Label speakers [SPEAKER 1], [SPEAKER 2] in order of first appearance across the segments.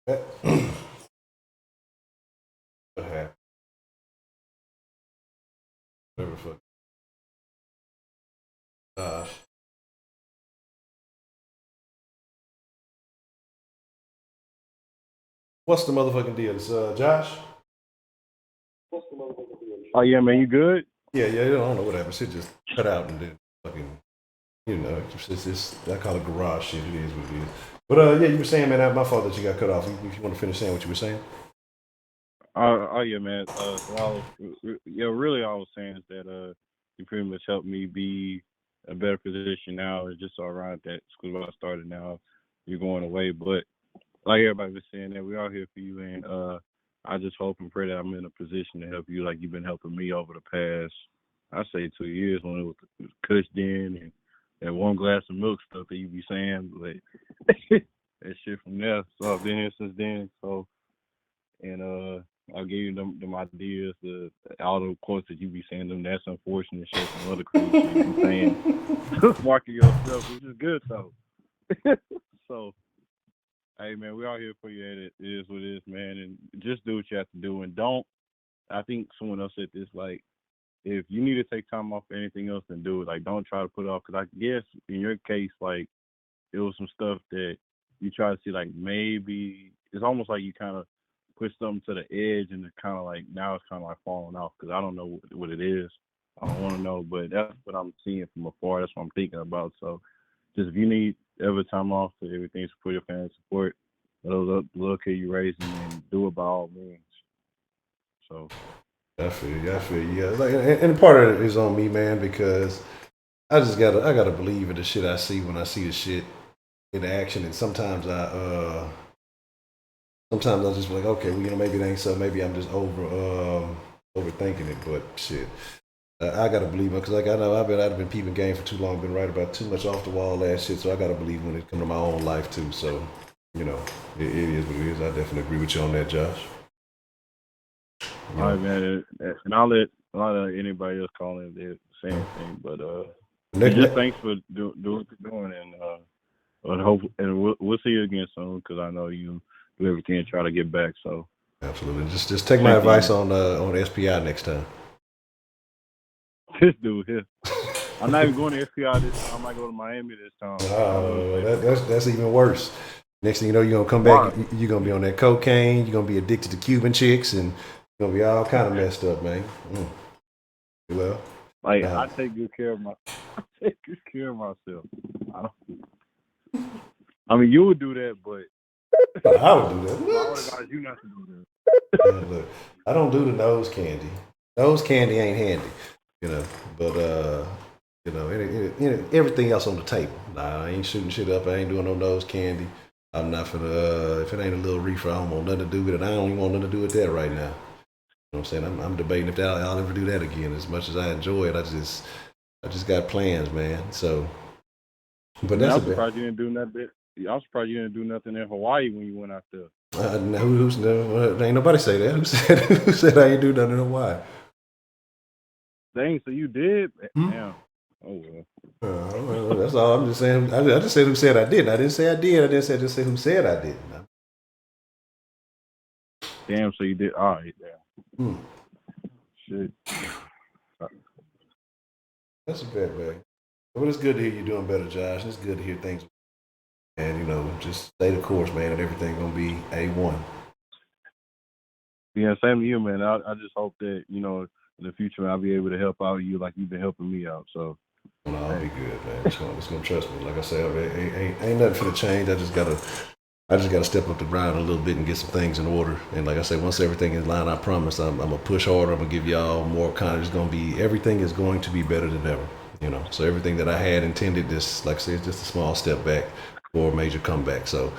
[SPEAKER 1] What happened? Whatever fuck. Gosh. What's the motherfucking deal? It's Josh?
[SPEAKER 2] Oh yeah, man, you good?
[SPEAKER 1] Yeah, I don't know what happened. Shit just cut out and then fucking, it's I call it garage shit. It is what it is. But yeah, you were saying, man, my fault that you got cut off. If you want to finish saying what you were saying.
[SPEAKER 2] Oh yeah, man. Really, all I was saying is that you pretty much helped me be a better position now. It's just all around that school I started now. You're going away, but like everybody was saying, that we are here for you, and I just hope and pray that I'm in a position to help you, like you've been helping me over the past, I say, 2 years when it was cush then and that one glass of milk stuff that you be saying, but that shit from there. So I've been here since then. So and I'll give you them ideas, all the quotes that you be saying, them that's unfortunate shit, some other crazy shit you be saying. Market yourself, which is good though. So hey man, we all here for you. And it is what it is, man. And just do what you have to do, and don't. I think someone else said this, like, if you need to take time off for anything else, then do it. Like, don't try to put it off, because I guess in your case, like, it was some stuff that you try to see, like, maybe it's almost like you kind of push something to the edge, and it's kind of like now it's kind of like falling off, because I don't know what it is. I don't want to know, but that's what I'm seeing from afar. That's what I'm thinking about. So just if you need ever time off for everything, support your family, support the little kid you raising, and do it by all means. So
[SPEAKER 1] I feel you. I feel you. Yeah, like, and part of it is on me, man, because I gotta believe in the shit I see when I see the shit in action, and sometimes I just be like, okay, well, maybe it ain't so. Maybe I'm just overthinking it. But shit, I gotta believe it because, like, I know I've been peeping game for too long, been right about too much off the wall ass shit. So I gotta believe when it comes to my own life too. So you know, it is what it is. I definitely agree with you on that, Josh. You
[SPEAKER 2] all
[SPEAKER 1] know,
[SPEAKER 2] right, man, and I'll let anybody else call in the same thing. But
[SPEAKER 1] next,
[SPEAKER 2] just
[SPEAKER 1] next,
[SPEAKER 2] thanks for doing what you're doing, and hope and we'll see you again soon, because I know you do everything to try to get back. So
[SPEAKER 1] absolutely. Just take my
[SPEAKER 2] same to you,
[SPEAKER 1] advice
[SPEAKER 2] man.
[SPEAKER 1] on SPI next time.
[SPEAKER 2] This dude here. I'm not even going to SPI this time. I might go to Miami this time. I don't know the same thing.
[SPEAKER 1] That's even worse. Next thing you know, you're gonna come back.
[SPEAKER 2] Why?
[SPEAKER 1] You're gonna be on that cocaine. You're gonna be addicted to Cuban chicks, and you're gonna be all kind of messed up, man. Well,
[SPEAKER 2] Like,
[SPEAKER 1] nah,
[SPEAKER 2] I take good care of my, I take good care of myself. I don't. I mean, you would do that, but
[SPEAKER 1] I would do that.
[SPEAKER 2] so I would
[SPEAKER 1] What?
[SPEAKER 2] advise you not to do
[SPEAKER 1] Man, look, I don't do the nose candy. Nose candy ain't handy, you know. But everything else on the table. Nah, I ain't shooting shit up. I ain't doing no nose candy. I'm not for the. If it ain't a little reefer, I don't want nothing to do with it. I don't even want nothing to do with that right now. You know what I'm saying? I'm debating if I'll ever do that again. As much as I enjoy it, I just got plans, man. So,
[SPEAKER 2] that.
[SPEAKER 1] but
[SPEAKER 2] Man,
[SPEAKER 1] that's a
[SPEAKER 2] I'm
[SPEAKER 1] bit.
[SPEAKER 2] surprised you didn't do nothing. I'm surprised you didn't do nothing in Hawaii when you went out there.
[SPEAKER 1] Who's no, ain't nobody say that. Who said who said I ain't do nothing? Know why?
[SPEAKER 2] Dang, so you did?
[SPEAKER 1] Hmm?
[SPEAKER 2] Damn. Oh well.
[SPEAKER 1] That's all I'm just saying. I just said who said I didn't. I didn't say I did. I didn't say just say who said I didn't.
[SPEAKER 2] Damn, so you did. All right, damn.
[SPEAKER 1] Hmm.
[SPEAKER 2] Shit.
[SPEAKER 1] That's a bad bag. But it's good to hear you doing better, Josh. It's good to hear things. And just stay the course, man, and everything gonna be A1.
[SPEAKER 2] Yeah, same to you, man. I just hope that in the future I'll be able to help out you like you've been helping me out. So
[SPEAKER 1] And I'll be
[SPEAKER 2] hey,
[SPEAKER 1] good, man. It's gonna trust me. Like I said, ain't nothing for the change. I just gotta step up the ground a little bit and get some things in order. And like I said, once everything is lined, I promise I'm gonna push harder. I'm gonna give y'all more content. It's gonna be everything is going to be better than ever. So everything that I had intended, this like I said, it's just a small step back for a major comeback. So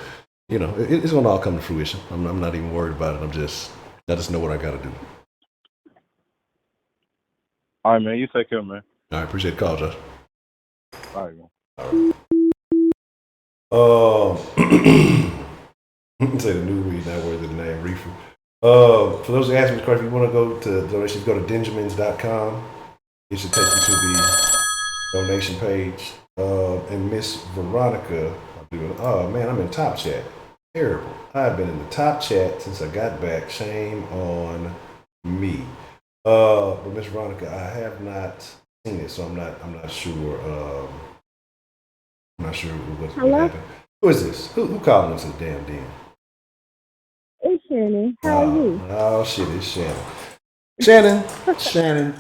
[SPEAKER 1] it's gonna all come to fruition. I'm not even worried about it. I just know what I gotta do.
[SPEAKER 2] all right, man. You take care, man.
[SPEAKER 1] I appreciate the call, Josh.
[SPEAKER 2] All right, man.
[SPEAKER 1] All right. Um, say the new weed, not worthy of the name reefer. For those who ask me, if you want to go to donations, go to denjamins.com. It should take you to the donation page. And Miss Veronica, oh man, I'm in Top Chat. Terrible. I've been in the top chat since I got back. Shame on me. But Miss Veronica, I have not seen it, so I'm not sure. I'm not sure what
[SPEAKER 3] Hello?
[SPEAKER 1] happened. Who is this? Who called into the damn den?
[SPEAKER 3] It's Shannon. How are
[SPEAKER 1] Oh,
[SPEAKER 3] you?
[SPEAKER 1] oh shit, it's Shannon. Shannon.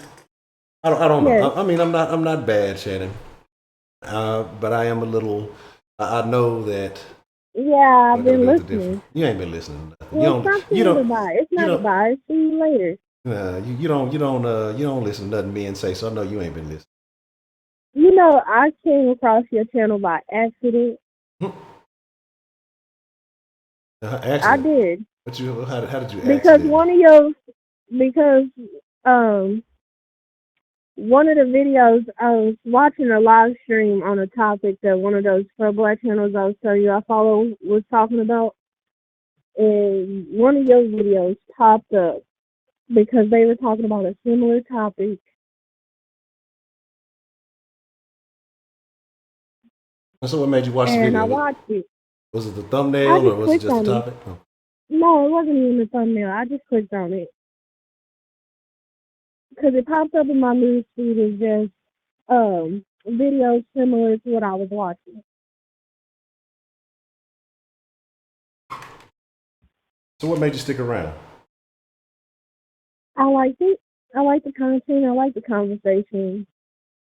[SPEAKER 1] I don't know.
[SPEAKER 3] Yes.
[SPEAKER 1] I mean, I'm not bad, Shannon. But I am a little. I know that
[SPEAKER 3] Yeah,
[SPEAKER 1] what
[SPEAKER 3] I've
[SPEAKER 1] I gotta
[SPEAKER 3] been
[SPEAKER 1] do with the different.
[SPEAKER 3] listening.
[SPEAKER 1] You ain't been listening to nothing. You
[SPEAKER 3] Well,
[SPEAKER 1] don't.
[SPEAKER 3] stop
[SPEAKER 1] You
[SPEAKER 3] saying
[SPEAKER 1] don't.
[SPEAKER 3] goodbye. It's
[SPEAKER 1] You
[SPEAKER 3] not
[SPEAKER 1] don't.
[SPEAKER 3] goodbye. See you later.
[SPEAKER 1] You don't listen to nothing men say. So I know you ain't been listening.
[SPEAKER 3] You know, I came across your channel by accident. I
[SPEAKER 1] Accident.
[SPEAKER 3] did.
[SPEAKER 1] But you, how did you
[SPEAKER 3] Because
[SPEAKER 1] accidentally?
[SPEAKER 3] because um one of the videos I was watching a live stream on a topic that one of those pro black channels I was telling you I follow was talking about, and one of your videos popped up because they were talking about a similar topic.
[SPEAKER 1] So what made you watch the
[SPEAKER 3] And I
[SPEAKER 1] video?
[SPEAKER 3] watched it.
[SPEAKER 1] Was it the
[SPEAKER 3] I
[SPEAKER 1] thumbnail or
[SPEAKER 3] just
[SPEAKER 1] was it
[SPEAKER 3] clicked
[SPEAKER 1] just the
[SPEAKER 3] on it.
[SPEAKER 1] topic? Oh.
[SPEAKER 3] No, it wasn't even the thumbnail. I just clicked on it because it popped up in my news feed as just videos similar to what I was watching.
[SPEAKER 1] So what made you stick around?
[SPEAKER 3] I liked it. I like the content. I like the conversation.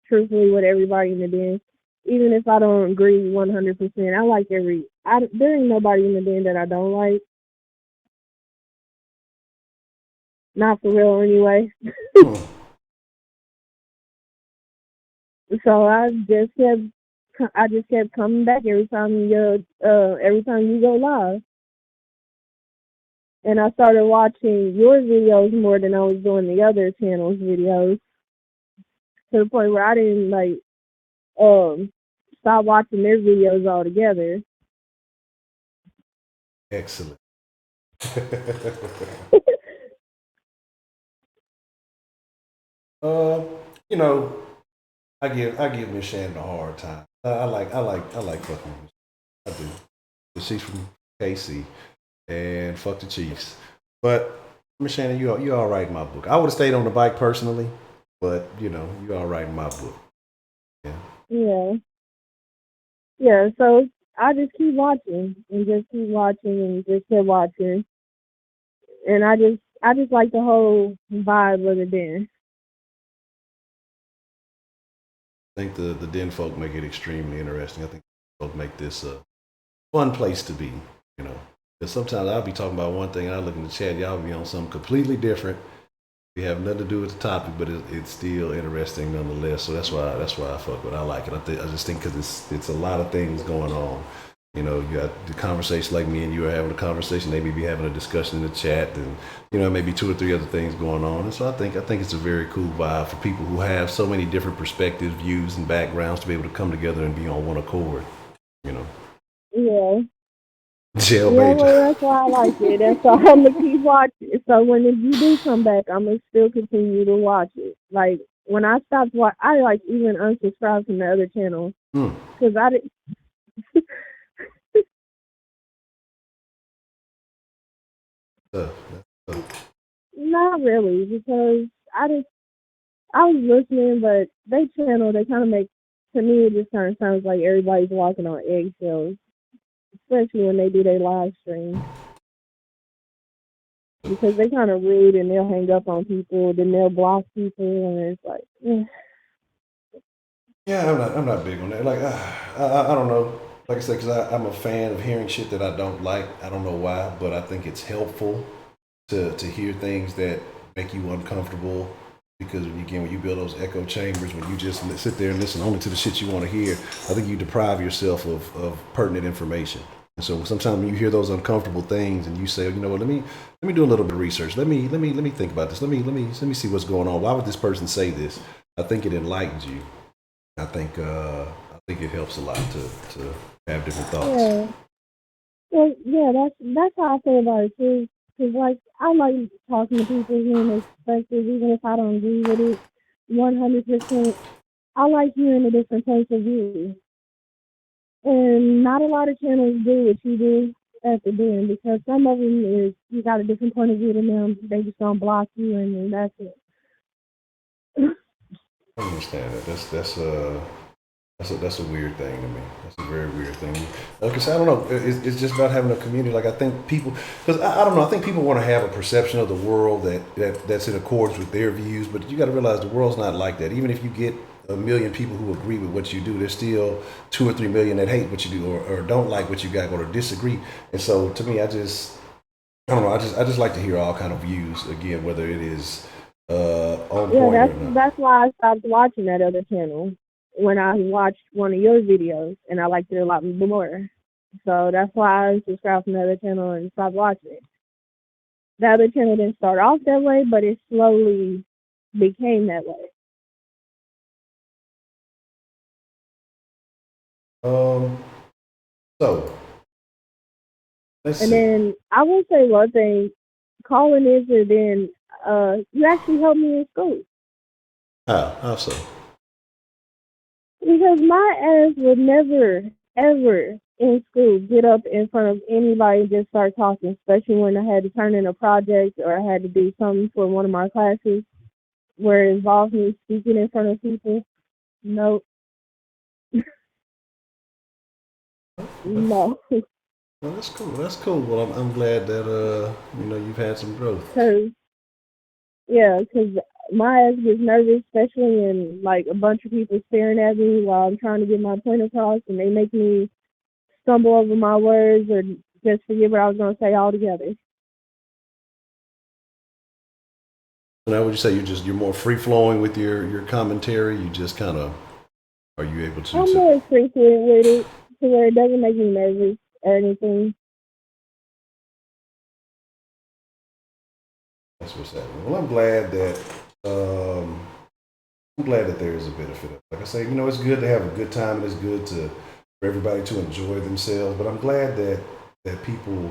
[SPEAKER 3] Truthfully, with everybody in the den, even if I don't agree 100%, I like every. There ain't nobody in the den that I don't like. Not for real, anyway.
[SPEAKER 1] Hmm.
[SPEAKER 3] So I just kept coming back every time you go live, and I started watching your videos more than I was doing the other channels' videos, to the point where I didn't um stop watching their videos altogether.
[SPEAKER 1] Excellent. uh, you know, I give Miss Shannon a hard time. I like fucking with her. I do. But she's from KC and fuck the Chiefs. But Miss Shannon, you all right in my book. I would have stayed on the bike personally, but you all right in my book. Yeah.
[SPEAKER 3] Yeah, yeah. So I just keep watching and just keep watching and just keep watching, and I just like the whole vibe of the dance.
[SPEAKER 1] I think the Den folk make it extremely interesting. I think folk make this a fun place to be. You know, because sometimes I'll be talking about one thing, and I look in the chat, y'all be on something completely different. We have nothing to do with the topic, but it's still interesting nonetheless. So that's why I fuck with it. I like it. I just think because it's a lot of things going on. You got the conversation like me and you are having a conversation. They may be having a discussion in the chat, and maybe two or three other things going on. And so I think it's a very cool vibe for people who have so many different perspectives, views, and backgrounds to be able to come together and be on one accord. You know,
[SPEAKER 3] Yeah.
[SPEAKER 1] jail
[SPEAKER 3] Yeah,
[SPEAKER 1] major.
[SPEAKER 3] well, that's why I like it. That's why I'm gonna keep watching. So when if you do come back, I'm gonna still continue to watch it. Like when I stopped I like even unsubscribed from the other channel
[SPEAKER 1] Hmm.
[SPEAKER 3] because I didn't.
[SPEAKER 1] Tough. That's tough.
[SPEAKER 3] Not really, because I was listening, but they channel they kind of make, to me it just kind of sounds like everybody's walking on eggshells, especially when they do their live stream, because they kind of rude and they'll hang up on people, then they'll block people, and it's like,
[SPEAKER 1] Yeah, I'm not big on that. Like, I don't know. Like I said, because I'm a fan of hearing shit that I don't like. I don't know why, but I think it's helpful to hear things that make you uncomfortable. Because when you build those echo chambers, when you just sit there and listen only to the shit you want to hear, I think you deprive yourself of pertinent information. And so sometimes when you hear those uncomfortable things and you say, you know what, let me do a little bit of research. Let me think about this. Let me see what's going on. Why would this person say this? I think it enlightens you. I think it helps a lot to have different thoughts.
[SPEAKER 3] yeah. Well, yeah, that's how I feel about it too. Cause like I like talking to people, hearing their perspectives, even if I don't agree with it 100%. I like hearing a different points of view, and not a lot of channels do what you do. at the end because some of them is you got a different point of view than them. They just gonna block you and then that's it.
[SPEAKER 1] I understand that. That's a weird thing to me. That's a very weird thing. Like I said, I don't know. It's just about having a community. Like I think people, because I don't know. I think people want to have a perception of the world that's in accordance with their views. But you got to realize the world's not like that. Even if you get a million people who agree with what you do, there's still 2 or 3 million that hate what you do or don't like what you got or disagree. And so to me, I don't know. I just like to hear all kind of views again, whether it is on
[SPEAKER 3] Yeah,
[SPEAKER 1] point or not.
[SPEAKER 3] that's why I stopped watching that other channel when I watched one of your videos and I liked it a lot more. So that's why I subscribed from the other channel and stopped watching it. The other channel didn't start off that way, but it slowly became that way.
[SPEAKER 1] Um. So let's
[SPEAKER 3] And
[SPEAKER 1] see.
[SPEAKER 3] then I will say one thing, calling is and then you actually helped me in school.
[SPEAKER 1] How so?
[SPEAKER 3] Because my ass would never, ever in school get up in front of anybody and just start talking, especially when I had to turn in a project or I had to do something for one of my classes where it involved me speaking in front of people. No, no.
[SPEAKER 1] Well, that's cool. That's cool. Well, I'm glad that you've had some growth.
[SPEAKER 3] Because, yeah, because my ass gets nervous, especially in like a bunch of people staring at me while I'm trying to get my point across and they make me stumble over my words or just forget what I was going to say altogether.
[SPEAKER 1] So now, would you say you're more free flowing with your commentary? You just kind of are you able
[SPEAKER 3] I'm
[SPEAKER 1] to?
[SPEAKER 3] more frequent with it to where it doesn't make me nervous or anything.
[SPEAKER 1] That's what's happening. Well, um, I'm glad that there is a benefit. Like I say, it's good to have a good time and it's good for everybody to enjoy themselves. But I'm glad that people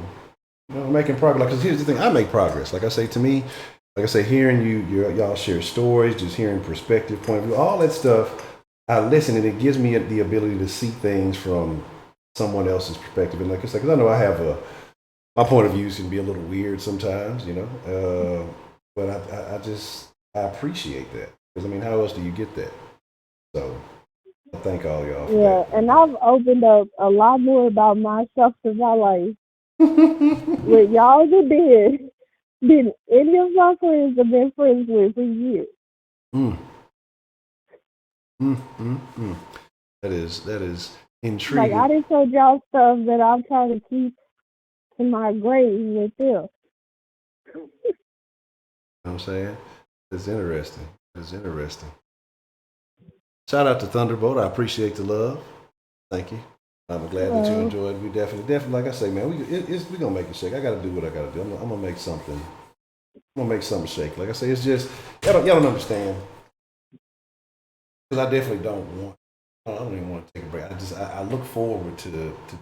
[SPEAKER 1] making progress. Because here's the thing, I make progress. Like I say, to me, like I say, hearing y'all share stories, just hearing perspective, point of view, all that stuff. I listen, and it gives me the ability to see things from someone else's perspective. And like I said, because I know I have my point of views can be a little weird sometimes, but I appreciate that because I mean, how else do you get that? So I thank all y'all for
[SPEAKER 3] Yeah, and I've opened up a lot more about myself in my life
[SPEAKER 1] that.
[SPEAKER 3] with y'all that did than any of my friends have been friends with for years.
[SPEAKER 1] Mm, mm. That is
[SPEAKER 3] Like
[SPEAKER 1] intriguing.
[SPEAKER 3] I done told y'all stuff that I'm trying to keep to my grave with them.
[SPEAKER 1] You know what I'm saying? It's interesting. It's interesting. Shout out to Thunderbolt. I appreciate the love. Thank you. I'm glad that you
[SPEAKER 3] So
[SPEAKER 1] enjoyed. We definitely, like I say, man, we gonna make it shake. I gotta do what I gotta do. I'm gonna make something. I'm gonna make something shake. Like I say, it's just y'all don't understand because I definitely don't want. I don't even want to take a break. I look forward to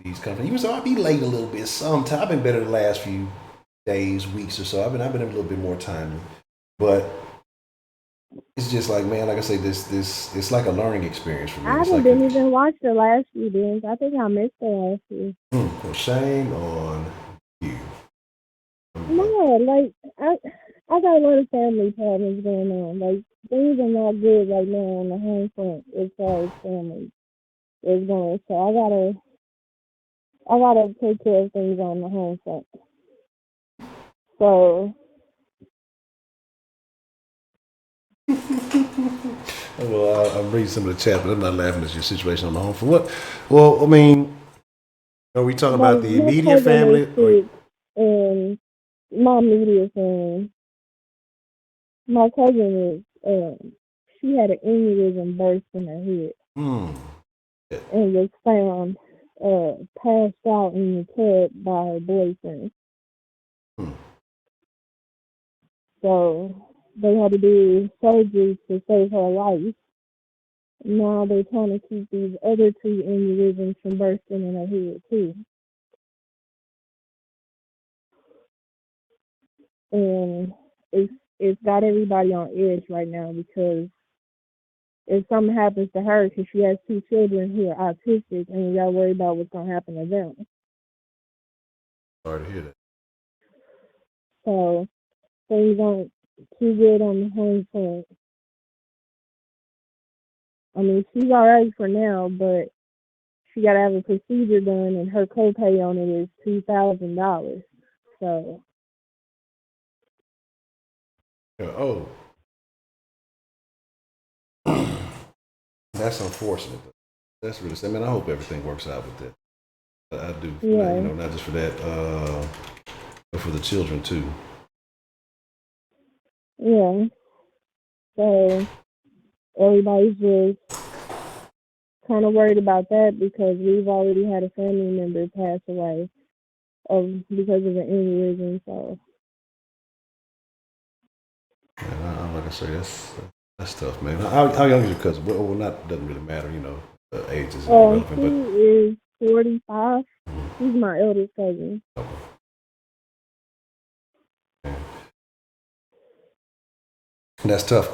[SPEAKER 1] these companies. Even so, I'll be late a little bit. Sometimes I've been better the last few days, weeks or so. I've been a little bit more timely, but it's just like man, like I say, this it's like a learning experience for me.
[SPEAKER 3] I
[SPEAKER 1] It's
[SPEAKER 3] haven't
[SPEAKER 1] like
[SPEAKER 3] been even watched the last few days. I think I missed the last few.
[SPEAKER 1] well, shame on you.
[SPEAKER 3] No, like I got a lot of family problems going on. Like things are not good right now on the home front as far as family is going. So I gotta take care of things on the home front. So
[SPEAKER 1] Well, I'm reading some of the chat, but I'm not laughing at your situation on the home. For what? Well, I mean, are we talking about
[SPEAKER 3] like
[SPEAKER 1] the
[SPEAKER 3] my
[SPEAKER 1] immediate
[SPEAKER 3] cousin is
[SPEAKER 1] family? Or
[SPEAKER 3] sick and my media friend, my cousin is she had an aneurysm burst in her head
[SPEAKER 1] hmm,
[SPEAKER 3] and was found passed out in the tub by her boyfriend.
[SPEAKER 1] hmm.
[SPEAKER 3] So they had to do surgery to save her life. Now they're trying to keep these other two aneurysms from bursting in her head too. And it's got everybody on edge right now because if something happens to her, because she has two children who are autistic, and we got to worry about what's going to happen to them.
[SPEAKER 1] Sorry to hear that.
[SPEAKER 3] So things aren't too good on the home front. I mean, she's all right for now, but she got to have a procedure done, and her copay on it is $2,000. So
[SPEAKER 1] Oh, that's unfortunate. That's really. I mean, I hope everything works out with that. I do.
[SPEAKER 3] yeah,
[SPEAKER 1] Not just for that, but for the children too.
[SPEAKER 3] yeah. So everybody's just kind of worried about that because we've already had a family member pass away because of an aneurysm. So
[SPEAKER 1] And like I say, that's tough, man. How young is your cousin? Well, not doesn't really matter, age is
[SPEAKER 3] she
[SPEAKER 1] irrelevant. But
[SPEAKER 3] is 45. She's my eldest cousin.
[SPEAKER 1] that's tough.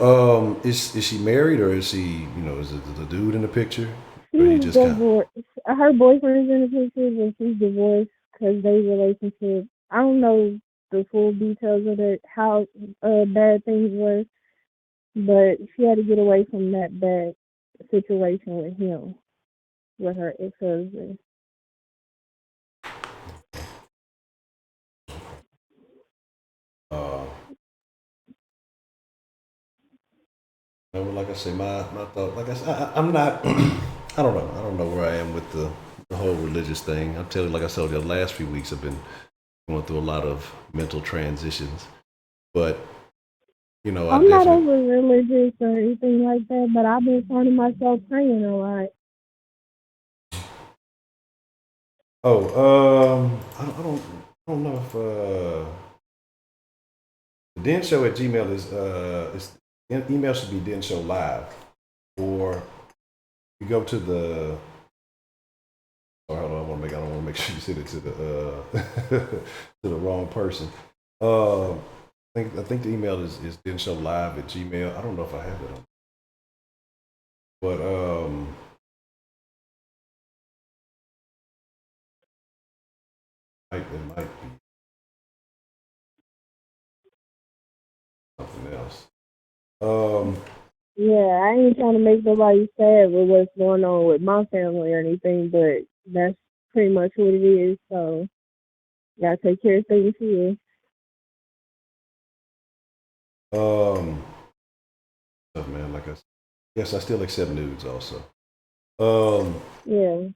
[SPEAKER 1] Is she married or is she, is it the dude in the picture? Or he
[SPEAKER 3] She's
[SPEAKER 1] just kind
[SPEAKER 3] divorced. Her boyfriend's in the picture, but she's divorced because their relationship. I don't know the full details of it, how bad things were, but she had to get away from that bad situation with him, with her ex-husband.
[SPEAKER 1] of, like I say, my thought, like I said, I'm not, I don't know. I don't know where I am with the whole religious thing. I'm telling you, like I said, the last few weeks I've been going through a lot of mental transitions. But, I
[SPEAKER 3] I'm not
[SPEAKER 1] definitely,
[SPEAKER 3] over religious or anything like that, but I've been finding myself praying a lot.
[SPEAKER 1] I don't know if, the Den Show at Gmail email should be Den Show Live. Or you go to the, oh, hold on, I don't want to make sure you send it to the, to the wrong person. I think the email is Den Show Live at Gmail. I don't know if I have it on, but it might be something else. Um,
[SPEAKER 3] Yeah, I ain't trying to make nobody sad with what's going on with my family or anything, but that's pretty much what it is. So, gotta take care of things here.
[SPEAKER 1] um, oh man, like I said, yes, I still accept nudes also. Um,
[SPEAKER 3] Yeah.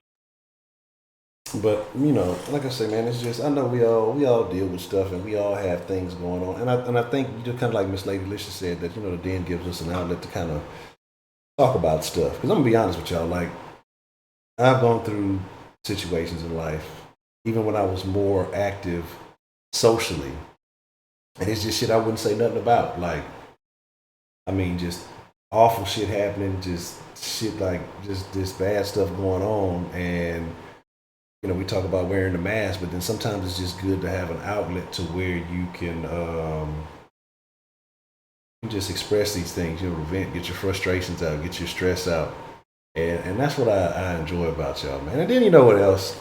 [SPEAKER 1] but like I say, man, it's just I know we all deal with stuff and we all have things going on, and I think just kind of like Miss Lady Licious said that the den gives us an outlet to kind of talk about stuff. Because I'm gonna be honest with y'all, like I've gone through situations in life, even when I was more active socially, and it's just shit I wouldn't say nothing about. Like, I mean, just awful shit happening, just shit like just this bad stuff going on, and we talk about wearing the mask, but then sometimes it's just good to have an outlet to where you can just express these things, vent, get your frustrations out, get your stress out, and that's what I enjoy about y'all, man. And then you know what else?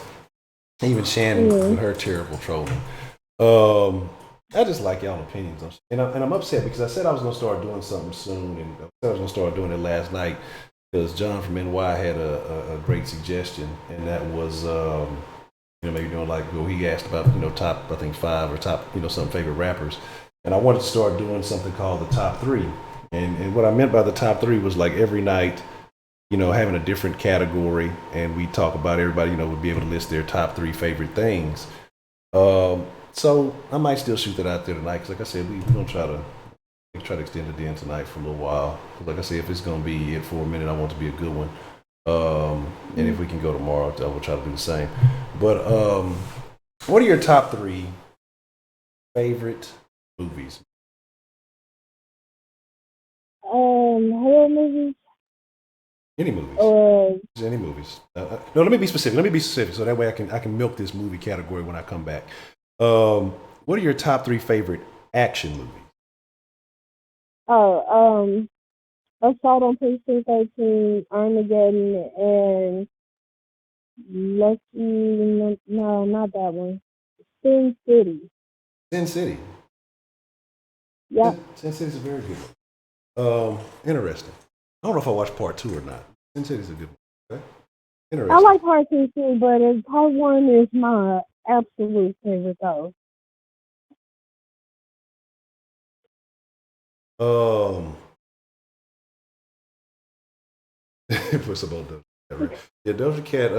[SPEAKER 1] Even Shannon
[SPEAKER 3] Yeah.
[SPEAKER 1] with her terrible trolling. Um, I just like y'all opinions on, and I'm upset because I said I was gonna start doing something soon, and I said I was gonna start doing it last night because John from NY had a great suggestion, and that was maybe doing like well he asked about top I think 5 or top some favorite rappers, and I wanted to start doing something called the top 3, and what I meant by the top 3 was like every night having a different category, and we talk about everybody, would be able to list their top 3 favorite things. So I might still shoot that out there tonight, because like I said, we're gonna try to extend the den tonight for a little while. 'Cause like I said, if it's gonna be it for a minute, I want it to be a good one. And if we can go tomorrow, I will try to do the same. But what are your top 3 favorite movies?
[SPEAKER 3] Horror movies.
[SPEAKER 1] Any movies?
[SPEAKER 3] Uh,
[SPEAKER 1] Any movies? No, let me be specific. Let me be specific, so that way I can milk this movie category when I come back. What are your top 3 favorite action movies?
[SPEAKER 3] oh, Assault on Precinct 13, Armageddon, and Lucky. No, not that one. Sin City.
[SPEAKER 1] Sin City.
[SPEAKER 3] Yep.
[SPEAKER 1] Sin City's a very good one. Interesting. I don't know if I watched part 2 or not. Sin City's a good one. Okay.
[SPEAKER 3] I
[SPEAKER 1] Interesting.
[SPEAKER 3] like part 2 too, but part 1 is my absolute favorite though.
[SPEAKER 1] Put some on Doja Cat. Yeah, Doja Cat.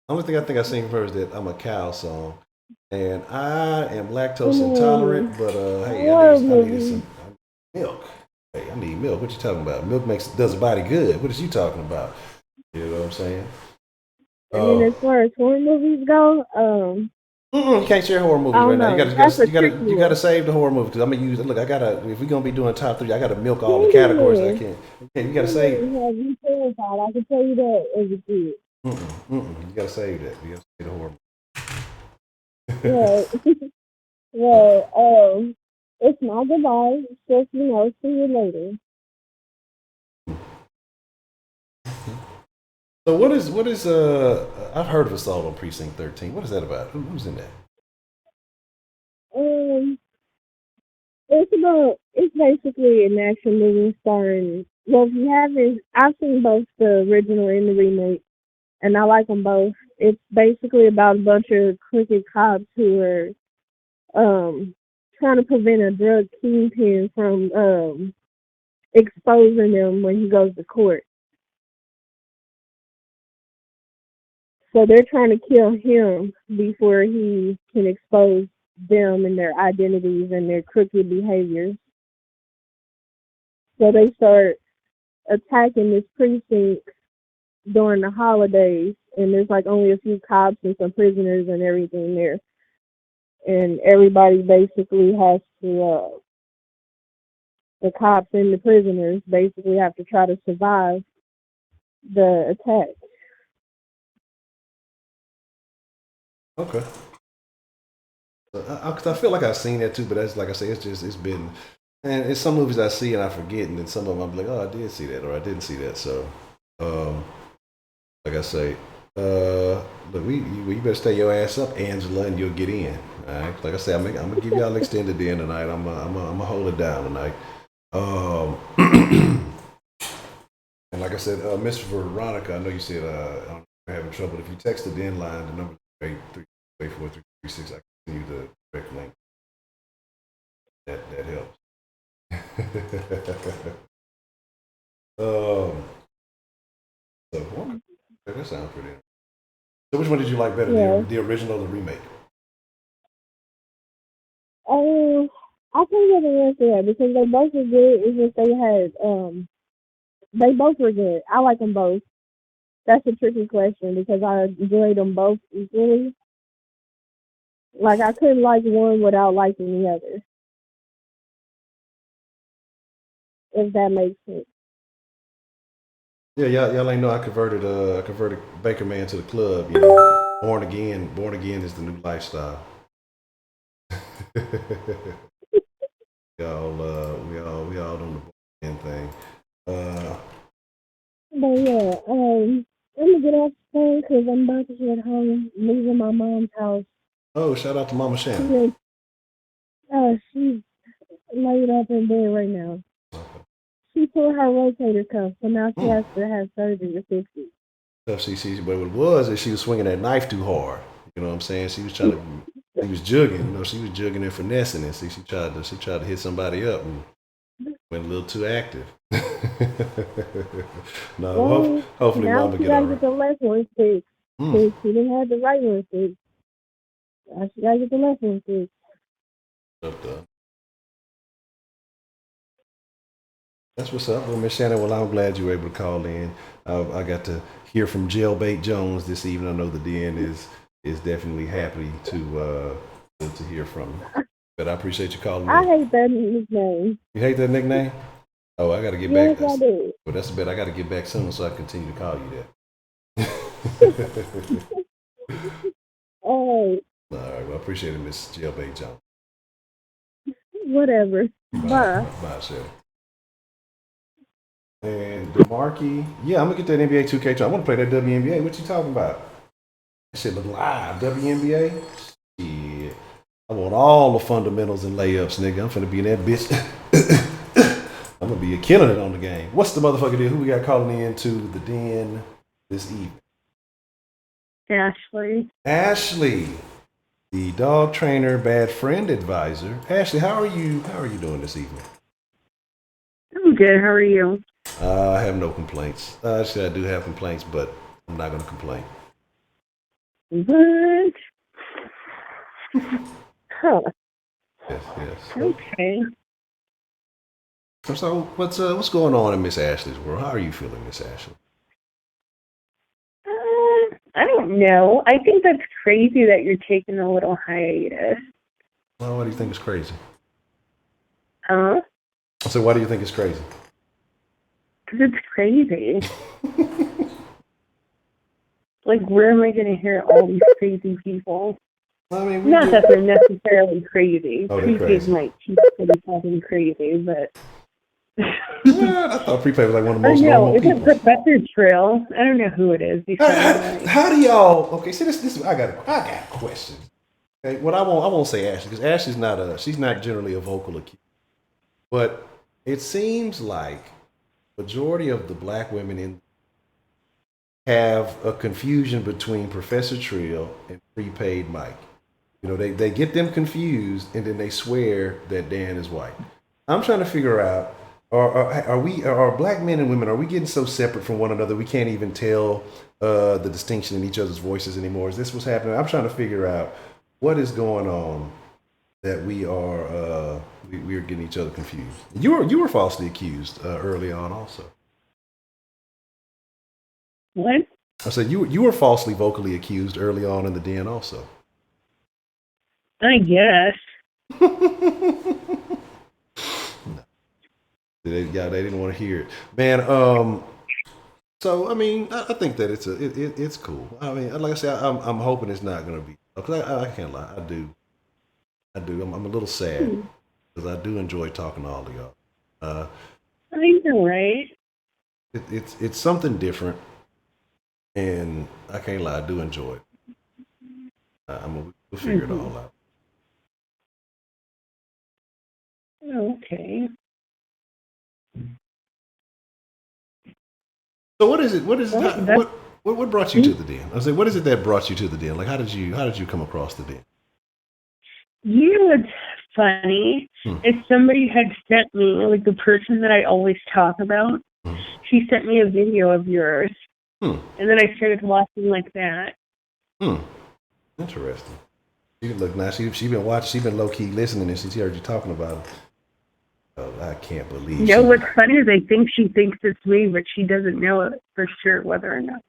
[SPEAKER 1] Only thing I think I seen from her is that I'm a cow song, and I am lactose intolerant. But hey, I need some milk. Hey, I need milk. What you talking about? Milk does a body good. What is you talking about? You know what I'm saying?
[SPEAKER 3] And then as far as horror movies go,
[SPEAKER 1] you can't share horror movies
[SPEAKER 3] I don't
[SPEAKER 1] right now.
[SPEAKER 3] know. That's a tricky
[SPEAKER 1] You gotta
[SPEAKER 3] one.
[SPEAKER 1] save the horror movies because I'm gonna use. Look, I gotta. If we're gonna be doing top 3, I gotta milk all the categories I can. Okay, you gotta save.
[SPEAKER 3] Have you terrified? I can tell you that as a kid.
[SPEAKER 1] You gotta save that. You gotta save the horror.
[SPEAKER 3] Yeah. Well, it's my goodbye. Just see you later.
[SPEAKER 1] So what is I've heard of Assault on Precinct 13. What is that about? Who's in that?
[SPEAKER 3] Um, it's basically an action movie starring. Well, if you haven't, I've seen both the original and the remake, and I like them both. It's basically about a bunch of crooked cops who are trying to prevent a drug kingpin from exposing them when he goes to court. So they're trying to kill him before he can expose them and their identities and their crooked behaviors. So they start attacking this precinct during the holidays, and there's like only a few cops and some prisoners and everything there, and everybody basically has to. The cops and the prisoners basically have to try to survive the attack.
[SPEAKER 1] Okay. Cause I feel like I've seen that too, but that's like I say, it's been, and it's some movies I see and I forget, and then some of them I'm like, oh, I did see that or I didn't see that. So, um, like I say, look, you better stay your ass up, Angela, and you'll get in. All right. Like I say, I'm gonna give y'all extended in tonight. I'm gonna hold it down tonight. And like I said, Miss Veronica, I know you said I'm having trouble. If you text the Denline, the number 8338436, I can send you the direct link. That helps. um, so okay. That sounds pretty. So which one did you like better, the original or the remake?
[SPEAKER 3] I can't get an answer that because they both were good. It's just they both were good. I like them both. That's a tricky question because I enjoyed them both equally. Like I couldn't like one without liking the other. If that makes sense.
[SPEAKER 1] Yeah, y'all ain't know I converted Baker Man to the club. Born again is the new lifestyle. We all on the born again thing.
[SPEAKER 3] But yeah, I'm gonna get off the phone because I'm about to head home, leaving my mom's house.
[SPEAKER 1] Oh, shout out to Mama Shannon.
[SPEAKER 3] She's laid up in bed right now. She tore her rotator cuff, so now she has to have surgery to fix it.
[SPEAKER 1] But what it was is she was swinging that knife too hard. You know what I'm saying? She was trying to, she was jugging. She was jugging and finessing it. See, she tried to hit somebody up and went a little too active. No, hopefully
[SPEAKER 3] now
[SPEAKER 1] Mama
[SPEAKER 3] she
[SPEAKER 1] get all
[SPEAKER 3] gotta
[SPEAKER 1] right.
[SPEAKER 3] get the left one fixed. She didn't have the right one fixed. Now she gotta get the left one fixed.
[SPEAKER 1] That's what's up. Well, Miss Shannon, well, I'm glad you were able to call in. I got to hear from Jailbait Jones this evening. I know the DN is definitely happy to hear from you. But I appreciate you calling in.
[SPEAKER 3] I hate that nickname.
[SPEAKER 1] You hate that nickname? Oh, I got to get
[SPEAKER 3] back.
[SPEAKER 1] Yes,
[SPEAKER 3] I do.
[SPEAKER 1] But that's a bet. I got to get back soon so I can continue to call you that.
[SPEAKER 3] All right.
[SPEAKER 1] Well, I appreciate it, Miss Jailbait Jones.
[SPEAKER 3] Whatever. Bye.
[SPEAKER 1] Bye, Shannon. And DeMarkey, yeah, I'm gonna get that NBA 2K. I want to play that WNBA. What you talking about? That shit look live. WNBA. Yeah. I want all the fundamentals and layups, nigga. I'm finna be in that bitch. I'm gonna be killing it on the game. What's the motherfucker deal? Who we got calling in to the den this evening?
[SPEAKER 3] Ashley.
[SPEAKER 1] Ashley, the dog trainer, bad friend advisor. Ashley, how are you? How are you doing this evening?
[SPEAKER 3] I'm good. How are you?
[SPEAKER 1] I have no complaints. Actually, I do have complaints, but I'm not gonna complain.
[SPEAKER 3] What? Huh.
[SPEAKER 1] Yes, yes.
[SPEAKER 3] Okay.
[SPEAKER 1] So what's going on in Miss Ashley's world? How are you feeling, Miss Ashley?
[SPEAKER 3] I don't know. I think that's crazy that you're taking a little hiatus.
[SPEAKER 1] Well, why do you think it's crazy?
[SPEAKER 3] Huh?
[SPEAKER 1] So why do you think it's crazy?
[SPEAKER 3] Because it's crazy. Like, where am I going to hear all these crazy people?
[SPEAKER 1] I mean,
[SPEAKER 3] Not that they're necessarily crazy.
[SPEAKER 1] Oh, they're crazy.
[SPEAKER 3] Might keep themselves crazy, but...
[SPEAKER 1] I thought prepaid was like one of the most normal
[SPEAKER 3] is
[SPEAKER 1] people.
[SPEAKER 3] it Professor Trill? I don't know who it is.
[SPEAKER 1] How do y'all? Okay, see this. I got questions. Okay, what I won't say Ashley because Ashley's she's not generally a vocal accused, but it seems like majority of the black women in have a confusion between Professor Trill and prepaid Mike. You know, they get them confused and then they swear that Dan is white. I'm trying to figure out. Are black men and women, are we getting so separate from one another we can't even tell the distinction in each other's voices anymore? Is this what's happening? I'm trying to figure out what is going on that we are getting each other confused. You were falsely accused early on also.
[SPEAKER 3] What?
[SPEAKER 1] I said you were falsely vocally accused early on in the den also.
[SPEAKER 3] I guess.
[SPEAKER 1] They didn't want to hear it, man. So I mean, I think that it's cool. I mean, like I said, I'm hoping it's not gonna be. Because I can't lie, I do. I'm a little sad because I do enjoy talking to all of y'all.
[SPEAKER 3] I know, right?
[SPEAKER 1] It's something different, and I can't lie, I do enjoy it. We'll figure it all out.
[SPEAKER 3] Okay.
[SPEAKER 1] So what is it? What brought you to the den? I say, what is it that brought you to the den? Like, how did you come across the den?
[SPEAKER 3] You know what's funny? If somebody had sent me, like the person that I always talk about, she sent me a video of yours, and then I started watching like that.
[SPEAKER 1] Interesting. You look now. She been watching. She been low key listening, and she heard you talking about it. Oh, I can't believe.
[SPEAKER 3] You know what's funny is I think she thinks it's me, but she doesn't know it for sure whether or not.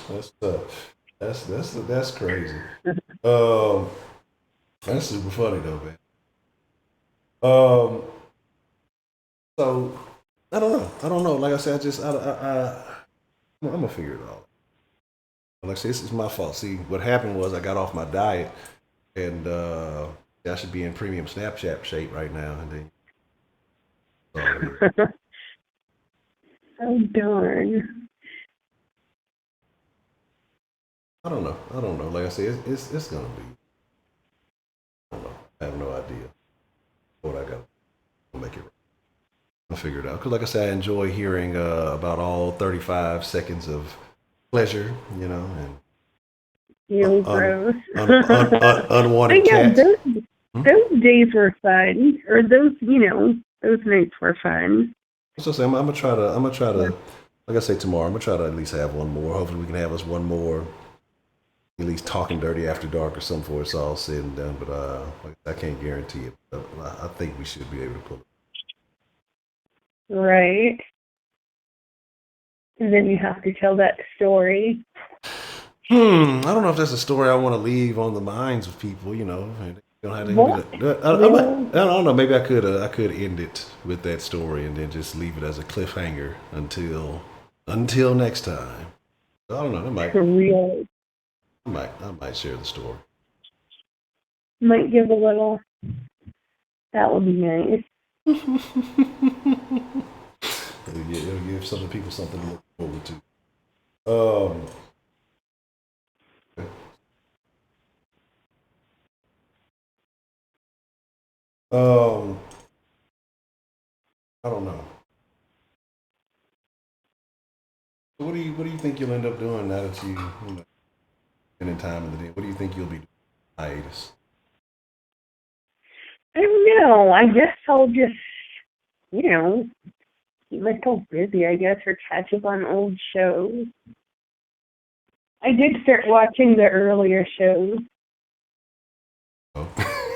[SPEAKER 1] That's tough. That's crazy. That's super funny though, man. So I don't know. Like I said, I'm gonna figure it out. Like I said, this is my fault. See, what happened was I got off my diet, and I should be in premium Snapchat shape right now. And then,
[SPEAKER 3] oh darn!
[SPEAKER 1] I don't know. Like I said, it's gonna be. I don't know. I have no idea what I got to make it right. I'll figure it out. Because like I said, I enjoy hearing about all 35 seconds of pleasure, you know, and
[SPEAKER 3] Gross.
[SPEAKER 1] unwanted cats.
[SPEAKER 3] Those days were fun, or those nights were fun.
[SPEAKER 1] So I'm gonna try to, like I say tomorrow, I'm gonna try to at least have one more. Hopefully we can have us one more, at least talking dirty after dark or something before it's all said and done. But I can't guarantee it. But I think we should be able to pull it.
[SPEAKER 3] Right. And then you have to tell that story.
[SPEAKER 1] I don't know if that's a story I want to leave on the minds of people, you know. I don't know. Maybe I could end it with that story and then just leave it as a cliffhanger until next time. I don't know. I might share the story.
[SPEAKER 3] Might give a little. That would be nice.
[SPEAKER 1] It'll give some people something to look forward to. Um, I don't know. What do you think you'll end up doing now that you spending time in the day? What do you think you'll be doing? Hiatus.
[SPEAKER 4] I don't know. I guess I'll just, you know, keep myself busy, I guess, or catch up on old shows. I did start watching the earlier shows.
[SPEAKER 1] Oh.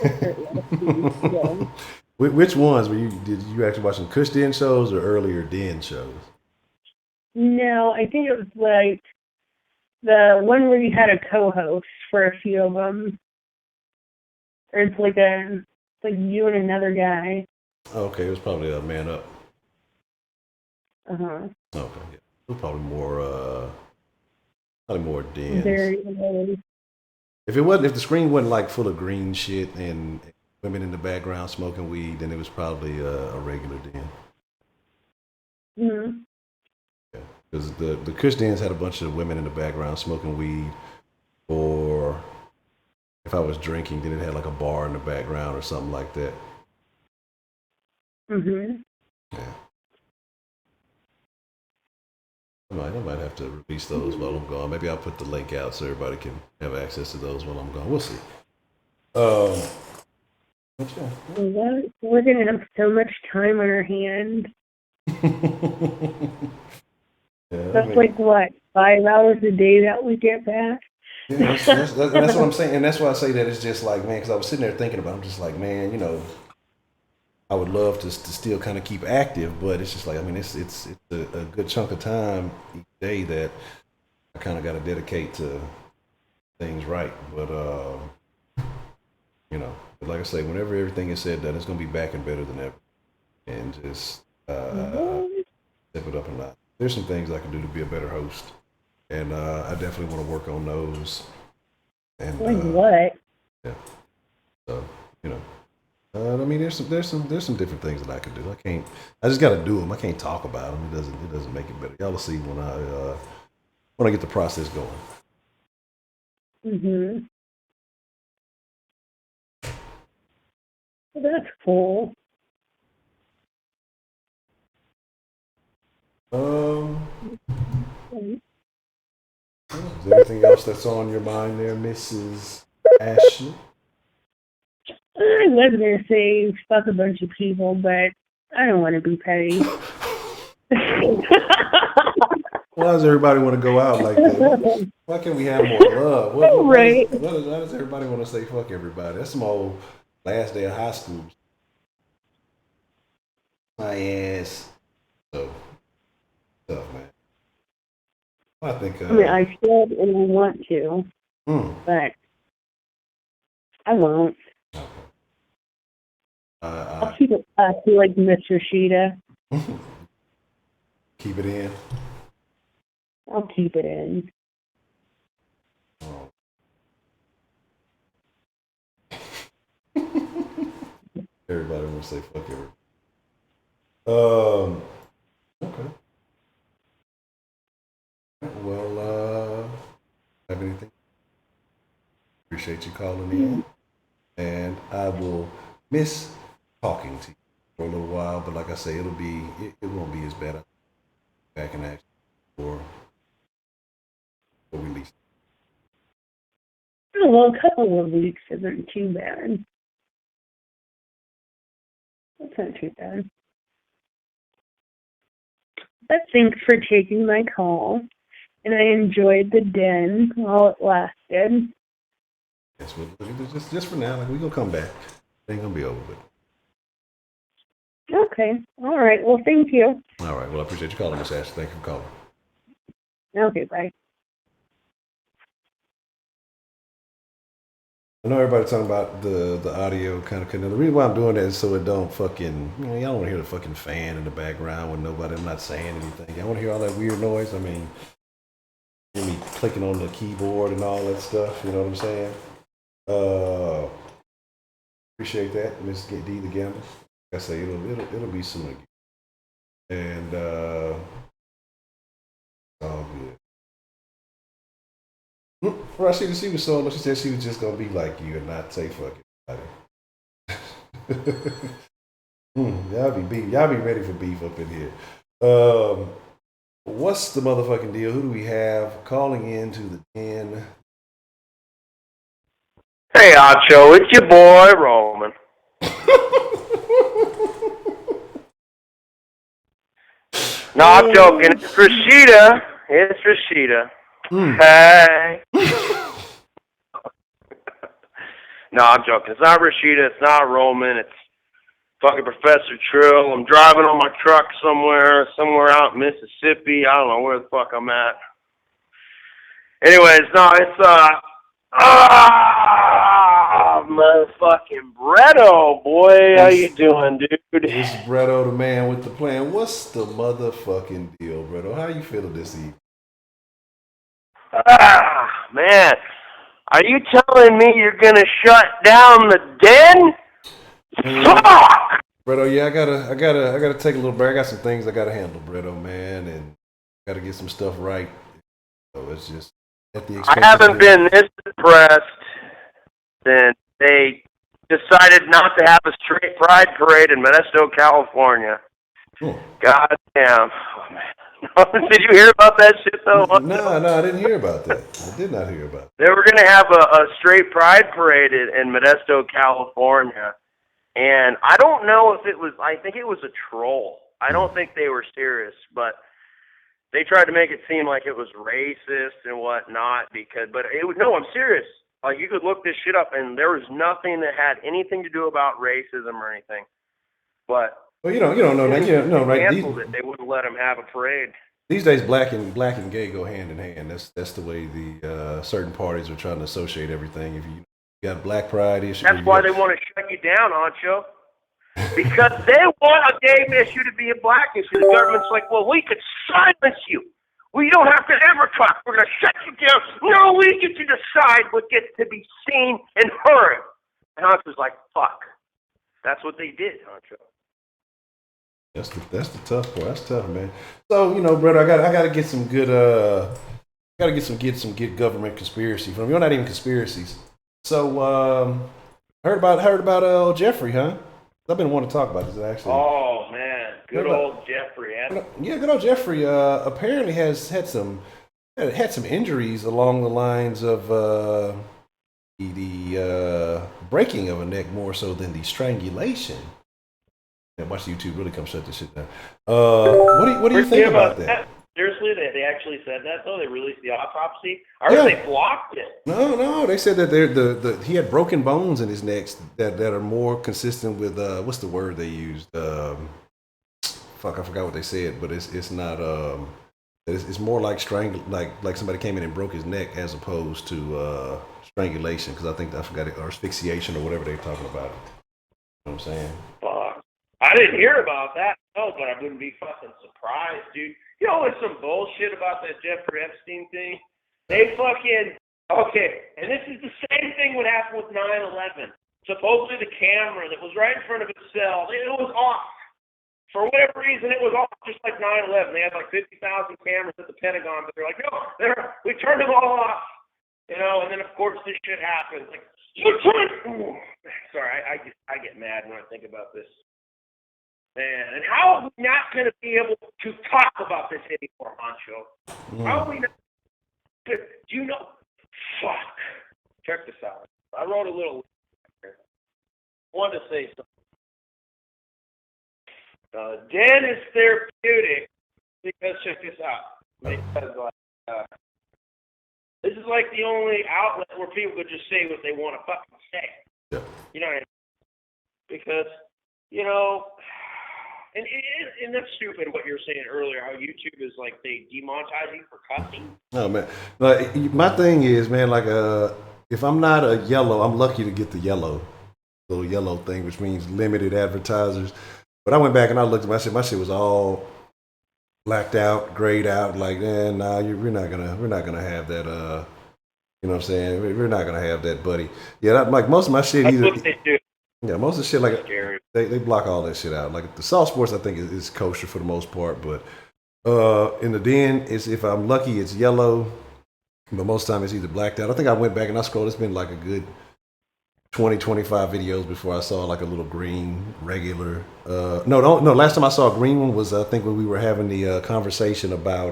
[SPEAKER 4] Yeah.
[SPEAKER 1] Which ones did you actually watch some Kush Den shows or earlier Den shows?
[SPEAKER 4] No, I think it was like the one where you had a co-host for a few of them. Or it's like you and another guy.
[SPEAKER 1] Okay, it was probably a Man Up.
[SPEAKER 4] Uh-huh.
[SPEAKER 1] Okay, yeah. It was probably more Dens.
[SPEAKER 4] Very old.
[SPEAKER 1] If the screen wasn't like full of green shit and women in the background smoking weed, then it was probably a regular Den.
[SPEAKER 4] Mm-hmm.
[SPEAKER 1] Because the Kush Dens had a bunch of women in the background smoking weed, or if I was drinking, then it had like a bar in the background or something like that.
[SPEAKER 4] Mm-hmm.
[SPEAKER 1] Yeah. I might have to release those while I'm gone. Maybe I'll put the link out so everybody can have access to those while I'm gone. We'll see. But yeah.
[SPEAKER 4] We're going to have so much time on our hands.
[SPEAKER 1] Yeah,
[SPEAKER 4] That's like, what, 5 hours a day that we get back?
[SPEAKER 1] yeah, that's what I'm saying, and that's why I say that it's just like, man, because I was sitting there thinking about, I'm just like, man, I would love to still kind of keep active, but it's just like, I mean, it's a good chunk of time each day that I kind of got to dedicate to things right. But like I say, whenever everything is said, done, it's gonna be back and better than ever, and just step it up a lot. There's some things I can do to be a better host, and I definitely want to work on those. And
[SPEAKER 4] Like what?
[SPEAKER 1] yeah, so you know. I mean, there's some different things that I can do. I just got to do them. I can't talk about them. It doesn't make it better. Y'all will see when I get the process going.
[SPEAKER 4] Mm-hmm. That's cool.
[SPEAKER 1] Um, is there anything else that's on your mind there, Mrs. Ashley?
[SPEAKER 4] I was going to say fuck a bunch of people, but I don't want to be petty.
[SPEAKER 1] Why does everybody want to go out like that? Why can't we have more love?
[SPEAKER 4] Right.
[SPEAKER 1] Why does everybody want to say fuck everybody? That's some old last day of high school. My ass. So tough, man. I think.
[SPEAKER 4] I mean, I should and I want to, but I won't. I'll keep it classy like Mr. Sheeta.
[SPEAKER 1] Keep it in.
[SPEAKER 4] I'll keep it in.
[SPEAKER 1] Everybody want to say fuck everybody. Okay. Well, have anything? Appreciate you calling in, and I will miss talking to you for a little while. But like I say, it won't be as bad. Back in action for release.
[SPEAKER 4] Oh, well, a couple of weeks isn't too bad. That's not too bad. But thanks for taking my call, and I enjoyed the den while it lasted.
[SPEAKER 1] Yes, just for now. Like we gonna come back. It ain't gonna be over with.
[SPEAKER 4] Okay. All right. Well, thank you.
[SPEAKER 1] All right. Well, I appreciate you calling, Miss Ashley. Thank you for calling.
[SPEAKER 4] Okay, bye.
[SPEAKER 1] I know everybody's talking about the audio kind of cutting. The reason why I'm doing that is so it don't fucking, y'all don't want to hear the fucking fan in the background when I'm not saying anything. Y'all want to hear all that weird noise? I mean, hear me clicking on the keyboard and all that stuff. You know what I'm saying? Appreciate that, Miss D the Gamble. Like I say, it'll be soon again. And all good. Well, she was so. She said she was just gonna be like you and not say fuck it. Y'all be ready for beef up in here. What's the motherfucking deal? Who do we have calling in to the den?
[SPEAKER 5] Hey, Honcho, it's your boy, Roman. No, I'm joking. It's Rashida. It's Rashida. Hey. No, I'm joking. It's not Rashida. It's not Roman. It's fucking Professor Trill. I'm driving on my truck somewhere out in Mississippi. I don't know where the fuck I'm at. Anyways, no, it's motherfucking Bretto, boy. How you doing, dude?
[SPEAKER 1] It's Bretto, the man with the plan. What's the motherfucking deal, Bretto? How you feeling this evening?
[SPEAKER 5] Man, are you telling me you're gonna shut down the den? Fuck!
[SPEAKER 1] Bretto, yeah, I gotta take a little break. I got some things I gotta handle, Bretto, man, and gotta get some stuff right. So it's just at the expense.
[SPEAKER 5] I haven't been this impressed since they decided not to have a straight pride parade in Modesto, California. God damn. Oh, man. Did you hear about that shit, though?
[SPEAKER 1] No, I didn't hear about that. I did not hear about it.
[SPEAKER 5] They were going to have a straight pride parade in Modesto, California. And I don't know if it was, I think it was a troll. I don't think they were serious, but they tried to make it seem like it was racist and whatnot no, I'm serious. Like, you could look this shit up, and there was nothing that had anything to do about racism or anything. But
[SPEAKER 1] well, you don't know that. You know, right?
[SPEAKER 5] They wouldn't let them have a parade.
[SPEAKER 1] These days, black and gay go hand in hand. That's the way the certain parties are trying to associate everything. If you got a black pride issue,
[SPEAKER 5] that's why they want to shut you down, Honcho. Because they want a gay issue to be a black issue. The government's like, well, we could silence you. We don't have to ever talk. We're going to shut you down. No, we get to decide what gets to be seen and heard. And Honcho's like, fuck. That's what they did, Honcho.
[SPEAKER 1] That's the tough part. That's tough, man. So, brother, I got to get some good get some good government conspiracy from you. Not even conspiracies. So, heard about Jeffrey, huh? I've been wanting to talk about this actually.
[SPEAKER 5] Oh man, good old Jeffrey.
[SPEAKER 1] Yeah, good old Jeffrey. Apparently has had some injuries along the lines of the breaking of a neck more so than the strangulation. Yeah, watch YouTube really come shut this shit down. What do you think about that?
[SPEAKER 5] Seriously, they actually said that though. They released the autopsy. I heard they blocked it.
[SPEAKER 1] No, they said that he had broken bones in his neck that are more consistent with what's the word they used? Fuck, I forgot what they said, but it's not it's more like like somebody came in and broke his neck as opposed to strangulation, because I forgot it, or asphyxiation or whatever they're talking about. You know what I'm saying?
[SPEAKER 5] Fuck. I didn't hear about that. No, but I wouldn't be fucking surprised, dude. You know, there's some bullshit about that Jeffrey Epstein thing. They fucking, okay, and this is the same thing what happened with 9/11. Supposedly the camera that was right in front of his cell, it was off. For whatever reason, it was off, just like 9/11. They had like 50,000 cameras at the Pentagon, but they're like, no, we turned them all off. And then of course this shit happens. Like, sorry, I get mad when I think about this. Man, and how are we not going to be able to talk about this anymore, Honcho? How are we not? Do you know? Fuck. Check this out. I wrote a little. I wanted to say something. Den is therapeutic because check this out. Because this is like the only outlet where people could just say what they want to fucking say.
[SPEAKER 1] Yeah.
[SPEAKER 5] You know what I mean? Because And that's stupid what you're saying earlier, how YouTube is like they demonetize you for cussing.
[SPEAKER 1] Oh man, like my thing is, man, like if I'm not a yellow, I'm lucky to get the little yellow thing, which means limited advertisers. But I went back and I looked at my shit. My shit was all blacked out, grayed out. Like, nah, we're not gonna have that. You know what I'm saying? We're not gonna have that, buddy. Yeah, like most of my shit
[SPEAKER 5] That's
[SPEAKER 1] either.
[SPEAKER 5] what they do.
[SPEAKER 1] Yeah, most of the shit, like
[SPEAKER 5] Scary.
[SPEAKER 1] they block all that shit out. Like the soft sports, I think is kosher for the most part, but in the den, if I'm lucky, it's yellow, but most of the time it's either blacked out. I think I went back and I scrolled. It's been like a good 20, 25 videos before I saw like a little green regular. No. Last time I saw a green one was I think when we were having the conversation about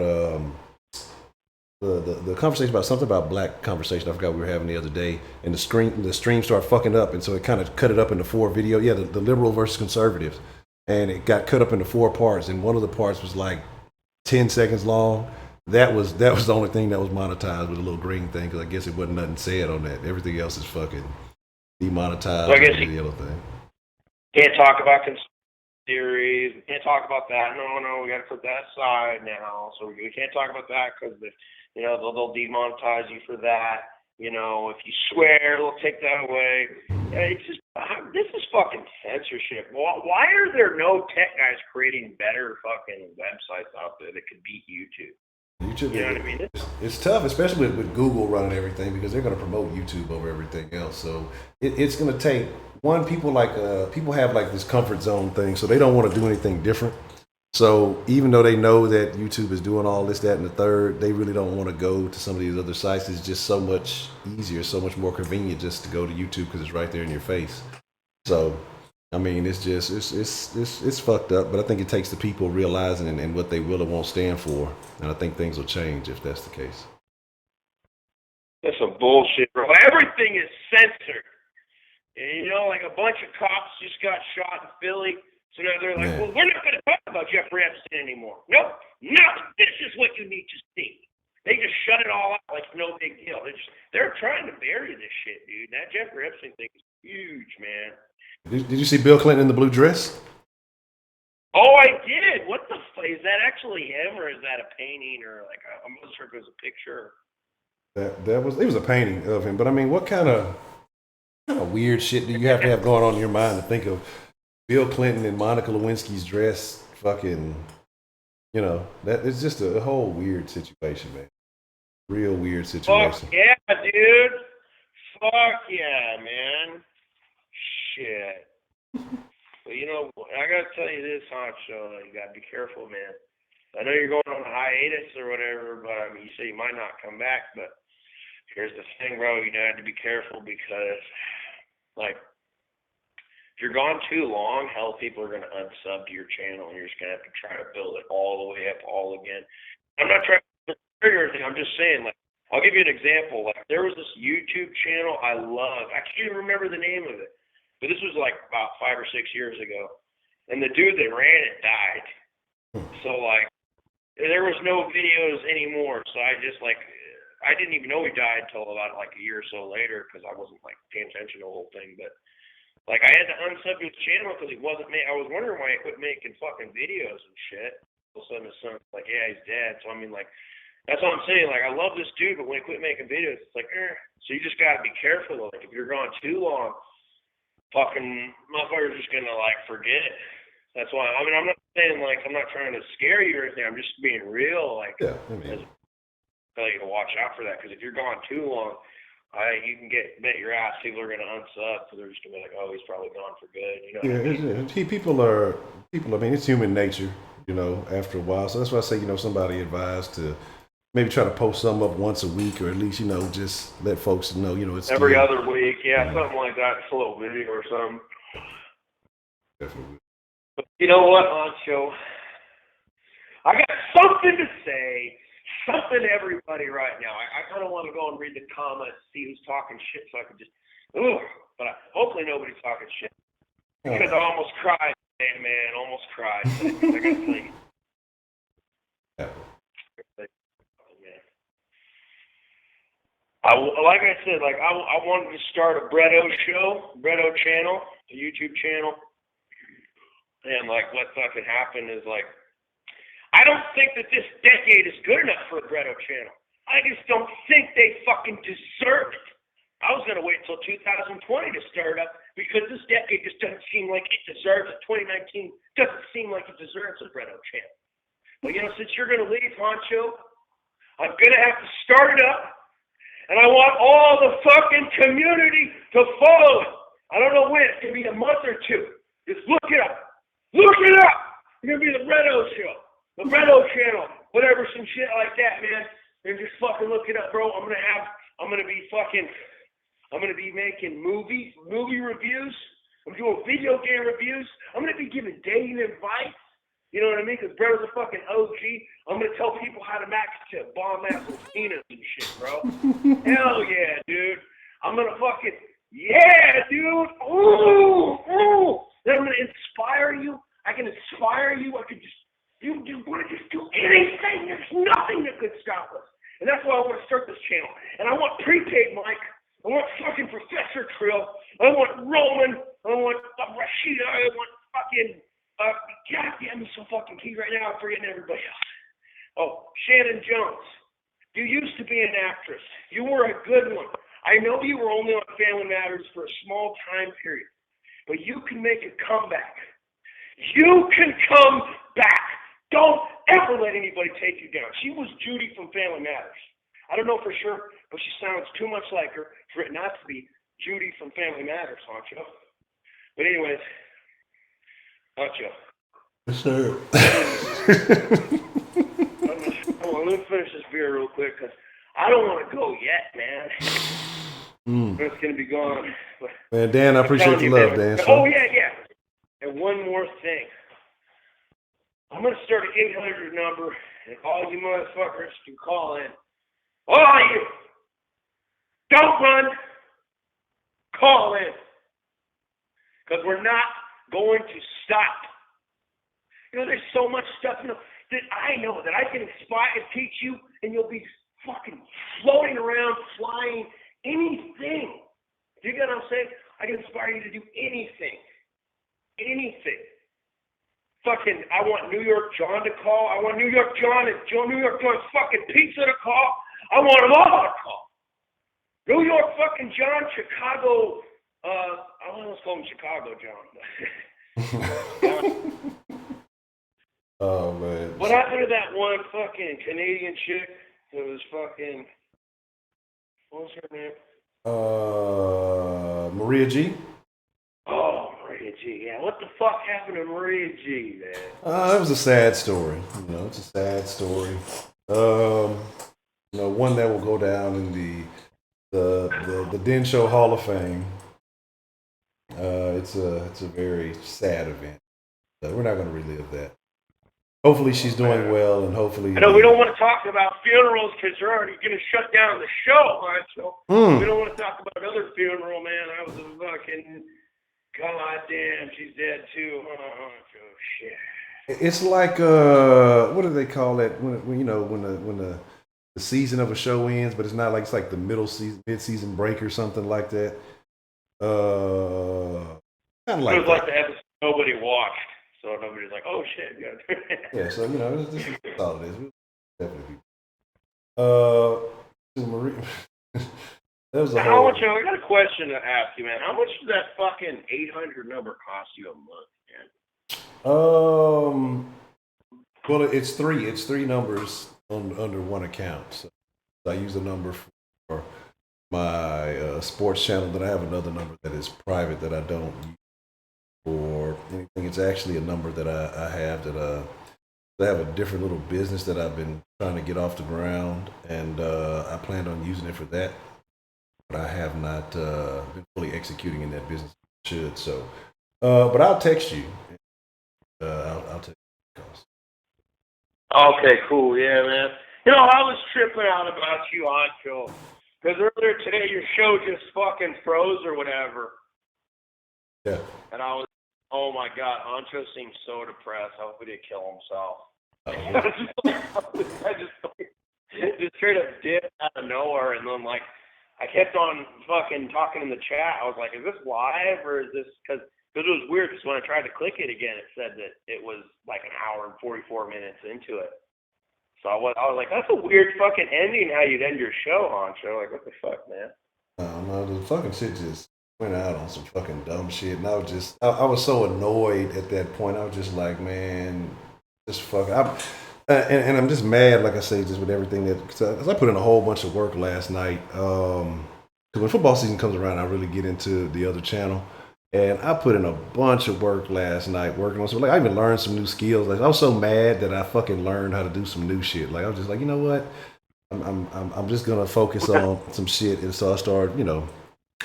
[SPEAKER 1] the conversation about something about black conversation. I forgot we were having the other day, and the stream started fucking up, and so it kind of cut it up into 4 videos. Yeah, the liberal versus conservatives, and it got cut up into 4 parts, and one of the parts was like 10 seconds long. That was the only thing that was monetized with a little green thing, because I guess it wasn't nothing said on that. Everything else is fucking demonetized.
[SPEAKER 5] So I guess
[SPEAKER 1] the other thing.
[SPEAKER 5] Can't talk about theories. We can't talk about that. No, we got to put that aside now. So we can't talk about that because they'll demonetize you for that. You know, if you swear, they'll take that away. It's just this is fucking censorship. Why are there no tech guys creating better fucking websites out there that could beat YouTube?
[SPEAKER 1] YouTube,
[SPEAKER 5] you know what I mean?
[SPEAKER 1] It's tough, especially with Google running everything, because they're going to promote YouTube over everything else. So it's going to take people have like this comfort zone thing, so they don't want to do anything different. So even though they know that YouTube is doing all this, that, and the third, they really don't want to go to some of these other sites. It's just so much easier, so much more convenient just to go to YouTube because it's right there in your face. So I mean, it's just it's fucked up, but I think it takes the people realizing and what they will or won't stand for, and I think things will change if that's the case.
[SPEAKER 5] That's some bullshit, bro. Everything is censored. And, like a bunch of cops just got shot in Philly, so now they're like, well, we're not going to talk about Jeffrey Epstein anymore. Nope, no, this is what you need to see. They just shut it all out like no big deal. They're trying to bury this shit, dude. That Jeffrey Epstein thing is huge, man.
[SPEAKER 1] Did you see Bill Clinton in the blue dress?
[SPEAKER 5] Oh, I did. What the fuck? Is that actually him, or is that a painting, or like I'm not sure if it was a picture?
[SPEAKER 1] It was a painting of him, but I mean, what kind of weird shit do you have to have going on in your mind to think of Bill Clinton in Monica Lewinsky's dress? Fucking, that it's just a whole weird situation, man. Real weird situation.
[SPEAKER 5] Fuck yeah, dude. Fuck yeah, man. Shit. But I gotta tell you this, Honcho, you gotta be careful, man. I know you're going on a hiatus or whatever, but I mean, you say you might not come back, but here's the thing, bro, you have to be careful because, like, if you're gone too long, hell, people are gonna unsub to your channel, and you're just gonna have to try to build it all the way up all again. I'm not trying to trigger anything, I'm just saying, like, I'll give you an example. Like, there was this YouTube channel I love. I can't even remember the name of it. But this was like about 5 or 6 years ago. And the dude that ran it died. So like, there was no videos anymore. So I just I didn't even know he died until about like a year or so later because I wasn't like paying attention to the whole thing. But like, I had to unsub his channel because he wasn't I was wondering why he quit making fucking videos and shit. All of a sudden his son's like, yeah, he's dead. So I mean, like, that's what I'm saying. Like, I love this dude, but when he quit making videos, it's like, So you just gotta be careful. Like, if you're gone too long, fucking motherfuckers just gonna like forget it. That's why. I mean, I'm not saying like I'm not trying to scare you or anything. I'm just being real. Like, tell you to watch out for that because if you're gone too long, you can get bet your ass people are gonna unsub because they're just gonna be like, oh, he's probably gone for good.
[SPEAKER 1] People. I mean, it's human nature. After a while. So that's why I say, somebody advised to maybe try to post something up once a week, or at least, just let folks know, it's
[SPEAKER 5] every other week. Yeah, something like that. Just a little video or something.
[SPEAKER 1] Definitely.
[SPEAKER 5] But you know what, Honcho? I got something to say. Something to everybody right now. I kind of want to go and read the comments, see who's talking shit, so I can just, but hopefully nobody's talking shit. Because I almost cried, man. Almost cried. I got to tell you. Like I said, I wanted to start a Bretto channel, a YouTube channel, and like what fucking happened is like, I don't think that this decade is good enough for a Bretto channel. I just don't think they fucking deserve it. I was gonna wait until 2020 to start up because this decade just doesn't seem like it deserves it. 2019 doesn't seem like it deserves a Bretto channel. But since you're gonna leave, Honcho, I'm gonna have to start it up. And I want all the fucking community to follow it. I don't know when. It's going to be a month or two. Just look it up. Look it up. It's going to be the Bretto show. The Bretto channel. Whatever, some shit like that, man. And just fucking look it up, bro. I'm going to be making movie reviews. I'm doing video game reviews. I'm going to be giving dating advice. You know what I mean? Because Brett's a fucking OG. I'm going to tell people how to max to bomb-ass Latinas and shit, bro. Hell yeah, dude. I'm going to fucking, yeah, dude. Ooh. Then I'm going to inspire you. I can inspire you. I could just, you want to just do anything. There's nothing that could stop us. And that's why I want to start this channel. And I want prepaid Mike. I want fucking Professor Trill. I want Roman. I want Rashida. I want fucking, God damn, I'm so fucking key right now. I'm forgetting everybody else. Oh, Shannon Jones. You used to be an actress. You were a good one. I know you were only on Family Matters for a small time period, but you can make a comeback. You can come back. Don't ever let anybody take you down. She was Judy from Family Matters. I don't know for sure, but she sounds too much like her for it not to be Judy from Family Matters, Honcho. But anyways, Honcho.
[SPEAKER 1] Yes, sir.
[SPEAKER 5] Let me finish this beer real quick because I don't want to go yet, man. It's going to be gone. But
[SPEAKER 1] Man, Dan, I appreciate the love, Dan.
[SPEAKER 5] Oh, yeah. And one more thing. I'm going to start an 800 number, and all you motherfuckers can call in. All you! Don't run! Call in. Because we're not going to stop. You know, there's so much stuff that I know that I can inspire and teach you, and you'll be fucking floating around, flying, anything. You get what I'm saying? I can inspire you to do anything. Anything. Fucking, I want New York John to call. I want New York John's fucking pizza to call. I want them all to call. New York fucking John, Chicago, I almost call him Chicago John.
[SPEAKER 1] Oh, man.
[SPEAKER 5] What happened to that one fucking Canadian chick that was fucking, what was her name?
[SPEAKER 1] Maria G?
[SPEAKER 5] Oh, Maria G. Yeah, what the fuck happened to Maria G, man?
[SPEAKER 1] It was a sad story. You know, it's a sad story. You know, one that will go down in the Den Show Hall of Fame. It's a very sad event. We're not going to relive that. Hopefully she's doing well, and hopefully.
[SPEAKER 5] I know we don't want to talk about funerals because they're already going to shut down the show, right? So we don't want to talk about another funeral, man. I was a fucking goddamn. She's dead too. Oh shit.
[SPEAKER 1] It's like what do they call that when you know when the season of a show ends, but it's not like it's like the mid-season break or something like that. Kind of like
[SPEAKER 5] it was like the episode nobody watched. So nobody's like, oh shit, yeah.
[SPEAKER 1] Yeah, so you know, this is all it is. Definitely. Marie, that was a
[SPEAKER 5] How
[SPEAKER 1] whole.
[SPEAKER 5] much? I got a question to ask you, man. How much does that fucking 800 number cost you a month, man?
[SPEAKER 1] Well, it's three numbers under one account. So I use a number for my sports channel. Then I have another number that is private that I don't use for anything. It's actually a number that I have that I have a different little business that I've been trying to get off the ground, and I planned on using it for that, but I have not been fully executing in that business. I should so, but I'll text you. I'll text you.
[SPEAKER 5] Okay, cool. Yeah, man. You know, I was tripping out about you, Honcho, because earlier today your show just fucking froze or whatever.
[SPEAKER 1] Yeah.
[SPEAKER 5] And I was, oh my God, Honcho seems so depressed. I hope he didn't kill himself. I just straight up dipped out of nowhere, and then like I kept on fucking talking in the chat. I was like, is this live or is this because it was weird? Because when I tried to click it again, it said that it was like an hour and 44 minutes into it. So I was like, that's a weird fucking ending. How you'd end your show, Honcho? Like, what the fuck, man?
[SPEAKER 1] No, the fucking shit just went out on some fucking dumb shit, and I was so annoyed at that point. I was just like, man, just fucking. And I'm just mad, like I say, just with everything because I put in a whole bunch of work last night. Because when football season comes around, I really get into the other channel, and I put in a bunch of work last night working on something. Like I even learned some new skills. Like I was so mad that I fucking learned how to do some new shit. Like I was just like, you know what? I'm just gonna focus on some shit, and so I started,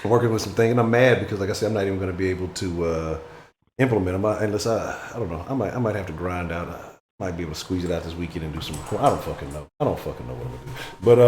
[SPEAKER 1] I'm working with some things, and I'm mad because, like I said, I'm not even going to be able to implement them unless I don't know. I might have to grind out. I might be able to squeeze it out this weekend and do some. I don't fucking know. I don't fucking know what I'm gonna do. But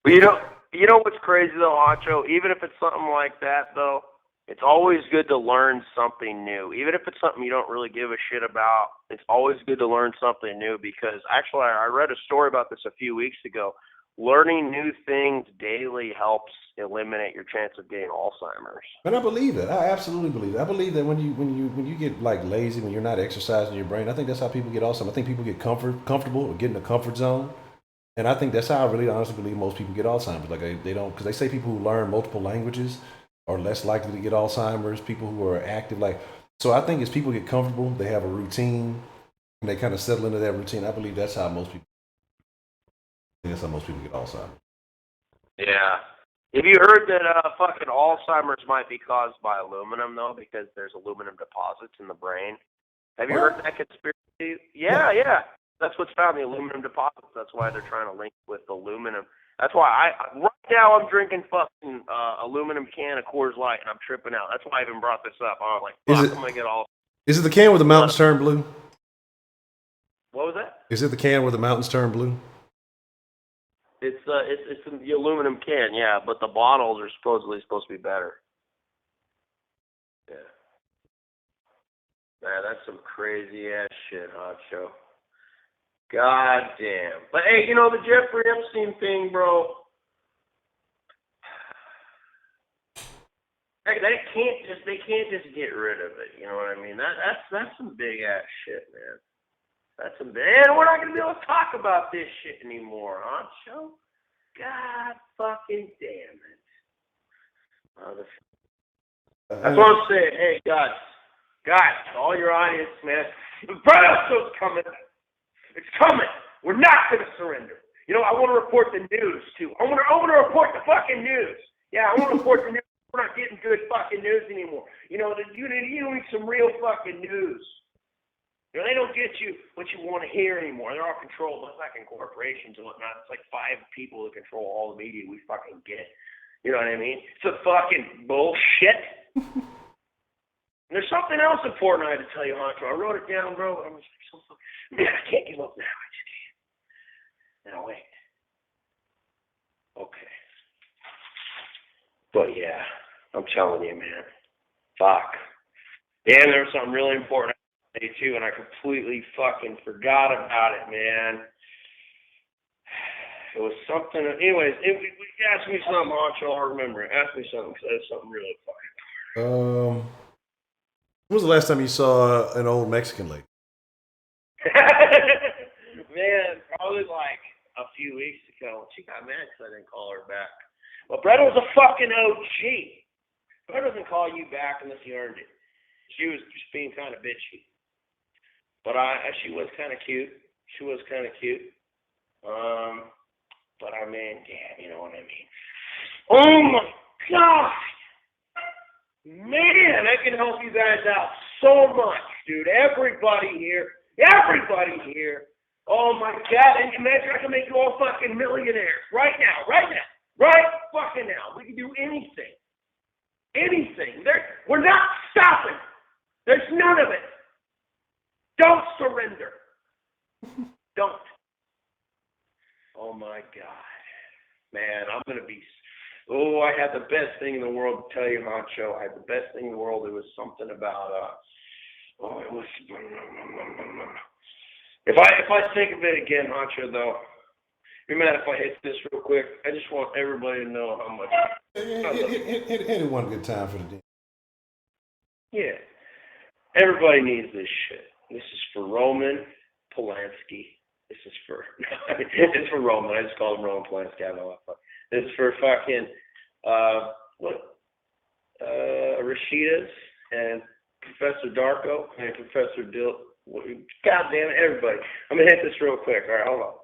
[SPEAKER 5] But you know what's crazy though, Honcho? Even if it's something like that, though, it's always good to learn something new. Even if it's something you don't really give a shit about, it's always good to learn something new because actually, I read a story about this a few weeks ago. Learning new things daily helps eliminate your chance of getting Alzheimer's.
[SPEAKER 1] and I believe that. I absolutely believe that. I believe that when you get like lazy, when you're not exercising your brain, I think that's how people get Alzheimer's. I think people get comfortable or get in a comfort zone. And I think that's how I really honestly believe most people get Alzheimer's. Like they don't, because they say people who learn multiple languages are less likely to get Alzheimer's. People who are active, like, so I think as people get comfortable, they have a routine and they kind of settle into that routine. I believe that's how most people. I think that's how most people get Alzheimer's.
[SPEAKER 5] Yeah. Have you heard that fucking Alzheimer's might be caused by aluminum though, because there's aluminum deposits in the brain? Have you heard that conspiracy? Yeah, yeah. That's what's found, the aluminum deposits. That's why they're trying to link with aluminum. That's why right now I'm drinking fucking aluminum can of Coors Light and I'm tripping out. That's why I even brought this up. I'm like, fuck, I'm gonna get all.
[SPEAKER 1] Is it the can where the mountains turn blue?
[SPEAKER 5] What was that?
[SPEAKER 1] Is it the can where the mountains turn blue?
[SPEAKER 5] It's the aluminum can, yeah, but the bottles are supposedly supposed to be better. Yeah. Man, that's some crazy ass shit, Honcho. God damn. But hey, you know the Jeffrey Epstein thing, bro. Hey, they can't just get rid of it. You know what I mean? That's some big ass shit, man. That's some big. And we're not gonna be able to talk about this shit anymore, Honcho. God fucking damn it. That's what I'm saying. Hey, guys, all your audience, man, the Brothers coming. It's coming. We're not going to surrender. You know, I want to report the news, too. I want to report the fucking news. Yeah, I want to report the news. We're not getting good fucking news anymore. You know, you need some real fucking news. You know, they don't get you what you want to hear anymore. They're all controlled by fucking corporations and whatnot. It's like 5 people that control all the media we fucking get. You know what I mean? It's a fucking bullshit. And there's something else important I had to tell you, Honcho. I wrote it down, bro. I was like, man, I can't give up now. I just can't. Now, wait. Okay. But, yeah, I'm telling you, man. Fuck. Damn, there was something really important I had to say, too, and I completely fucking forgot about it, man. It was something. Anyways, ask me something, Honcho. I'll remember it. Ask me something, because that's something really funny.
[SPEAKER 1] When was the last time you saw an old Mexican lady?
[SPEAKER 5] Man, probably like a few weeks ago. She got mad because I didn't call her back. Well, Brett was a fucking OG. Brett doesn't call you back unless you earned it. She was just being kind of bitchy. But she was kind of cute. But I mean, yeah, you know what I mean. Oh my God! Man, I can help you guys out so much, dude. Everybody here. Oh my God! And imagine I can make you all fucking millionaires right now. Right fucking now. We can do anything. We're not stopping. There's none of it. Don't surrender. Don't. Oh my God. Man, I'm going to be... Oh, I had the best thing in the world to tell you, Honcho. I had the best thing in the world. It was something about... it was... If I think of it again, Honcho, though, you mind if I hit this real quick? I just want everybody to know how much...
[SPEAKER 1] It one good time for the day.
[SPEAKER 5] Yeah. Everybody needs this shit. This is for Roman Polanski. This is for Roman. I just call him Roman Polanski. I don't know. This is for fucking Rashida's and Professor Darko and Professor Dill. God damn it, everybody. I'm gonna hit this real quick. All right, hold on.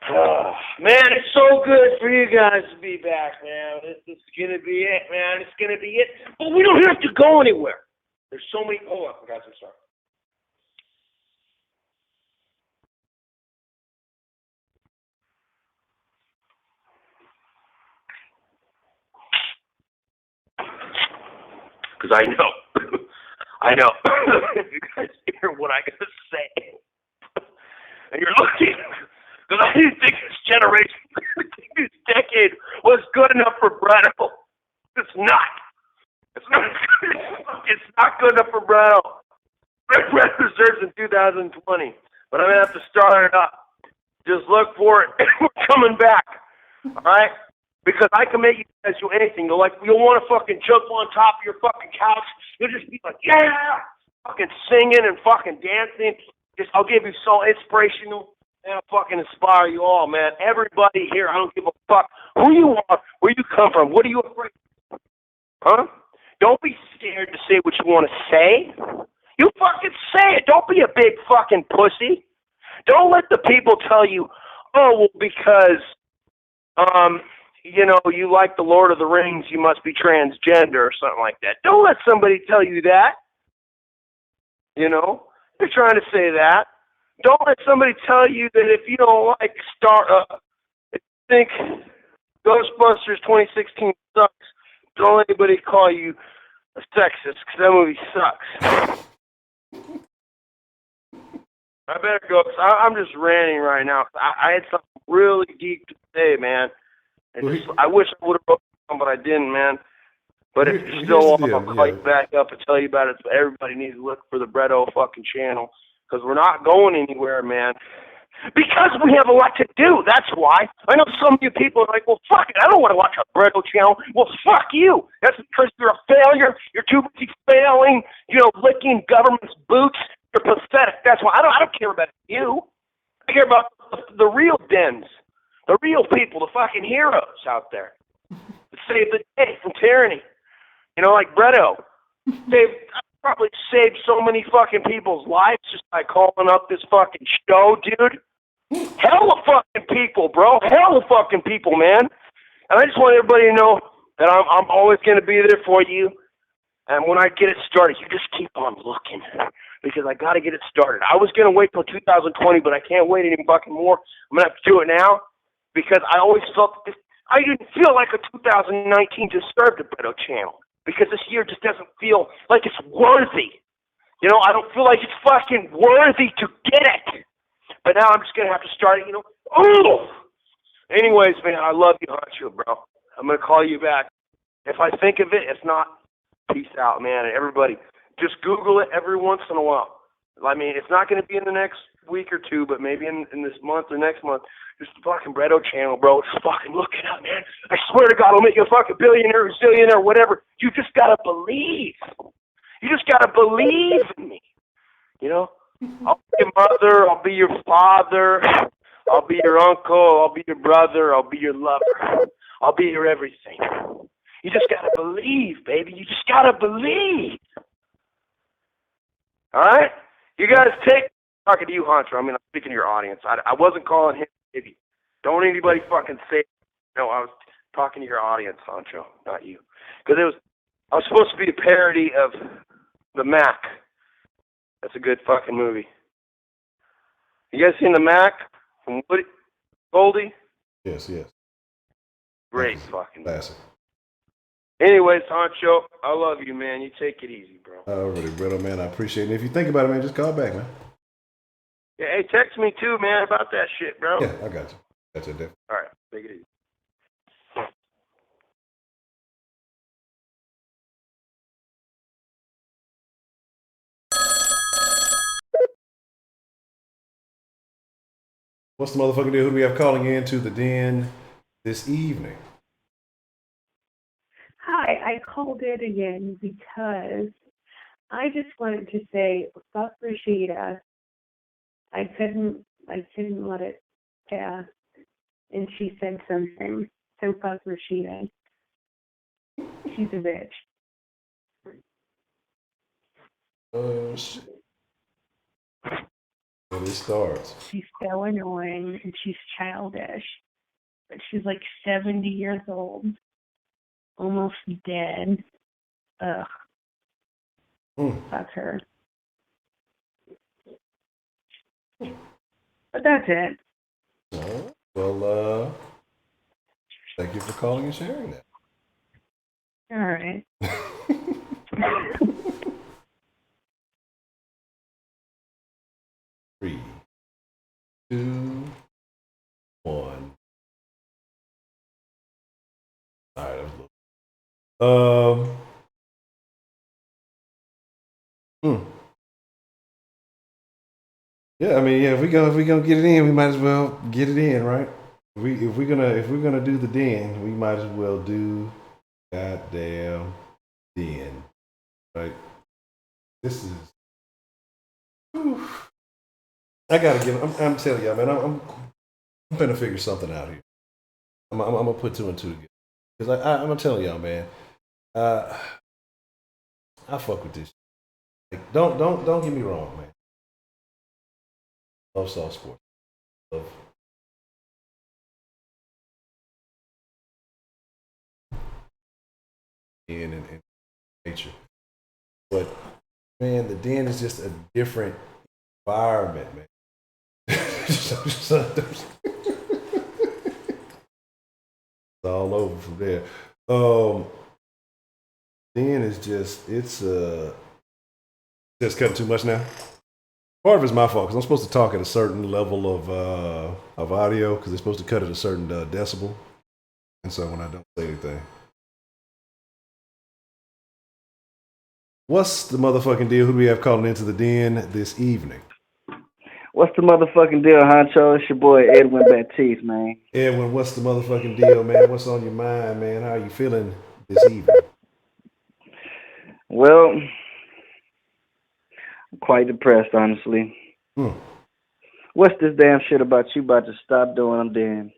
[SPEAKER 5] Oh, man, it's so good for you guys to be back, man. This is gonna be it, man. It's gonna be it. But we don't have to go anywhere. There's so many. Oh, I forgot to start. because I know. I know. If you guys hear what I gotta say, and you're looking, because I didn't think this generation, this decade was good enough for Breno. It's not. It's not. It's not good enough for Breno. Red reserves in 2020, but I'm gonna have to start it up. Just look for it. We're coming back. All right. Because I can make you guys do anything. You'll want to fucking jump on top of your fucking couch. You'll just be like, yeah, fucking singing and fucking dancing. I'll give you so inspirational and I'll fucking inspire you all, man. Everybody here, I don't give a fuck who you are, where you come from. What are you afraid of? Huh? Don't be scared to say what you want to say. You fucking say it. Don't be a big fucking pussy. Don't let the people tell you, oh, well, because, you like the Lord of the Rings, you must be transgender or something like that. Don't let somebody tell you that. They're trying to say that. Don't let somebody tell you that if you don't like if you think Ghostbusters 2016 sucks, don't let anybody call you a sexist, because that movie sucks. I better go, because I'm just ranting right now. I had something really deep to say, man. I wish I would have wrote it down, but I didn't, man. But if you're still on, I'll call you back up and tell you about it. But everybody needs to look for the Bredo fucking channel, because we're not going anywhere, man. Because we have a lot to do. That's why. I know some of you people are like, well, fuck it. I don't want to watch a Bredo channel. Well, fuck you. That's because you're a failure. You're too busy failing, licking government's boots. You're pathetic. That's why. I don't care about you. I care about the real Dems. The real people, the fucking heroes out there that save the day from tyranny. Like Bredo. I probably saved so many fucking people's lives just by calling up this fucking show, dude. Hell of fucking people, bro. Hell of fucking people, man. And I just want everybody to know that I'm always going to be there for you. And when I get it started, you just keep on looking. Because I got to get it started. I was going to wait till 2020, but I can't wait any fucking more. I'm going to have to do it now. Because I always felt I didn't feel like a 2019 deserved a Bredo channel. Because this year just doesn't feel like it's worthy. I don't feel like it's fucking worthy to get it. But now I'm just going to have to start it, Oh! Anyways, man, I love you, Honcho, bro. I'm going to call you back. If I think of it, if not, peace out, man. And everybody, just Google it every once in a while. I mean, it's not going to be in the next week or two, but maybe in this month or next month. Just the fucking Bredo channel, bro. Just fucking look it up, man. I swear to God, I'll make you a fucking billionaire, zillionaire, whatever. You just gotta believe. You just gotta believe in me. I'll be your mother. I'll be your father. I'll be your uncle. I'll be your brother. I'll be your lover. I'll be your everything. You just gotta believe, baby. You just gotta believe. All right? You guys talking to you, Honcho. I mean, I'm speaking to your audience. I wasn't calling him baby. Don't anybody fucking say it. No, I was talking to your audience, Honcho, not you. Because I was supposed to be a parody of The Mac. That's a good fucking movie. You guys seen The Mac from Goldie?
[SPEAKER 1] Yes.
[SPEAKER 5] Great fucking movie.
[SPEAKER 1] Classic.
[SPEAKER 5] Anyways, Honcho, I love you, man. You take it easy, bro.
[SPEAKER 1] Alrighty, Bredo, man. I appreciate it. If you think about it, man, just call back, man.
[SPEAKER 5] Yeah, hey, text me too, man, about that shit, bro.
[SPEAKER 1] Yeah, I got you. That's it, definitely.
[SPEAKER 5] All right, take it easy.
[SPEAKER 1] What's the motherfucking deal? Who do we have calling in to the den this evening?
[SPEAKER 4] Hi, I called in again because I just wanted to say, fuck Rashida. I couldn't let it pass. And she said something. So fuck Rashida. She's a bitch.
[SPEAKER 1] Oh, shit. And it starts.
[SPEAKER 4] She's so annoying and she's childish. But she's like 70 years old. Almost dead. Ugh. Fuck her. But that's it.
[SPEAKER 1] Well, thank you for calling and sharing that.
[SPEAKER 4] All right.
[SPEAKER 1] 2, 1. All right, that was a little. Yeah, I mean, yeah. If we gonna get it in, we might as well get it in, right? If we're gonna do the den, we might as well do goddamn den, right? This is. Whew. I gotta give. I'm telling y'all, man. I'm gonna figure something out here. I'm gonna put 2 and 2 together because I'm gonna tell y'all, man. Uh, I fuck with this. Like, don't get me wrong, man. Love soft sports. Love and nature. But man, the den is just a different environment, man. It's all over from there. Den is just cutting too much now. Part of it's my fault because I'm supposed to talk at a certain level of audio because they're supposed to cut at a certain decibel, and so when I don't say anything. What's the motherfucking deal? Who do we have calling into the den this evening?
[SPEAKER 6] What's the motherfucking deal, Honcho? It's your boy Edwin Baptiste, man.
[SPEAKER 1] Edwin, what's the motherfucking deal, man? What's on your mind, man? How are you feeling this evening?
[SPEAKER 6] Well, I'm quite depressed, honestly. What's this damn shit about you about to stop doing them then?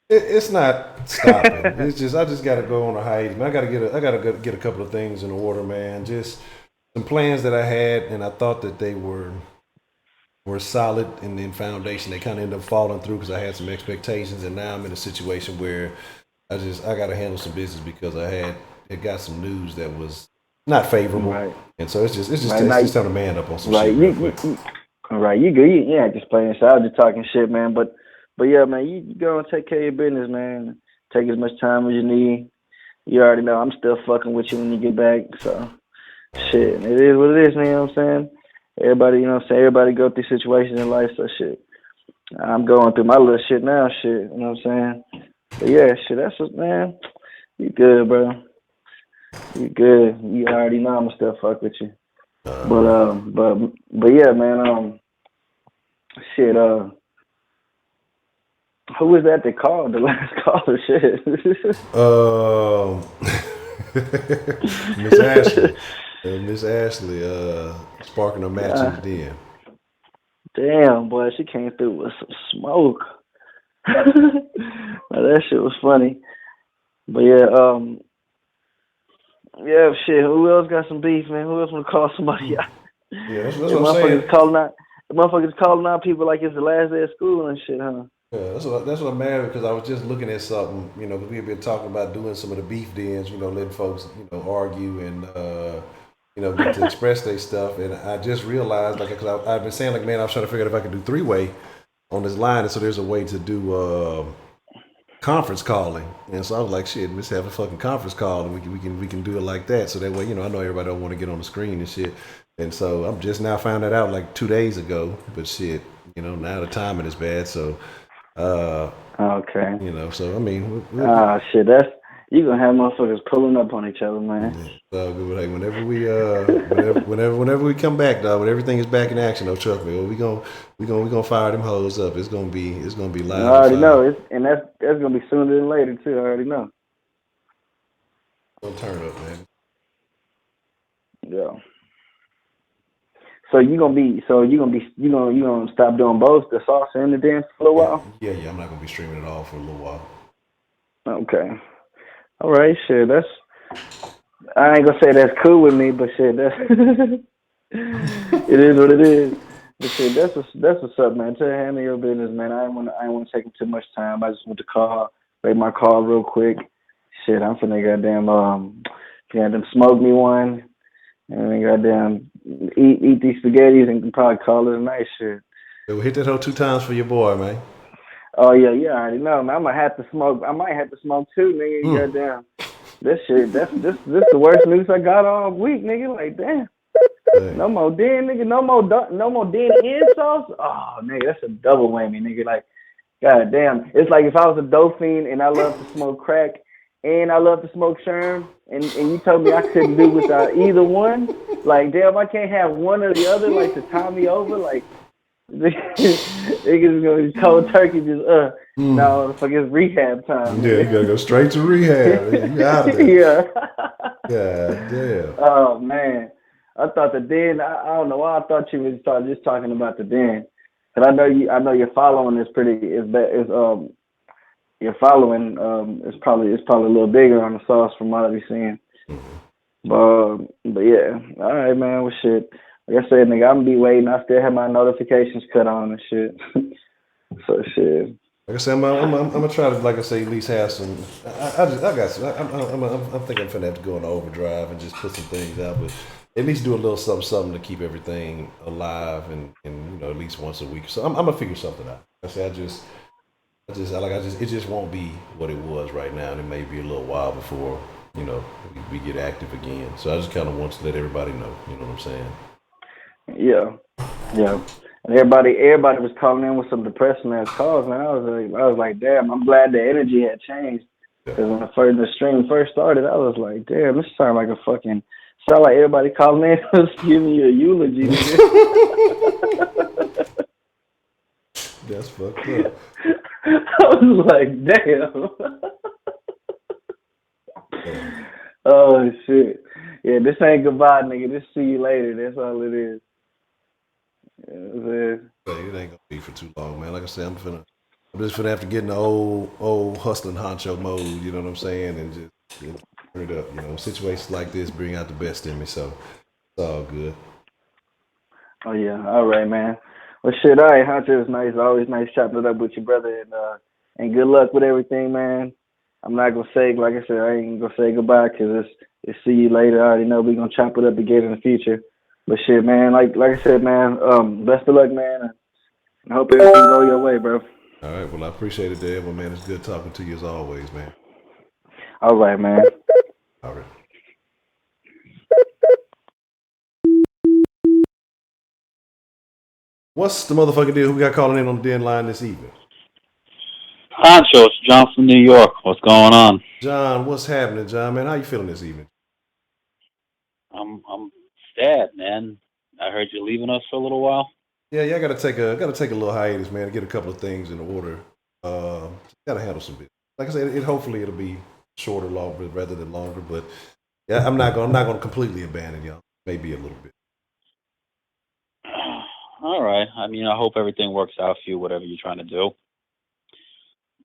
[SPEAKER 1] It's not stopping. It's just I just gotta go on a hiatus. Man, I gotta get a couple of things in order, man. Just some plans that I had, and I thought that they were solid and in foundation. They kind of ended up falling through because I had some expectations, and now I'm in a situation where I got to handle some business because it got some news that was not favorable,
[SPEAKER 6] right.
[SPEAKER 1] And so it's just
[SPEAKER 6] right.
[SPEAKER 1] time to man up on some
[SPEAKER 6] right.
[SPEAKER 1] shit. Real quick.
[SPEAKER 6] Right, you good? You ain't just playing shit. I was just talking shit, man. But yeah, man, you go and take care of your business, man. Take as much time as you need. You already know I'm still fucking with you when you get back. So shit, it is what it is, man. You know what I'm saying? Everybody, you know what I'm saying? Everybody go through situations in life, so shit. I'm going through my little shit now, shit. You know what I'm saying? But yeah, shit, that's what, man. You good, bro. You good. You already know I'm still fuck with you. But yeah, man, shit, who was that called? The last caller, shit.
[SPEAKER 1] Miss Ashley. Miss Ashley, sparking a match in the den.
[SPEAKER 6] Damn, boy, she came through with some smoke. That shit was funny. But yeah, yeah, shit. Who else got some beef, man? Who else want to call somebody out?
[SPEAKER 1] Yeah, that's what I'm saying.
[SPEAKER 6] Motherfuckers calling out people like it's the last day of school and shit, huh?
[SPEAKER 1] Yeah, that's what I'm mad because I was just looking at something, you know, because we've been talking about doing some of the beef dens, you know, letting folks, you know, argue and, you know, get to express their stuff. And I just realized, like, because I've been saying, like, man, I was trying to figure out if I could do 3-way on this line. And so there's a way to do conference calling. And so I was like, shit, let's have a fucking conference call and we can do it like that. So that way, you know, I know everybody don't want to get on the screen and shit. And so I'm just now found that out like 2 days ago. But shit, you know, now the timing is bad. So,
[SPEAKER 6] okay.
[SPEAKER 1] You know, so I mean,
[SPEAKER 6] shit, you gonna have motherfuckers pulling up on each other, man.
[SPEAKER 1] Hey, whenever we come back, dog, when everything is back in action, though, trust me, we gonna fire them hoes up. It's gonna be live.
[SPEAKER 6] I already know, that's gonna be sooner than later too. I already know.
[SPEAKER 1] Don't turn up, man.
[SPEAKER 6] Yeah. So you gonna stop doing both the salsa and the dance for a while?
[SPEAKER 1] Yeah, I'm not gonna be streaming it all for a little while.
[SPEAKER 6] Okay. All right, shit. I ain't gonna say that's cool with me, but shit, that's it is what it is. But shit, that's what's up, man. Tell handle your business, man. I ain't wanna take too much time. I just want to make my call real quick. Shit, I'm finna goddamn smoke me one. And then goddamn eat these spaghettis and probably call it a night, shit.
[SPEAKER 1] Yeah, we'll hit that hoe 2 times for your boy, man.
[SPEAKER 6] Oh yeah, I already know, man. I might have to smoke too, nigga. Goddamn. This shit, this the worst news I got all week, nigga. Like damn. No more Den, nigga. No more Den in sauce. Oh, nigga, that's a double whammy, nigga. Like, god damn. It's like if I was a dope fiend and I love to smoke crack and I love to smoke sherm, and you told me I couldn't do without either one. Like, damn, I can't have one or the other. Like to tie me over. Like, niggas gonna be cold turkey. Just no, fuck, it's rehab time.
[SPEAKER 1] Yeah, you gotta go straight to rehab. You out of there.
[SPEAKER 6] Yeah.
[SPEAKER 1] God damn.
[SPEAKER 6] Oh man, I thought the Den. I don't know why I thought you was just talking about the Den, cause I know your following is your following is probably a little bigger on the sauce from what I be seeing. But yeah, all right, man. Well, shit. Like I said, nigga, I'm gonna be waiting. I still have my notifications cut on and shit. So shit.
[SPEAKER 1] Like I said, I'm gonna try to, like I say, at least have some. I got some. I'm thinking I'm finna have to go into overdrive and just put some things out, but at least do a little something to keep everything alive and at least once a week. So I'm gonna figure something out. Like I say, it just won't be what it was right now, and it may be a little while before we get active again. So I just kind of want to let everybody know. You know what I'm saying?
[SPEAKER 6] Yeah. And everybody was calling in with some depressing ass calls, man. I was like, damn, I'm glad the energy had changed. Because when the stream first started, I was like, damn, this sound like everybody calling in was giving you a eulogy.
[SPEAKER 1] That's fucked up.
[SPEAKER 6] I was like, damn. Oh shit. Yeah, this ain't goodbye, nigga. This see you later. That's all it is. Yeah,
[SPEAKER 1] it ain't gonna be for too long, man. Like I said, I'm just gonna have to get in the old hustling honcho mode. You know what I'm saying, and just turn it up. Situations like this bring out the best in me, so it's all good.
[SPEAKER 6] Oh yeah, all right, man. Well, shit, all right, Honcho, it's nice. Always nice chopping it up with your brother, and good luck with everything, man. I'm not gonna say, like I said, I ain't gonna say goodbye because it's see you later. I already know we're gonna chop it up again in the future. But shit, man, like I said, man, best of luck, man. I hope everything go your way, bro.
[SPEAKER 1] All right, well, I appreciate it, Dad. Well, man, it's good talking to you as always, man.
[SPEAKER 6] All right, man.
[SPEAKER 1] All right. What's the motherfucking deal? Who we got calling in on the Denline this evening?
[SPEAKER 7] Honcho, it's John from New York. What's going on?
[SPEAKER 1] John, what's happening, John? Man, how you feeling this evening?
[SPEAKER 7] I'm sad, man. I heard you're leaving us for a little while.
[SPEAKER 1] Yeah, I gotta take a little hiatus, man, to get a couple of things in order. Gotta handle some bit. Like I said, hopefully it'll be shorter, longer rather than longer. But yeah, I'm not gonna completely abandon y'all. Maybe a little bit.
[SPEAKER 7] All right. I mean, I hope everything works out for you, whatever you're trying to do.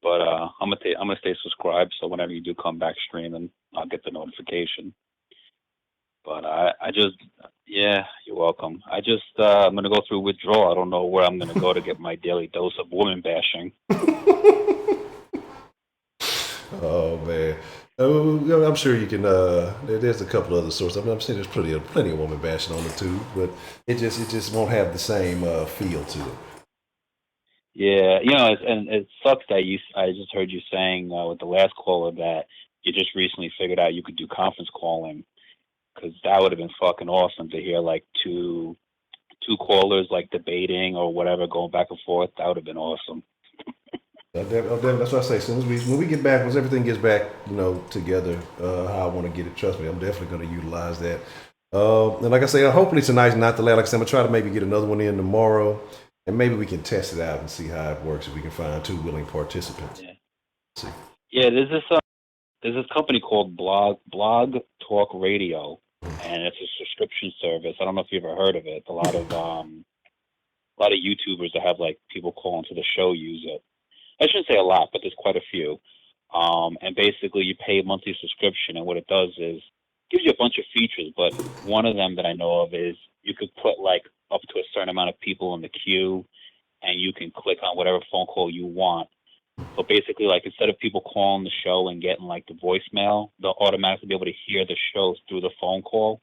[SPEAKER 7] But I'm gonna stay subscribed, so whenever you do come back streaming, I'll get the notification. But yeah, you're welcome. I'm gonna go through withdrawal. I don't know where I'm gonna go to get my daily dose of woman bashing.
[SPEAKER 1] Oh man, I'm sure you can. There's a couple other sources. I'm saying there's plenty of woman bashing on the tube, but it just won't have the same feel to it.
[SPEAKER 7] Yeah, and it sucks that I just heard you saying with the last caller that you just recently figured out you could do conference calling, because that would have been fucking awesome to hear like two callers like debating or whatever, going back and forth. That would have been awesome.
[SPEAKER 1] That's what I say. When we get back, once everything gets back, together, how I want to get it. Trust me, I'm definitely going to utilize that. And like I say, hopefully tonight's not the last. Like I said, I'm gonna try to maybe get another one in tomorrow, and maybe we can test it out and see how it works if we can find two willing participants.
[SPEAKER 7] Yeah. Yeah, there's this company called Blog Talk Radio, and it's a subscription service. I don't know if you've ever heard of it. A lot of YouTubers that have like people call into the show use it. I shouldn't say a lot, but there's quite a few. And basically you pay a monthly subscription, and what it does is gives you a bunch of features, but one of them that I know of is you could put like up to a certain amount of people in the queue, and you can click on whatever phone call you want. So basically, like, instead of people calling the show and getting like the voicemail, they'll automatically be able to hear the shows through the phone call,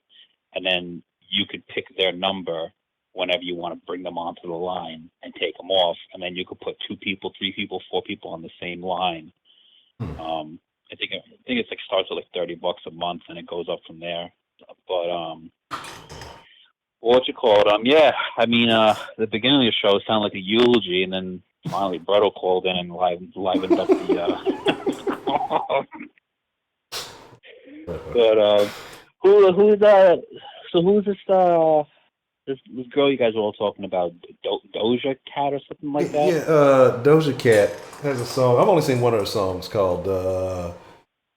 [SPEAKER 7] and then you could pick their number whenever you want to bring them onto the line and take them off, and then you could put 2 people, 3 people, 4 people on the same line. I think it's like starts at like $30 a month, and it goes up from there. But What you call it? Yeah. I mean, the beginning of the show sounded like a eulogy, and then finally Bredo called in and livened up the. But who's that? So who's this girl you guys were all talking about? Doja Cat or something like that?
[SPEAKER 1] Yeah, Doja Cat has a song. I've only seen one of her songs called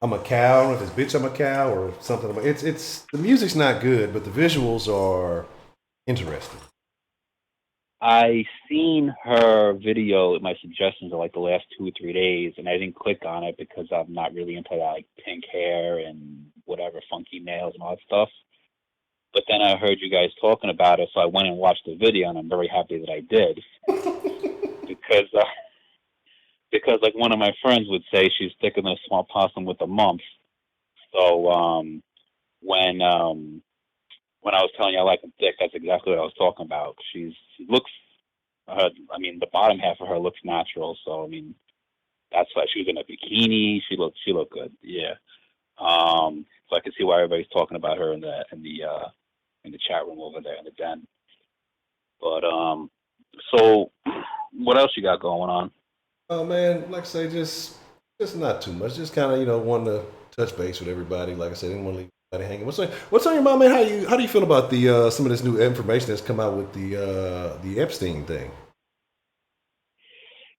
[SPEAKER 1] "I'm a Cow." I don't know if it's "Bitch, I'm a Cow" or something. It's the music's not good, but the visuals are interesting.
[SPEAKER 7] I seen her video, my suggestions of like the last 2 or 3 days, and I didn't click on it because I'm not really into that like pink hair and whatever funky nails and all that stuff. But then I heard you guys talking about it, so I went and watched the video, and I'm very happy that I did because because like one of my friends would say, she's thicker than a small possum with the mumps. So when I was telling you I like them thick, that's exactly what I was talking about. She looks, I mean, the bottom half of her looks natural. So I mean, that's why she was in a bikini. She looked good. Yeah. So I can see why everybody's talking about her in the chat room over there in the den. But so what else you got going on?
[SPEAKER 1] Oh man, like I say, just not too much. Just kind of wanting to touch base with everybody. Like I said, didn't want to leave anybody hanging. What's on your mind, man? How do you feel about the some of this new information that's come out with the Epstein thing?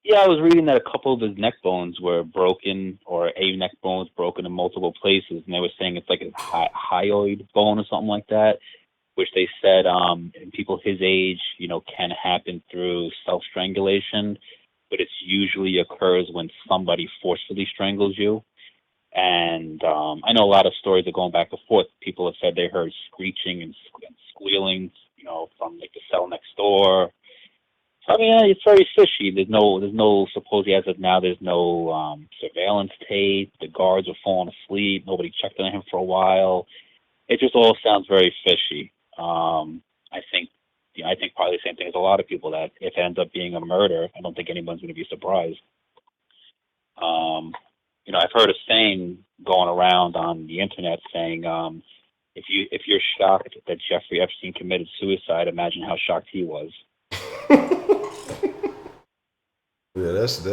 [SPEAKER 7] Yeah, I was reading that a couple of his neck bones were broken, or a neck bone was broken in multiple places, and they were saying it's like a hyoid bone or something like that, which they said in people his age, can happen through self-strangulation, but it usually occurs when somebody forcefully strangles you. And I know a lot of stories are going back and forth. People have said they heard screeching and squealing, from like the cell next door. I mean, it's very fishy. There's no supposedly as of now. There's no surveillance tape. The guards are falling asleep. Nobody checked on him for a while. It just all sounds very fishy. I think, I think probably the same thing as a lot of people, that if it ends up being a murder, I don't think anyone's going to be surprised. I've heard a saying going around on the internet saying, if you're shocked that Jeffrey Epstein committed suicide, imagine how shocked he was.
[SPEAKER 1] Yeah, that's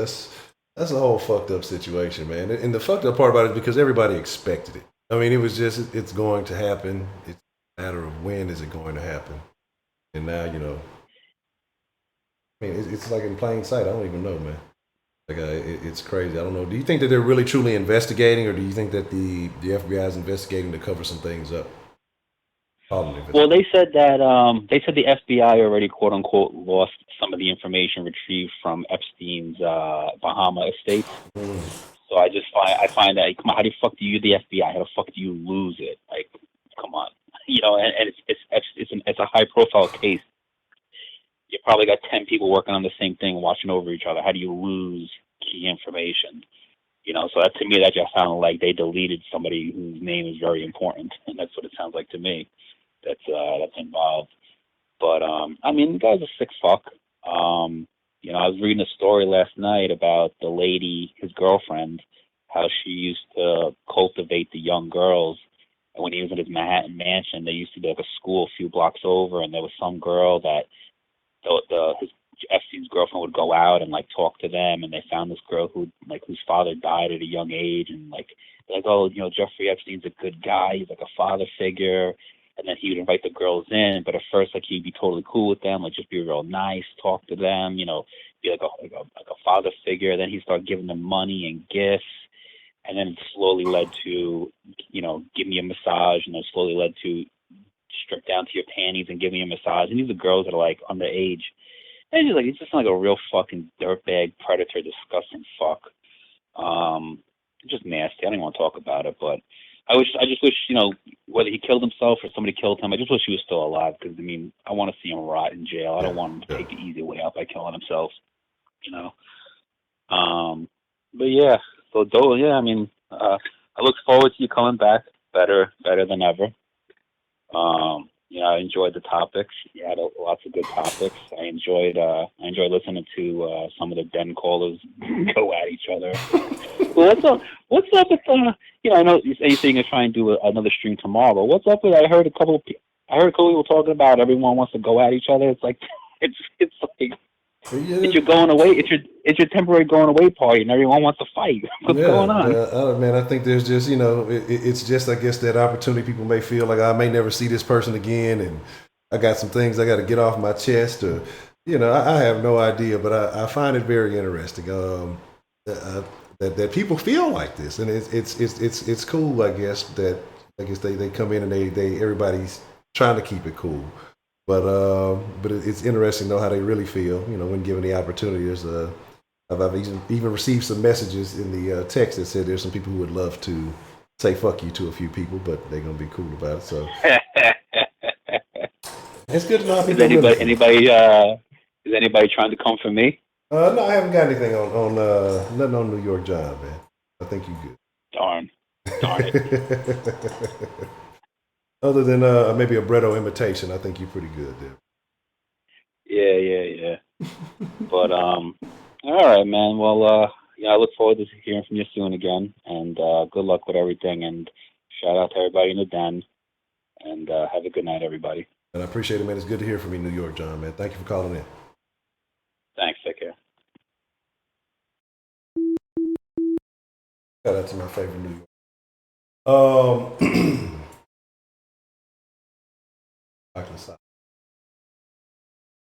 [SPEAKER 1] a whole fucked up situation, man. And the fucked up part about it is because everybody expected it. I mean, it was just it's going to happen. It's a matter of when is it going to happen. And now, I mean, it's like in plain sight. I don't even know, man. Like, it's crazy. I don't know. Do you think that they're really truly investigating, or do you think that the FBI is investigating to cover some things up?
[SPEAKER 7] Well, they said that the FBI already quote unquote lost some of the information retrieved from Epstein's Bahama estates. So I find that, come on, how the fuck do you, the FBI, how the fuck do you lose it? Like, come on, and it's a high profile case. You probably got 10 people working on the same thing, watching over each other. How do you lose key information? So that, to me, that just sounded like they deleted somebody whose name is very important, and that's what it sounds like to me. That's involved. But I mean, the guy's a sick fuck. I was reading a story last night about the lady, his girlfriend, how she used to cultivate the young girls. And when he was in his Manhattan mansion, there used to be like a school a few blocks over, and there was some girl that his Epstein's girlfriend would go out and like talk to them, and they found this girl whose father died at a young age, and like they're like, oh, Jeffrey Epstein's a good guy, he's like a father figure. And then he would invite the girls in, but at first, like, he'd be totally cool with them, like, just be real nice, talk to them, be like a father figure. Then he'd start giving them money and gifts, and then it slowly led to, give me a massage, and then slowly led to strip down to your panties and give me a massage. And these are girls that are like underage, and he's just like a real fucking dirtbag, predator, disgusting fuck. Just nasty. I don't even want to talk about it, but I just wish, whether he killed himself or somebody killed him, I just wish he was still alive, because, I mean, I want to see him rot in jail. I don't want him to take the easy way out by killing himself, But yeah, I mean, I look forward to you coming back better than ever. I enjoyed the topics. You had lots of good topics. I enjoyed listening to some of the den callers go at each other. Well, what's up with I know you're saying you're trying to do another stream tomorrow. What's up with? I heard a couple of I heard cool people talking about everyone wants to go at each other. It's like it's like it's your going away. It's your temporary going away party, and everyone wants to fight. What's going on?
[SPEAKER 1] Man, I think there's just it's just I guess that opportunity people may feel like I may never see this person again, and I got some things I got to get off my chest, or I have no idea, but I find it very interesting that people feel like this, and it's cool. I guess they come in and they everybody's trying to keep it cool. But it's interesting to know how they really feel, when given the opportunity. I've even received some messages in the text that said there's some people who would love to say "fuck you" to a few people, but they're gonna be cool about it. So it's good to know how people
[SPEAKER 7] Is anybody trying to come for me?
[SPEAKER 1] No, I haven't got anything on nothing on New York John, man. I think you good.
[SPEAKER 7] Darn it.
[SPEAKER 1] Other than maybe a Bretto imitation, I think you're pretty good there.
[SPEAKER 7] Yeah. But all right, man. Well, I look forward to hearing from you soon again, and good luck with everything. And shout out to everybody in the den, and have a good night, everybody.
[SPEAKER 1] And I appreciate it, man. It's good to hear from you, New York John, man. Thank you for calling in.
[SPEAKER 7] Thanks. Take care.
[SPEAKER 1] Shout out to my favorite New York.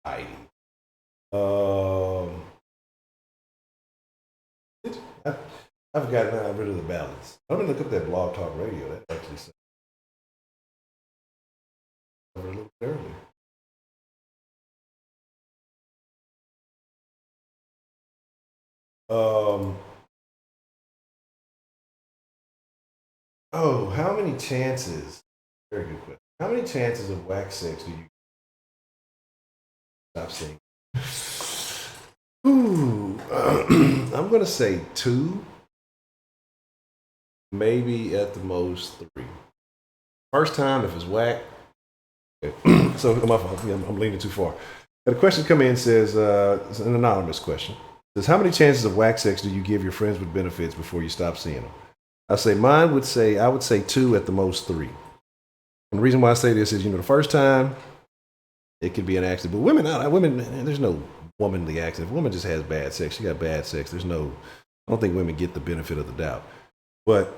[SPEAKER 1] Heidi. I forgot now. I'm rid of the balance. I'm gonna look up that Blog Talk Radio. That actually said a little bit earlier. How many chances? Very good question. How many chances of wax sex do you stop seeing? Ooh, I'm gonna say 2, maybe at the most 3. First time, if it's whack. Okay. So my fault. I'm leaning too far. The question come in says it's an anonymous question. It says, how many chances of wax sex do you give your friends with benefits before you stop seeing them? I would say 2, at the most 3. And the reason why I say this is, the first time it could be an accident, but women, there's no womanly accident. If a woman just has bad sex, she got bad sex. I don't think women get the benefit of the doubt. But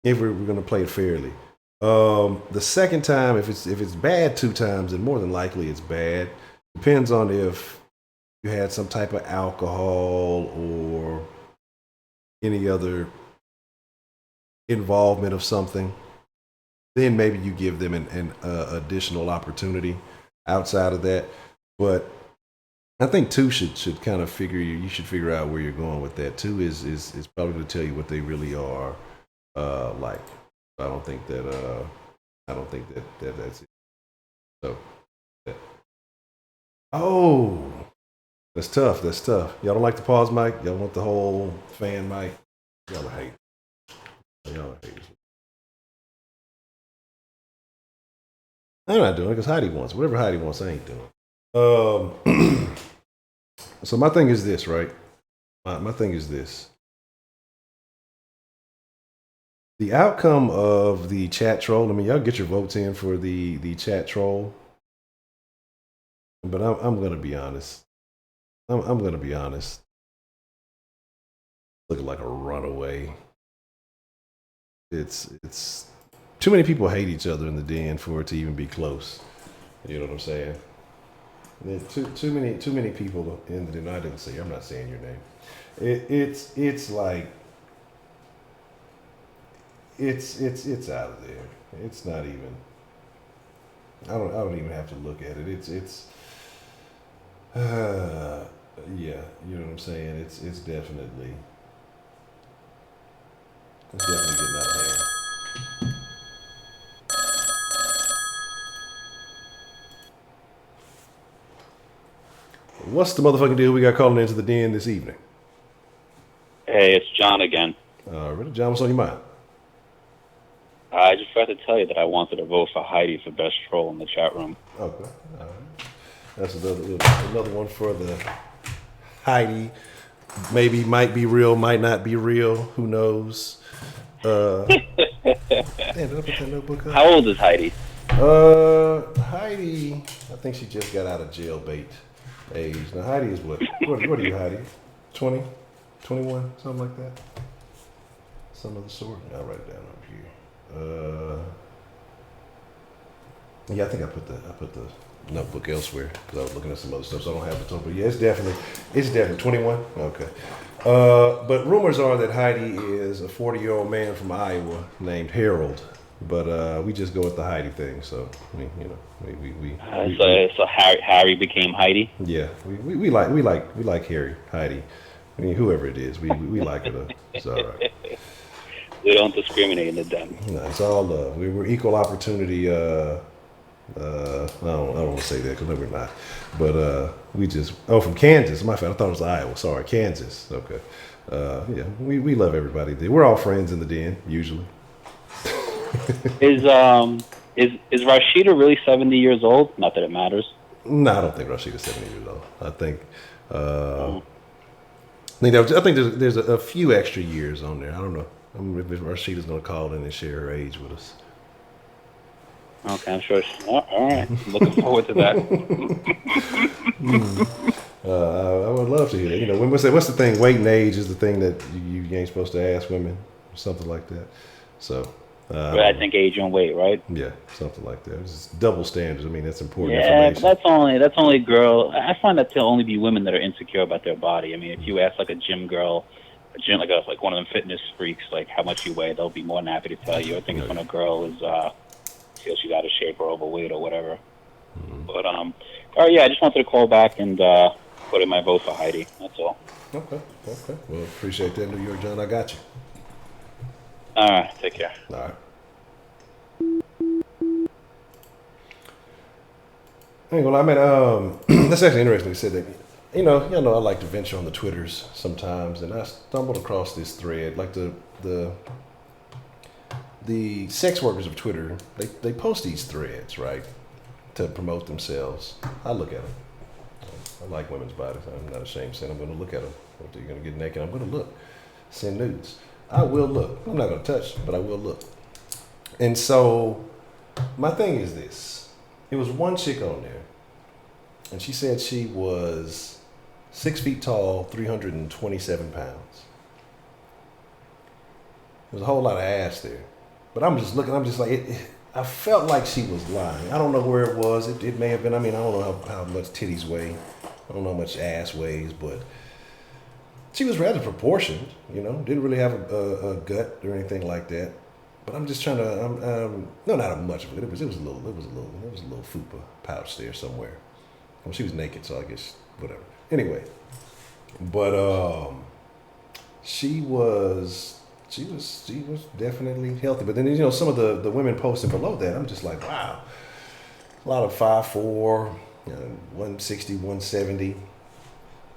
[SPEAKER 1] if we're going to play it fairly, the second time, if it's bad 2 times, then more than likely it's bad. Depends on if you had some type of alcohol or any other involvement of something, then maybe you give them an additional opportunity outside of that. But I think 2 should kind of you should figure out where you're going with that. 2 is probably going to tell you what they really are like. I don't think that that's it. So that's tough. Y'all don't like the pause mic? Y'all want the whole fan mic? Y'all are haters. I'm not doing it because Heidi wants. Whatever Heidi wants, I ain't doing. So my thing is this, right? My thing is this. The outcome of the chat troll, y'all get your votes in for the chat troll. But I'm going to be honest. I'm going to be honest. Looking like a runaway. It's too many people hate each other in the den for it to even be close. You know what I'm saying? Too many people in the den. I didn't say. I'm not saying your name. It's like it's out of there. It's not even. I don't even have to look at it. It's yeah. You know what I'm saying? It's definitely getting out of hand. What's the motherfucking deal we got calling into the den this evening?
[SPEAKER 7] Hey, it's John again.
[SPEAKER 1] Really, John, what's on your mind?
[SPEAKER 7] I just forgot to tell you that I wanted to vote for Heidi for best troll in the chat room.
[SPEAKER 1] Okay, all right. That's another one for the Heidi. Maybe might be real, might not be real. Who knows? Damn, did I put that notebook up?
[SPEAKER 7] How old is Heidi?
[SPEAKER 1] Heidi, I think she just got out of jailbait age. Now Heidi is what? What are you, Heidi? 20, 21, something like that. Some of the sort. I'll write it down over here. Yeah, I think I put the notebook elsewhere because I was looking at some other stuff, so I don't have the total. But yeah, it's definitely 21. Okay. But rumors are that Heidi is a 40-year-old man from Iowa named Harold. But we just go with the Heidi thing. So
[SPEAKER 7] so Harry became Heidi.
[SPEAKER 1] Yeah, we like Heidi. I mean, whoever it is, we like it. It's all right.
[SPEAKER 7] We don't discriminate in the den.
[SPEAKER 1] No, it's all love. We're equal opportunity. I don't want to say that because no, we're not. But we just from Kansas. My fault. I thought it was Iowa. Sorry, Kansas. Okay. Yeah, we love everybody there. We're all friends in the den usually.
[SPEAKER 7] Is Rashida really 70 years old? Not that it matters.
[SPEAKER 1] No, I don't think Rashida's 70 years old. I think there's a few extra years on there. I don't know. I mean, if Rashida's going to call in and share her age with us.
[SPEAKER 7] Okay, I'm sure. All right, looking forward to that.
[SPEAKER 1] I would love to hear that. You know, what's the thing? Weight and age is the thing that you ain't supposed to ask women, or something like that. So.
[SPEAKER 7] I think age and weight, right?
[SPEAKER 1] Yeah, something like that. It's just double standards. I mean, that's important
[SPEAKER 7] Yeah,
[SPEAKER 1] information.
[SPEAKER 7] that's only girl. I find that to only be women that are insecure about their body. I mean, if you ask like a gym girl, like one of them fitness freaks, like how much you weigh, they'll be more than happy to tell you. I think it's when a girl is feels she's out of shape or overweight or whatever. Mm-hmm. But all right, yeah, I just wanted to call back and put in my vote for Heidi. That's all.
[SPEAKER 1] Okay. Well, appreciate that, New York John. I got you.
[SPEAKER 7] All right, take care.
[SPEAKER 1] All right. Well, I mean, that's actually interesting. He said that, you know, I like to venture on the Twitters sometimes, and I stumbled across this thread. Like the sex workers of Twitter, they post these threads, right, to promote themselves. I look at them. I like women's bodies. I'm not ashamed of saying I'm going to look at them. If you're going to get naked, I'm going to look. Send nudes. I will look. I'm not going to touch, but I will look. And so my thing is this. It was one chick on there, and she said she was 6 feet tall, 327 pounds. There's a whole lot of ass there. But I'm just looking, I felt like she was lying. I don't know where it was. It may have been, I mean, I don't know how much titties weigh. I don't know how much ass weighs, but she was rather proportioned, you know, didn't really have a gut or anything like that. But I'm just trying to, no, not much of it. It was a little fupa pouch there somewhere. Well, she was naked, so I guess whatever. Anyway, but she was definitely healthy. But then, you know, some of the women posting below that, I'm just like, wow, a lot of 5'4", 160, 170.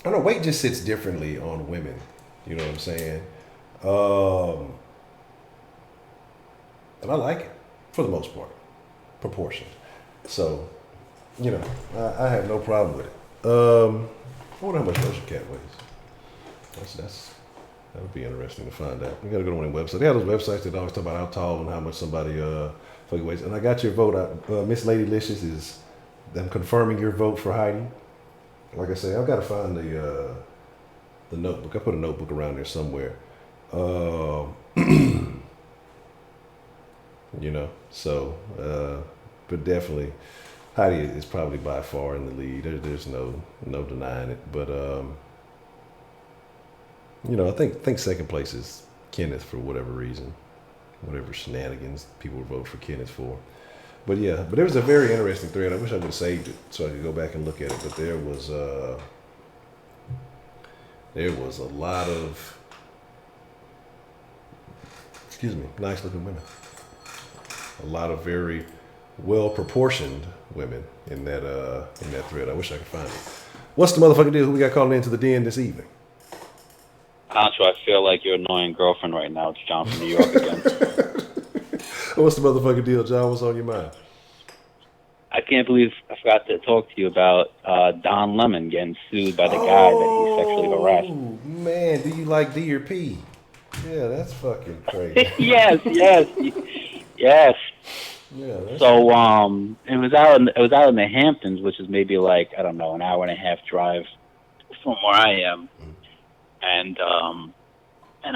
[SPEAKER 1] I don't know, weight just sits differently on women. You know what I'm saying? And I like it, for the most part, proportioned. So, you know, I have no problem with it. I wonder how much Doja Cat weighs. That would be interesting to find out. You gotta go to one of the websites. They have those websites that always talk about how tall and how much somebody fucking weighs. And I got your vote. Miss Lady Licious is them confirming your vote for Heidi. Like I say, I've got to find the notebook. I put a notebook around there somewhere. You know, so, but definitely, Heidi is probably by far in the lead. There's no denying it. But, you know, I think second place is Kenneth for whatever reason, whatever shenanigans people would vote for Kenneth for. But yeah, but it was a very interesting thread. I wish I would have saved it so I could go back and look at it. But there was a lot of, nice looking women. A lot of very well proportioned women in that thread. I wish I could find it. What's the motherfucking deal? Who we got calling into the den this evening?
[SPEAKER 7] Honcho, I feel like your annoying girlfriend right now. It's John from New York again.
[SPEAKER 1] What's the motherfucking deal, John? What's on your mind?
[SPEAKER 7] I can't believe I forgot to talk to you about Don Lemon getting sued by the guy that he sexually harassed.
[SPEAKER 1] Oh, man, do you like D or P? Yeah, that's fucking crazy.
[SPEAKER 7] Yes.
[SPEAKER 1] Yeah.
[SPEAKER 7] So it was out in the Hamptons, which is maybe like, I don't know, an hour and a half drive from where I am. And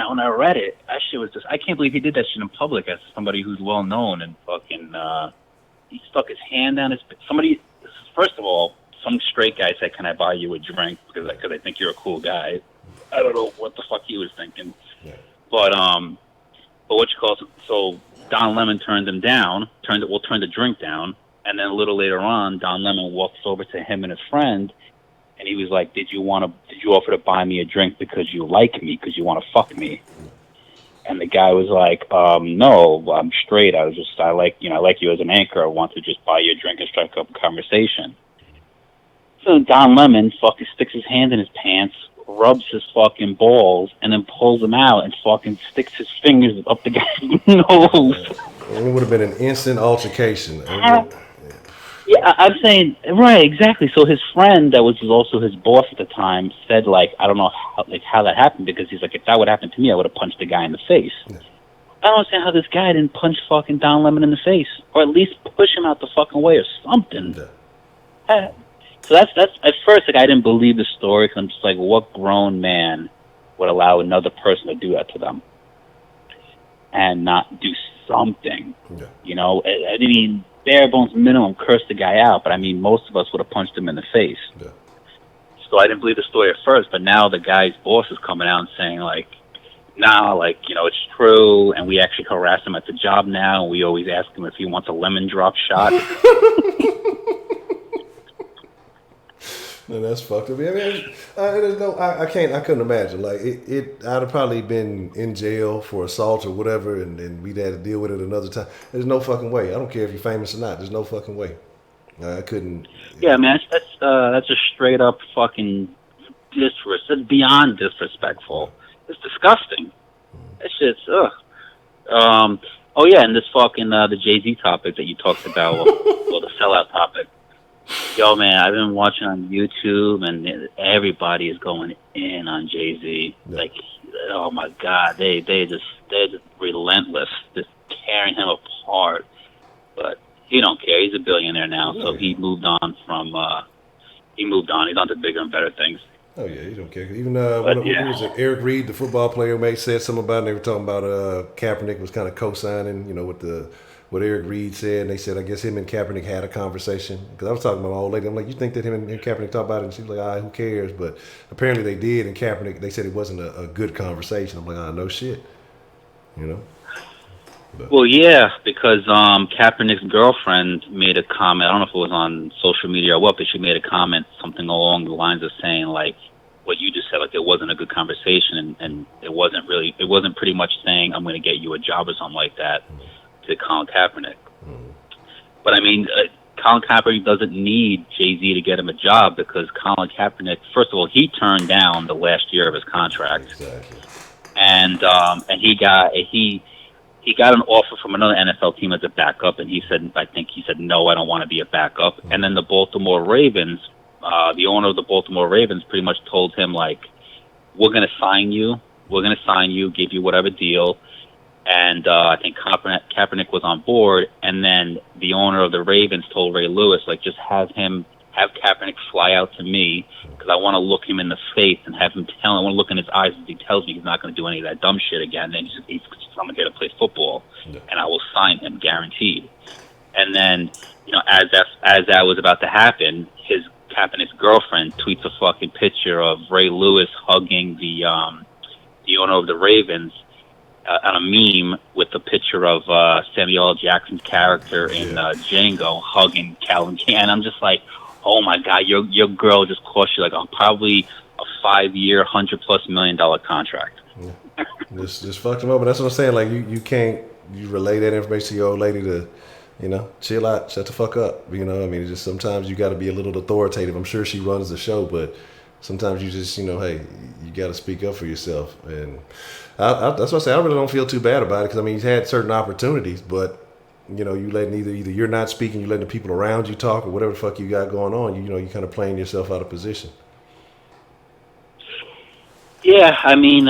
[SPEAKER 7] when I read it, that shit was just, I can't believe he did that shit in public as somebody who's well known, and fucking he stuck his hand down his, somebody, first of all, some straight guy said, "Can I buy you a drink?" because I think you're a cool guy. I don't know what the fuck he was thinking.
[SPEAKER 1] Yeah.
[SPEAKER 7] But what you call it, so Don Lemon turned him down, turned the drink down, and then a little later on, Don Lemon walks over to him and his friend, and he was like, did you offer to buy me a drink because you like me, because you want to fuck me? And the guy was like, no, I'm straight. I like you as an anchor. I want to just buy you a drink and strike up a conversation. So Don Lemon fucking sticks his hand in his pants, rubs his fucking balls, and then pulls them out and fucking sticks his fingers up the guy's nose.
[SPEAKER 1] It would have been an instant altercation.
[SPEAKER 7] Yeah, I'm saying, right, exactly. So his friend, that was also his boss at the time, said, like, I don't know how that happened, because he's like, if that would happen to me, I would have punched the guy in the face.
[SPEAKER 1] Yeah.
[SPEAKER 7] I don't understand how this guy didn't punch fucking Don Lemon in the face, or at least push him out the fucking way or something.
[SPEAKER 1] Yeah.
[SPEAKER 7] So that's at first, like, I didn't believe the story, because I'm just like, what grown man would allow another person to do that to them and not do something?
[SPEAKER 1] Yeah.
[SPEAKER 7] You know, I mean, bare bones minimum, curse the guy out, but I mean, most of us would have punched him in the face.
[SPEAKER 1] Yeah.
[SPEAKER 7] So I didn't believe the story at first, but now the guy's boss is coming out and saying, like, nah, like, you know, it's true, and we actually harass him at the job now, and we always ask him if he wants a lemon drop shot.
[SPEAKER 1] No, that's fucked up. I mean, I couldn't imagine. Like, I'd have probably been in jail for assault or whatever, and we'd had to deal with it another time. There's no fucking way. I don't care if you're famous or not. There's no fucking way. I couldn't.
[SPEAKER 7] Yeah, man, that's a straight up fucking disrespect. It's beyond disrespectful. It's disgusting. That shit's ugh. Oh yeah, and this fucking the Jay-Z topic that you talked about, well, the sellout topic. Yo, man, I've been watching on YouTube, and everybody is going in on Jay-Z.
[SPEAKER 1] Yeah.
[SPEAKER 7] Like, oh my God, they're just relentless, just tearing him apart. But he don't care. He's a billionaire now, so he moved on from. He moved on. He's on to bigger and better things.
[SPEAKER 1] Oh yeah, you don't care. Even what was it? Eric Reed, the football player, said something about it. And they were talking about Kaepernick was kind of co-signing, you know, what Eric Reed said. And they said, I guess him and Kaepernick had a conversation. Because I was talking to my old lady. I'm like, you think that him and Kaepernick talked about it? And she was like, who cares? But apparently they did. And Kaepernick, they said it wasn't a good conversation. I'm like, no shit. You know? But.
[SPEAKER 7] Well, yeah, because Kaepernick's girlfriend made a comment. I don't know if it was on social media or what, but she made a comment, something along the lines of saying, like, what you just said, like, it wasn't a good conversation, and it wasn't pretty much saying, I'm going to get you a job or something like that to Colin Kaepernick. But, I mean, Colin Kaepernick doesn't need Jay-Z to get him a job, because Colin Kaepernick, first of all, he turned down the last year of his contract.
[SPEAKER 1] Exactly.
[SPEAKER 7] And he got an offer from another NFL team as a backup, and he said, no, I don't want to be a backup. And then the Baltimore Ravens, the owner of the Baltimore Ravens pretty much told him, like, we're going to sign you, give you whatever deal. And I think Kaepernick was on board, and then the owner of the Ravens told Ray Lewis, like, just have Kaepernick fly out to me, because I want to look him in the face and have him I want to look in his eyes as he tells me he's not going to do any of that dumb shit again. Then he's coming here to play football, and I will sign him, guaranteed. And then, you know, as that was about to happen, Kaepernick's girlfriend tweets a fucking picture of Ray Lewis hugging the owner of the Ravens on a meme with the picture of Samuel L. Jackson's character in Django hugging Calvin King. And I'm just like, oh my God, your girl just cost you like probably a 5-year, $100+ million contract.
[SPEAKER 1] Yeah. just fucked him up. But that's what I'm saying. Like, you can't relay that information to your old lady to, you know, chill out, shut the fuck up. You know, I mean, just sometimes you got to be a little authoritative. I'm sure she runs the show, but sometimes you just, you know, hey, you got to speak up for yourself. And that's what I say. I really don't feel too bad about it, because I mean, he's had certain opportunities, but you know, you letting either you're not speaking, you letting the people around you talk, or whatever the fuck you got going on. You know, you kind of playing yourself out of position.
[SPEAKER 7] Yeah, I mean,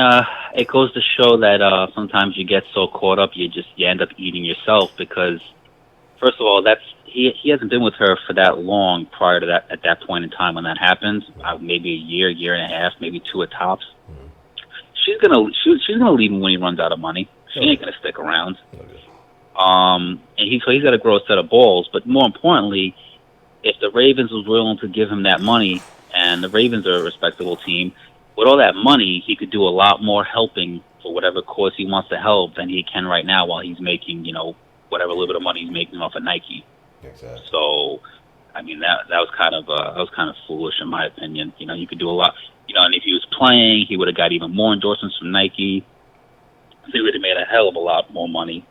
[SPEAKER 7] it goes to show that sometimes you get so caught up, you end up eating yourself, because first of all, he hasn't been with her for that long prior to that. At that point in time when that happens, maybe a year and a half, maybe two at tops. She's gonna leave him when he runs out of money. She ain't gonna stick around. And he's got to grow a set of balls. But more importantly, if the Ravens was willing to give him that money, and the Ravens are a respectable team, with all that money, he could do a lot more helping for whatever cause he wants to help than he can right now while he's making, whatever little bit of money he's making off of Nike.
[SPEAKER 1] Exactly.
[SPEAKER 7] So, I mean, that was kind of foolish in my opinion. You could do a lot. And if he was playing, he would have got even more endorsements from Nike. So he would have made a hell of a lot more money.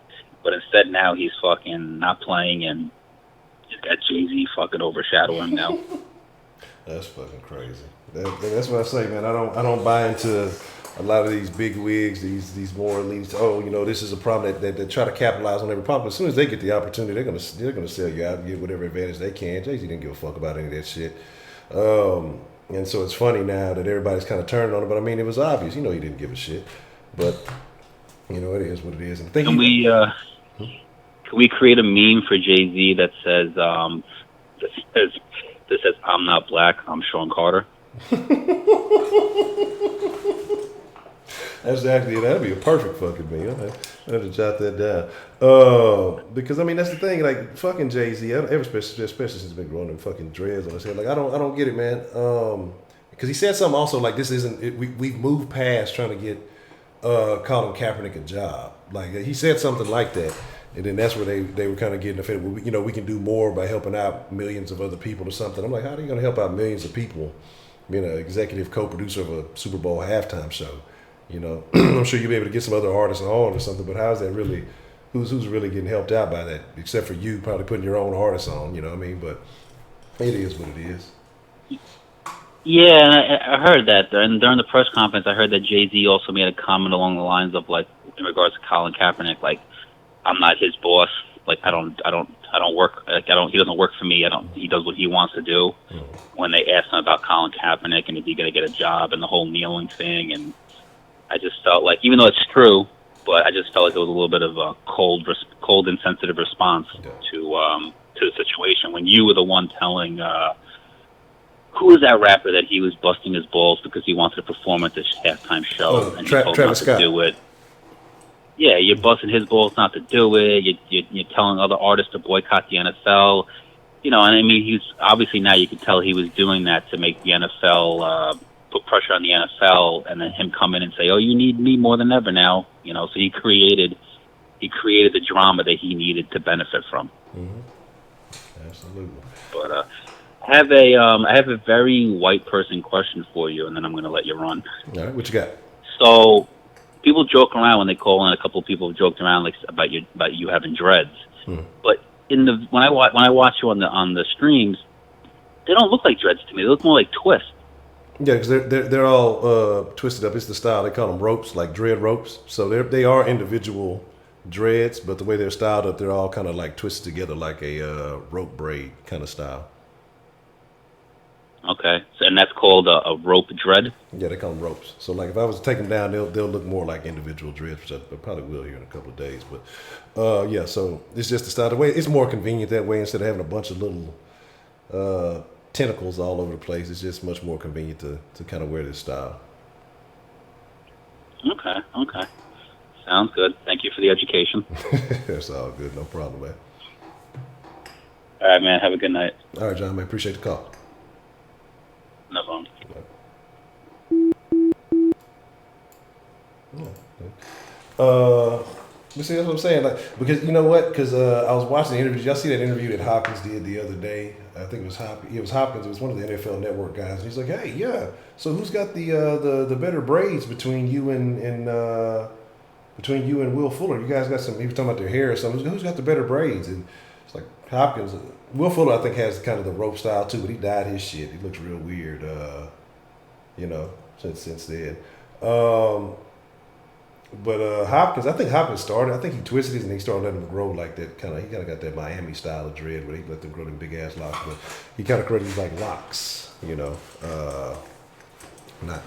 [SPEAKER 7] But instead, now he's fucking not playing, and he's got Jay-Z fucking overshadowing him now.
[SPEAKER 1] That's fucking crazy. That's what I say, man. I don't buy into a lot of these big wigs, these more elites. Oh, this is a problem that try to capitalize on every problem. As soon as they get the opportunity, they're gonna sell you out and get whatever advantage they can. Jay-Z didn't give a fuck about any of that shit. And so it's funny now that everybody's kind of turning on it. But I mean, it was obvious. He didn't give a shit. But it is what it is. And
[SPEAKER 7] Can we create a meme for Jay-Z that says I'm not black, I'm Sean Carter?
[SPEAKER 1] Exactly. That'd be a perfect fucking meme. I have to jot that down. Because I mean, that's the thing. Like fucking Jay-Z, especially since he's been growing them fucking dreads on his head. Like I don't get it, man. Because he said something also like this isn't. We've moved past trying to get Colin Kaepernick a job. Like he said something like that. And then that's where they were kind of getting offended. Well, we can do more by helping out millions of other people or something. I'm like, how are you going to help out millions of people being an executive co-producer of a Super Bowl halftime show? I'm sure you'll be able to get some other artists on or something, but how's that really, who's really getting helped out by that? Except for you probably putting your own artists on, you know what I mean? But it is what it is.
[SPEAKER 7] Yeah, and I heard that. And during the press conference, I heard that Jay-Z also made a comment along the lines of, like, in regards to Colin Kaepernick, like, I'm not his boss. Like I don't work. Like he doesn't work for me. He does what he wants to do. When they asked him about Colin Kaepernick and if he's gonna get a job and the whole kneeling thing, and I just felt like, even though it's true, but I just felt like it was a little bit of a cold, insensitive response to the situation when you were the one telling who was that rapper that he was busting his balls because he wanted to perform at this halftime show and he told him not to do it. Yeah, you're busting his balls not to do it. You're telling other artists to boycott the NFL. And I mean, he's obviously now you can tell he was doing that to make the NFL put pressure on the NFL, and then him come in and say, "Oh, you need me more than ever now." So he created the drama that he needed to benefit from.
[SPEAKER 1] Mm-hmm. Absolutely.
[SPEAKER 7] But I have a very white person question for you, and then I'm going to let you run.
[SPEAKER 1] All right, what you got?
[SPEAKER 7] So. People joke around when they call in. A couple of people have joked around like about you having dreads, but when I watch you on the streams, they don't look like dreads to me. They look more like twists.
[SPEAKER 1] Yeah, because they're all twisted up. It's the style. They call them ropes, like dread ropes. So they are individual dreads, but the way they're styled up, they're all kind of like twisted together like a rope braid kind of style.
[SPEAKER 7] Okay, and that's called a rope dread?
[SPEAKER 1] Yeah, they call them ropes. So like if I was to take them down, they'll look more like individual dreads, which I probably will here in a couple of days. But yeah, so it's just the style. The way it's more convenient that way instead of having a bunch of little tentacles all over the place. It's just much more convenient to kind of wear this style.
[SPEAKER 7] Okay. Sounds good. Thank you for the education.
[SPEAKER 1] That's all good. No problem, man.
[SPEAKER 7] All right, man. Have a good night.
[SPEAKER 1] All right, John, man. Appreciate the call.
[SPEAKER 7] No problem.
[SPEAKER 1] You see, that's what I'm saying. Like, because you know what? Because I was watching the interview. Y'all see that interview that Hopkins did the other day? I think it was Hopkins. It was Hopkins. It was one of the NFL Network guys. And he's like, "Hey, yeah. So who's got the better braids between you and Will Fuller? You guys got some." He was talking about their hair or something. Who's got the better braids? And it's like Hopkins. Will Fuller, I think, has kind of the rope style too, but he dyed his shit. He looks real weird, since then. But Hopkins, I think Hopkins started. I think he twisted his and he started letting them grow like that. He kind of got that Miami style of dread where he let them grow them big ass locks. But he kind of created these like locks, not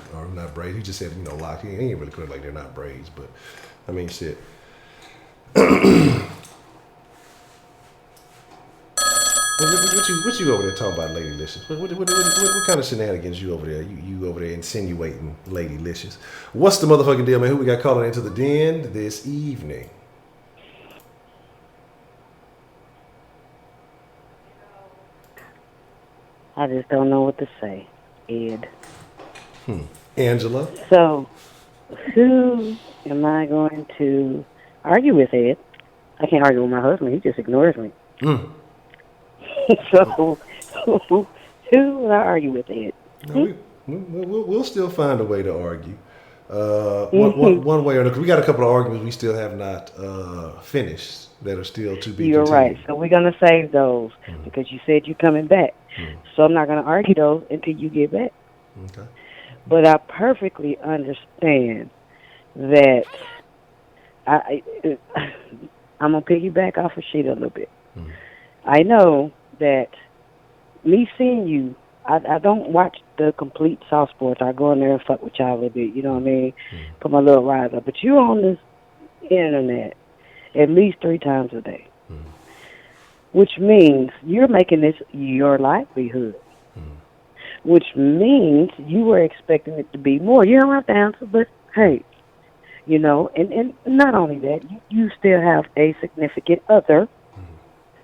[SPEAKER 1] braids. He just said locks. He ain't really created like they're not braids, but I mean shit. what you over there talking about, Lady Licious? What kind of shenanigans you over there? You over there insinuating, Lady Licious? What's the motherfucking deal, man? Who we got calling into the den this evening?
[SPEAKER 8] I just don't know what to say, Ed.
[SPEAKER 1] Angela.
[SPEAKER 8] So, who am I going to argue with, Ed? I can't argue with my husband. He just ignores me. So, who will I argue with, Ed?
[SPEAKER 1] No, we'll still find a way to argue. One way or another. We got a couple of arguments we still have not finished that are still to be
[SPEAKER 8] You're
[SPEAKER 1] continued.
[SPEAKER 8] right. So we're going to save those because you said you're coming back. So I'm not going to argue those until you get back.
[SPEAKER 1] Okay.
[SPEAKER 8] But I perfectly understand that I'm going to piggyback off of Sheeta a little bit. I know that me seeing you, I don't watch the complete South Sports. I go in there and fuck with y'all a little bit, you know what I mean? Put my little rise up. But you're on this internet at least 3 times a day, which means you're making this your livelihood, which means you were expecting it to be more. You don't have to answer, but hey, you know, and not only that, you still have a significant other,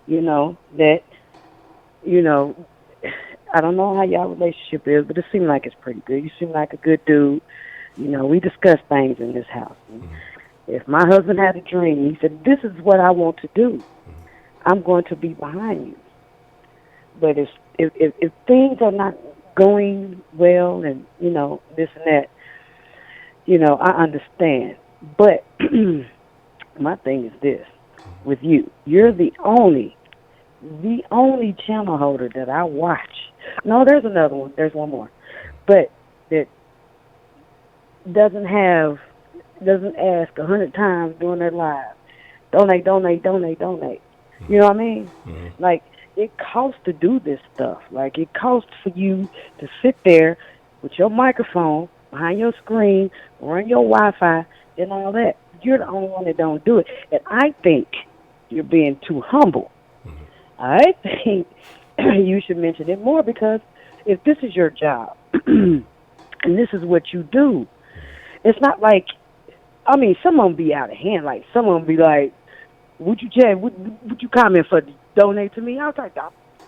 [SPEAKER 8] you know, that, you know, I don't know how y'all relationship is, but it seems like it's pretty good. You seem like a good dude. You know, we discuss things in this house. If my husband had a dream, he said, this is what I want to do, I'm going to be behind you. But if things are not going well and, you know, this and that, you know, I understand. But my thing is this, with you, you're the only channel holder that I watch. No, there's another one. There's one more. But that doesn't ask 100 times during their live, donate. You know what I mean? Like, it costs to do this stuff. Like, it costs for you to sit there with your microphone behind your screen, run your Wi-Fi, and all that. You're the only one that don't do it. And I think you're being too humble. I think you should mention it more, because if this is your job and this is what you do, it's not like, I mean, some of them be out of hand. Like, some of them be like, would you comment for donate to me? I was like,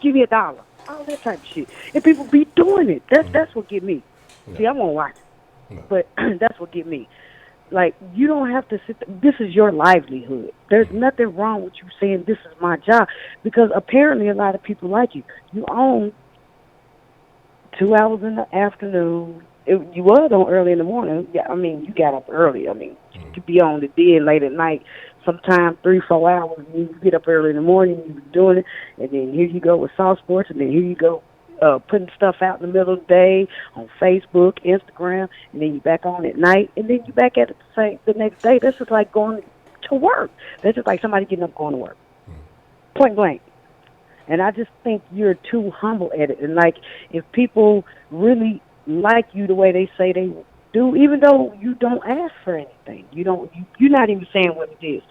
[SPEAKER 8] give me $1. All that type of shit. And people be doing it. That's what get me. See, I won't watch it. But that's what get me. Like, you don't have to sit there. This is your livelihood. There's nothing wrong with you saying this is my job, because apparently a lot of people like you. You own 2 hours in the afternoon. You was on early in the morning. I mean, you got up early. I mean, to be on the den late at night, sometimes 3-4 hours. And you get up early in the morning, you be doing it, and then here you go with South Sports, and then here you go putting stuff out in the middle of the day on Facebook, Instagram, and then you back on at night, and then you back at it the next day. This is like going to work. That's just like somebody getting up going to work. Point blank. And I just think you're too humble at it. And like, if people really like you the way they say they do, even though you don't ask for anything, you're not even saying what it is.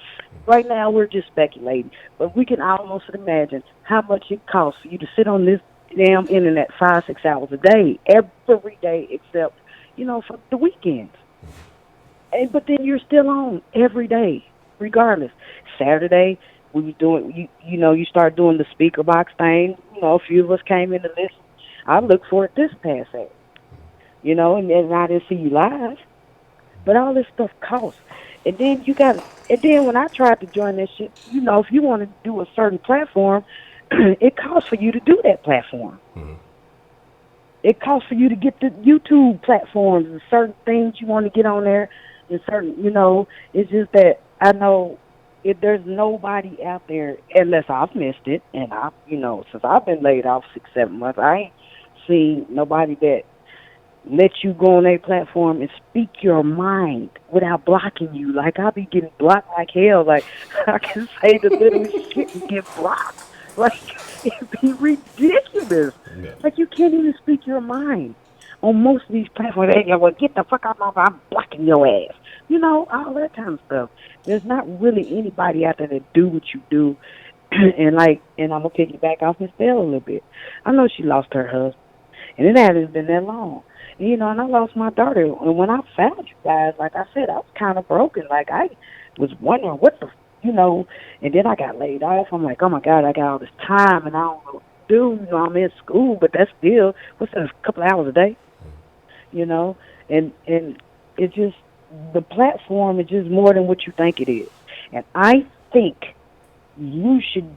[SPEAKER 8] Right now we're just speculating, but we can almost imagine how much it costs for you to sit on this damn internet 5-6 hours a day, every day, except, you know, for the weekends. But then you're still on every day, regardless. Saturday, we was doing, you know, you start doing the speaker box thing. You know, a few of us came in to listen. I looked for it this past Saturday, you know, and I didn't see you live. But all this stuff costs. And then when I tried to join that shit, you know, if you want to do a certain platform, it costs for you to do that platform. It costs for you to get the YouTube platforms and certain things you want to get on there, and certain, you know, it's just that I know if there's nobody out there, unless I've missed it, and I, you know, since I've been laid off 6-7 months, I ain't seen nobody that let you go on a platform and speak your mind without blocking you. Like, I be getting blocked like hell. Like, I can say the little shit and get blocked. Like, it'd be ridiculous.
[SPEAKER 1] Yeah.
[SPEAKER 8] Like, you can't even speak your mind on most of these platforms. Hey, well, get the fuck out of my, I'm blocking your ass. You know, all that kind of stuff. There's not really anybody out there that do what you do and I'm gonna piggyback off Miss Bell a little bit. I know she lost her husband, and it hasn't been that long. And I lost my daughter. And when I found you guys, like I said, I was kind of broken. Like I was wondering what the, and then I got laid off. I'm like, oh my God, I got all this time, and I don't know what to do. I'm in school, but that's still what's that, a couple hours a day, and it just the platform is just more than what you think it is. And I think you should,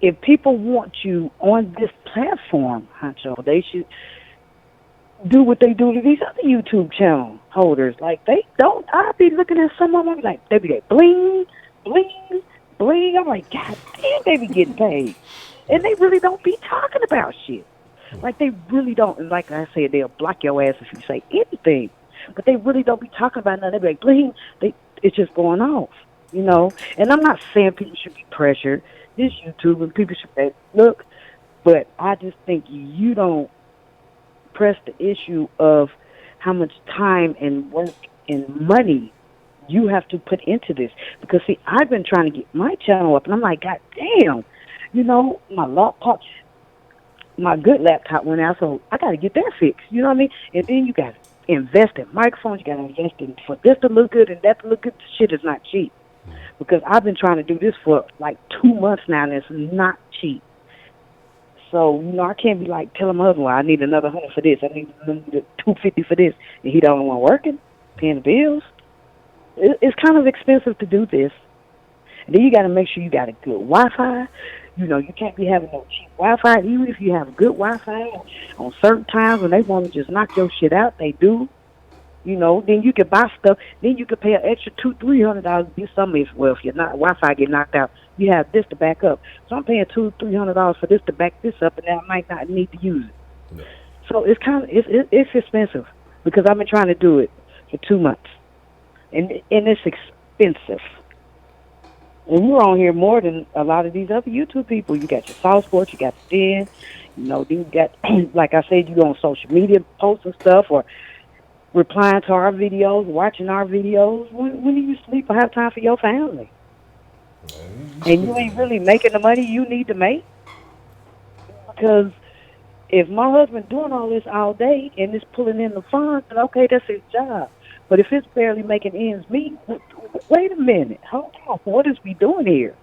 [SPEAKER 8] if people want you on this platform, Honcho, they should do what they do to these other YouTube channel holders. Like they don't. I be looking at some of them like they be like bling, bling, bling. I'm like, God damn, they be getting paid, and they really don't be talking about shit. Like they really don't. And like I said, they'll block your ass if you say anything, but they really don't be talking about nothing. They be like bling. It's just going off, And I'm not saying people should be pressured. This YouTube and people should say, look, but I just think you don't press the issue of how much time and work and money you have to put into this. Because, see, I've been trying to get my channel up, and I'm like, God damn, my laptop, my good laptop went out, so I got to get that fixed, you know what I mean? And then you got to invest in microphones, you got to invest in for this to look good and that to look good. This shit is not cheap. Because I've been trying to do this for like 2 months now, and it's not cheap. So, I can't be like telling my husband, well, I need another $100 for this, I need $250 for this, and he don't want working, paying the bills. It's kind of expensive to do this. And then you got to make sure you got a good Wi-Fi. You can't be having no cheap Wi-Fi. Even if you have good Wi-Fi on certain times when they want to just knock your shit out, they do. Then you can buy stuff. Then you can pay an extra $200-$300 to do something. If your Wi-Fi get knocked out, you have this to back up. So I'm paying $200-$300 for this to back this up, and then I might not need to use it. No. So it's kind of it's expensive because I've been trying to do it for 2 months, and it's expensive. And you're on here more than a lot of these other YouTube people. You got your South Sports, you got the Den, then you got, like I said, you on social media posting stuff or replying to our videos, watching our videos. When do you sleep or have time for your family? And you ain't really making the money you need to make? Because if my husband doing all this all day and is pulling in the funds, then okay, that's his job. But if it's barely making ends meet, wait a minute. Hold on. What is we doing here?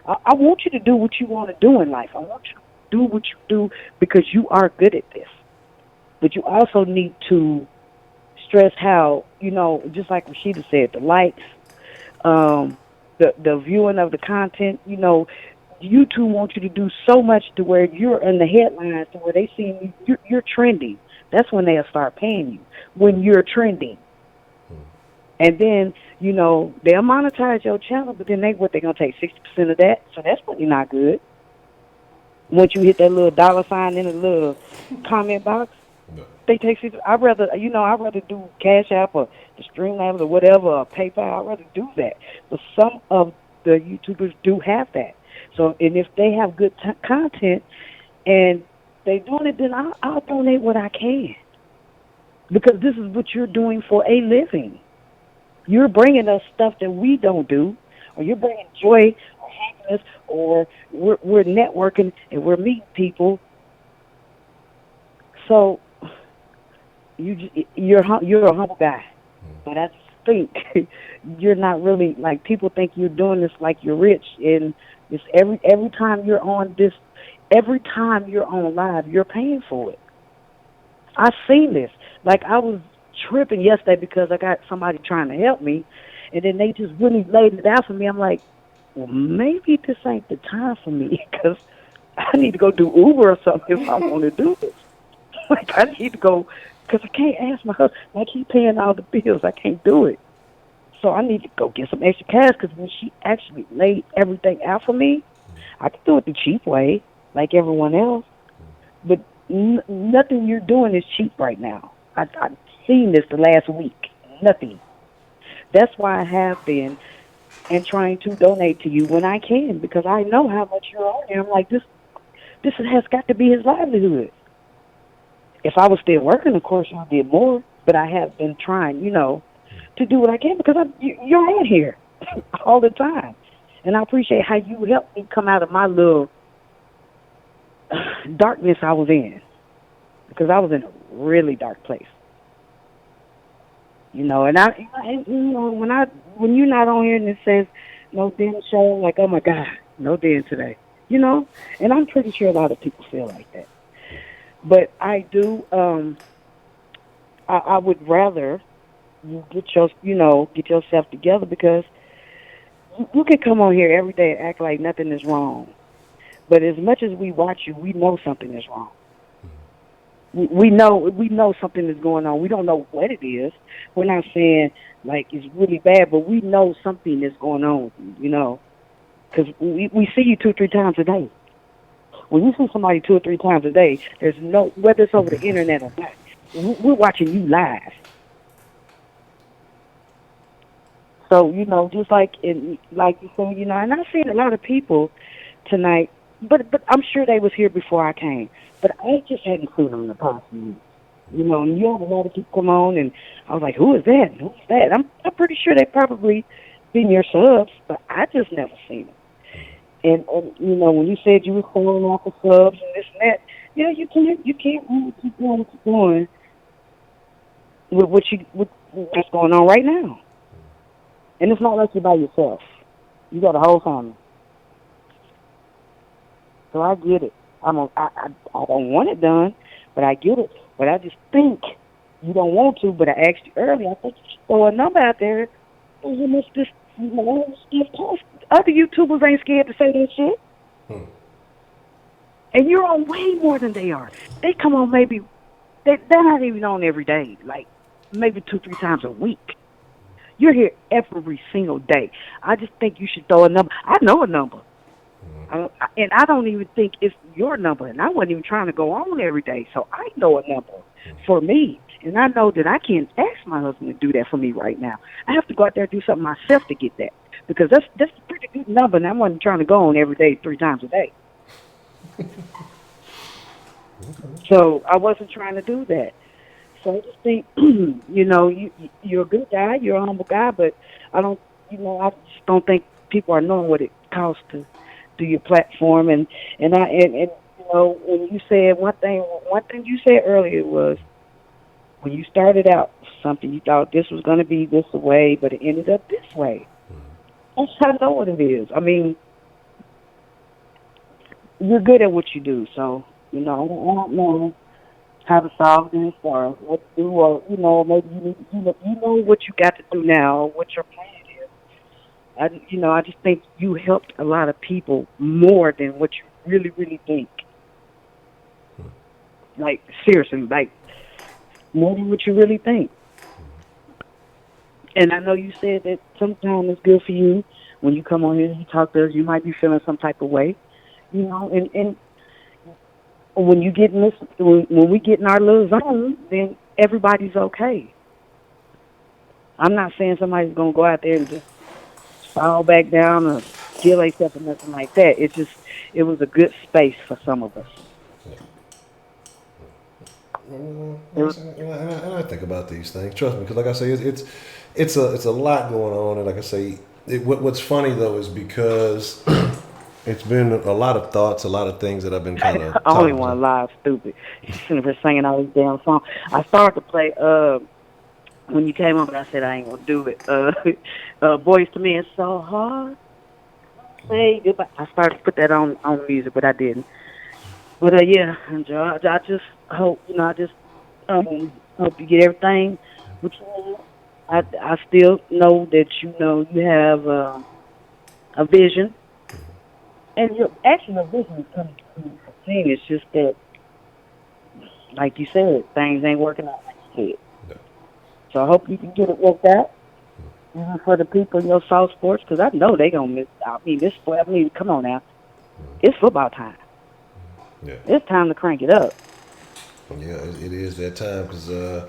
[SPEAKER 8] I want you to do what you want to do in life. I want you to do what you do because you are good at this. But you also need to stress how, just like Rashida said, the likes, the viewing of the content, YouTube wants you to do so much to where you're in the headlines, to where they see you're trending. That's when they'll start paying you, when you're trending. And then, they'll monetize your channel, but then they're going to take 60% of that. So that's really not good. Once you hit that little dollar sign in the little comment box, they take 60. I'd rather do Cash App or the Streamlabs or whatever, or PayPal. I'd rather do that. But some of the YouTubers do have that. So, and if they have good content and they doing it, then I'll donate what I can. Because this is what you're doing for a living. You're bringing us stuff that we don't do, or you're bringing joy or happiness, or we're networking and we're meeting people. So you're a humble guy, but I just think you're not really, like, people think you're doing this like you're rich, and it's every time you're on this, every time you're on live, you're paying for it. I've seen this. Like, I was tripping yesterday because I got somebody trying to help me, and then they just really laid it out for me. I'm like, well, maybe this ain't the time for me because I need to go do Uber or something if I want to do this. Like, I need to go, because I can't ask my husband. Like, he's paying all the bills. I can't do it. So I need to go get some extra cash, because when she actually laid everything out for me, I can do it the cheap way, like everyone else. But nothing you're doing is cheap right now. I've seen this the last week. Nothing. That's why I have been and trying to donate to you when I can, because I know how much you're on there. I'm like, this has got to be his livelihood. If I was still working, of course, I'll get more. But I have been trying, to do what I can, because you're on here all the time. And I appreciate how you helped me come out of my little darkness I was in, because I was in a really dark place. You know, and when you're not on here and it says no Den show, like, oh my God, no Den today. You know, and I'm pretty sure a lot of people feel like that. But I do. I would rather you get yourself together, because you can come on here every day and act like nothing is wrong. But as much as we watch you, we know something is wrong. We know something is going on. We don't know what it is. We're not saying like it's really bad, but we know something is going on with you, you know, because we see you 2 or 3 times a day. When you see somebody 2 or 3 times a day, there's no, whether it's over the internet or not, we're watching you live. So, you know, just like you said, you know, and I've seen a lot of people tonight, but I'm sure they was here before I came. But I just hadn't seen them in the past few weeks. You know, and you have a lot of people come on, and I was like, who is that? Who's that? I'm pretty sure they probably been your subs, but I just never seen them. And you know, when you said you were calling off the subs and this and that, yeah, you can't really keep doing what you're doing with what's going on right now. And it's not like you're by yourself. You got a whole family. So I get it. I don't want it done, but I get it. But I just think you don't want to. But I asked you earlier. I think you should throw a number out there. You must just, you know, other YouTubers ain't scared to say that shit. And you're on way more than they are. They come on maybe, they're not even on every day. Like maybe 2, 3 times a week. You're here every single day. I just think you should throw a number. I know a number. And I don't even think it's your number. And I wasn't even trying to go on every day. So I know a number for me. And I know that I can't ask my husband to do that for me right now. I have to go out there and do something myself to get that. Because that's a pretty good number. And I wasn't trying to go on every day 3 times a day. So I wasn't trying to do that. So I just think, you know, you're a good guy. You're a humble guy. But I just don't think people are knowing what it costs to do your platform. And you know, when you said one thing you said earlier was, when you started out something, you thought this was going to be this way, but it ended up this way. I know what it is. I mean, you're good at what you do, so, you know, I don't know how to solve this or what to do, or, you know, maybe you know what you got to do now, or what your plan is. I just think you helped a lot of people more than what you really, really think. Like, seriously, like, more than what you really think. And I know you said that sometimes it's good for you when you come on here and you talk to us, you might be feeling some type of way, you know, and when you get in this, when we get in our little zone, then everybody's okay. I'm not saying somebody's going to go out there and just fall back down or kill themselves or nothing like that. It was a good space for some of us.
[SPEAKER 1] And I think about these things. Trust me, because like I say, it's a lot going on. And like I say, what's funny though is because it's been a lot of thoughts, a lot of things that I've been kind of.
[SPEAKER 8] I only want to lie, stupid. You sitting there singing all these damn songs. I started to play when you came on, I said I ain't gonna do it. Boys to Me is so hard. Say goodbye. I started to put that on music, but I didn't. But yeah, Joe, I just hope, you know, hope you get everything. Which I still know that you have a vision, and your vision is coming to fruition. It's just that, like you said, things ain't working out like you said. So I hope you can get it worked out. Even for the people in your South Sports, because I know they gonna miss. I mean, come on now, it's football time.
[SPEAKER 1] Yeah.
[SPEAKER 8] It's time to crank it up.
[SPEAKER 1] Yeah, it is that time because I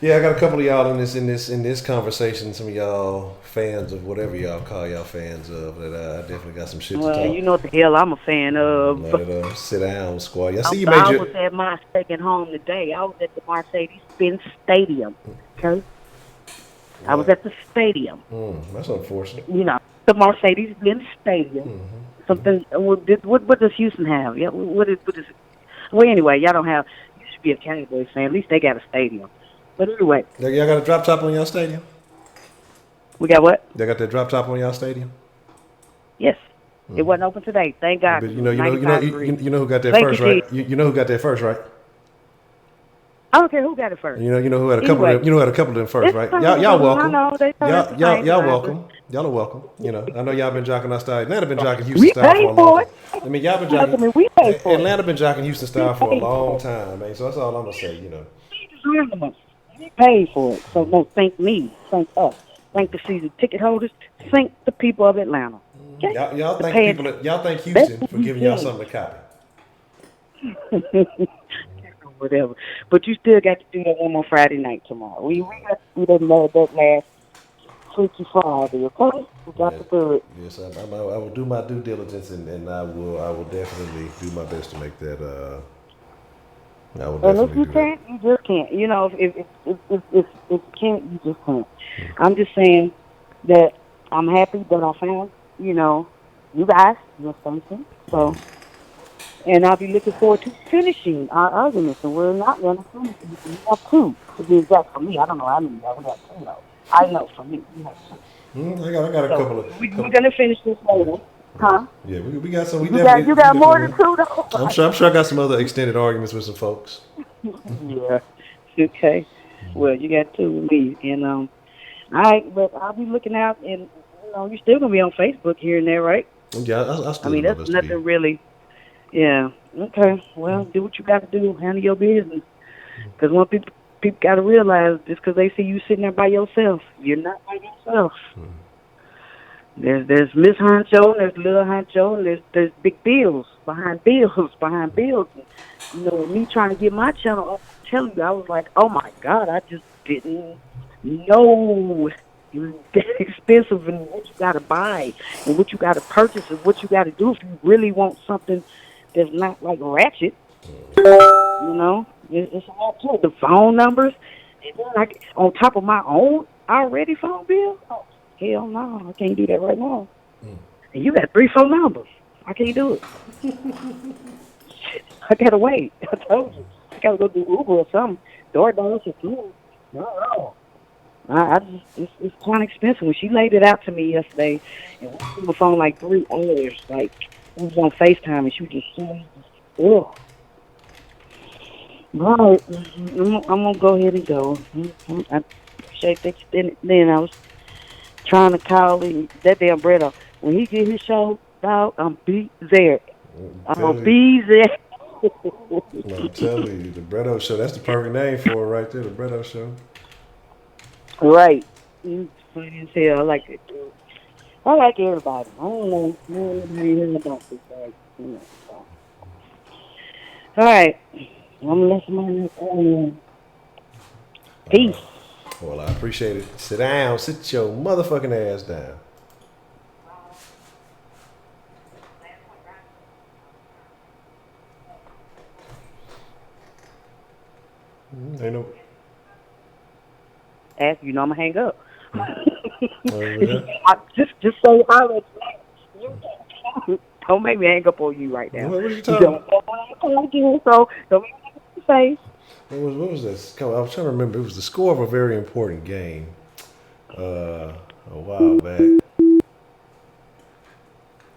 [SPEAKER 1] got a couple of y'all in this conversation. Some of y'all fans of whatever y'all call y'all fans of. That I definitely got some shit to talk.
[SPEAKER 8] Well, you know what the hell I'm a fan of.
[SPEAKER 1] Sit down, squad. I see you
[SPEAKER 8] I was at my second home today. I was at the Mercedes-Benz Stadium. Okay. I was at the stadium.
[SPEAKER 1] That's unfortunate.
[SPEAKER 8] You know, the Mercedes-Benz Stadium. Something. What does Houston have? Yeah. What is? Well, anyway, y'all don't have. You should be a Cowboys fan. At least they got a stadium. But anyway,
[SPEAKER 1] Y'all got a drop top on y'all stadium?
[SPEAKER 8] we got what?
[SPEAKER 1] Y'all got that drop top on y'all stadium?
[SPEAKER 8] Yes. It wasn't open today. Thank God.
[SPEAKER 1] But you
[SPEAKER 8] 95 degrees.
[SPEAKER 1] know who got that
[SPEAKER 8] Thank
[SPEAKER 1] first,
[SPEAKER 8] you,
[SPEAKER 1] right?
[SPEAKER 8] Chief.
[SPEAKER 1] You know who got that first, right?
[SPEAKER 8] I don't care who got it first.
[SPEAKER 1] You know who had a couple
[SPEAKER 8] Anyway,
[SPEAKER 1] of them, you know who had a couple of them first,
[SPEAKER 8] it's
[SPEAKER 1] right?
[SPEAKER 8] fine.
[SPEAKER 1] Y'all welcome.
[SPEAKER 8] I know they
[SPEAKER 1] Y'all
[SPEAKER 8] y'all
[SPEAKER 1] welcome. Y'all are welcome. You know, I know y'all been jocking our style. Atlanta been jocking Houston
[SPEAKER 8] We
[SPEAKER 1] style for
[SPEAKER 8] paid
[SPEAKER 1] a
[SPEAKER 8] for
[SPEAKER 1] long
[SPEAKER 8] it.
[SPEAKER 1] time. I mean, y'all been
[SPEAKER 8] I
[SPEAKER 1] jocking.
[SPEAKER 8] mean, we paid for it.
[SPEAKER 1] Atlanta been jocking Houston style for a
[SPEAKER 8] paid for
[SPEAKER 1] long
[SPEAKER 8] it.
[SPEAKER 1] time, man. So that's all I'm gonna say. You know.
[SPEAKER 8] We paid for it. So no, thank me. Thank us. Thank the season ticket holders. Thank the people of Atlanta. Okay?
[SPEAKER 1] Y'all
[SPEAKER 8] The
[SPEAKER 1] thank
[SPEAKER 8] paying-
[SPEAKER 1] people. Y'all thank
[SPEAKER 8] That's
[SPEAKER 1] Houston
[SPEAKER 8] what
[SPEAKER 1] for
[SPEAKER 8] we
[SPEAKER 1] giving y'all
[SPEAKER 8] did.
[SPEAKER 1] something to copy.
[SPEAKER 8] Whatever. But you still got to do that one more Friday night tomorrow. We got to do that last Freaky Friday, okay? We got to do it.
[SPEAKER 1] Yes, I will do my due diligence, and I will definitely do my best to make that. I will
[SPEAKER 8] And if
[SPEAKER 1] definitely
[SPEAKER 8] you
[SPEAKER 1] do
[SPEAKER 8] can't, you just can't. You know, if you can't, you just can't. I'm just saying that I'm happy that I found, you know, you guys, your station. So, and I'll be looking forward to finishing our arguments. And we're not going to finish it. We have two, to be exact. For me, I don't know how many. We have two, though. I know for me, we have two.
[SPEAKER 1] I got a
[SPEAKER 8] So
[SPEAKER 1] couple of.
[SPEAKER 8] we're going to finish this later. Huh?
[SPEAKER 1] Yeah, we got some. We
[SPEAKER 8] You
[SPEAKER 1] definitely.
[SPEAKER 8] got
[SPEAKER 1] we
[SPEAKER 8] more
[SPEAKER 1] definitely
[SPEAKER 8] than two, though?
[SPEAKER 1] I'm sure I got some other extended arguments with some folks.
[SPEAKER 8] Yeah. Okay. Well, you got two with me, and all right, but I'll be looking out, and you're still gonna be on Facebook here and there, right?
[SPEAKER 1] Yeah, I still
[SPEAKER 8] I mean,
[SPEAKER 1] do my
[SPEAKER 8] that's
[SPEAKER 1] best to be.
[SPEAKER 8] nothing really. Yeah. Okay. Well, do what you got to do. Handle your business. Because one people got to realize just because they see you sitting there by yourself, you're not by yourself. There's Miss Honcho, and there's Little Honcho, and there's big bills behind bills behind bills. And, me trying to get my channel up, I'm telling you, I was like, oh my God, I just didn't know it was that expensive, and what you got to buy, and what you got to purchase, and what you got to do if you really want something that's not like ratchet. It's a lot too. The phone numbers, and then like on top of my own already phone bill. Oh, hell no, I can't do that right now. And you got 3 phone numbers. I can't do it. I gotta wait. I told you. I gotta go do Uber or something. DoorDash or food. No. It's kind of expensive. When she laid it out to me yesterday, and we was on the phone like 3 hours. Like we was on FaceTime, and she was just saying, ugh. All right, I'm gonna go ahead and go. I appreciate that you did. Then I was trying to call him, that damn Brito. When he get his show, dog, I'm be there. I'm gonna be there.
[SPEAKER 1] I'm telling you, the Bredo Show. That's the perfect name for it right there, the Bredo Show.
[SPEAKER 8] Right. It's funny as hell. I like it, dude. I like everybody. I don't know. Nobody here about this, so. All right. I'm gonna let somebody know. Peace.
[SPEAKER 1] Well, I appreciate it. Sit down. Sit your motherfucking ass down. Ain't no.
[SPEAKER 8] Ask you know I'm gonna hang up.
[SPEAKER 1] Yeah.
[SPEAKER 8] Just say hi. Don't make me hang up on you right now.
[SPEAKER 1] What was you talking about?
[SPEAKER 8] So don't make me hang face.
[SPEAKER 1] What was this? I was trying to remember. It was the score of a very important game a while back.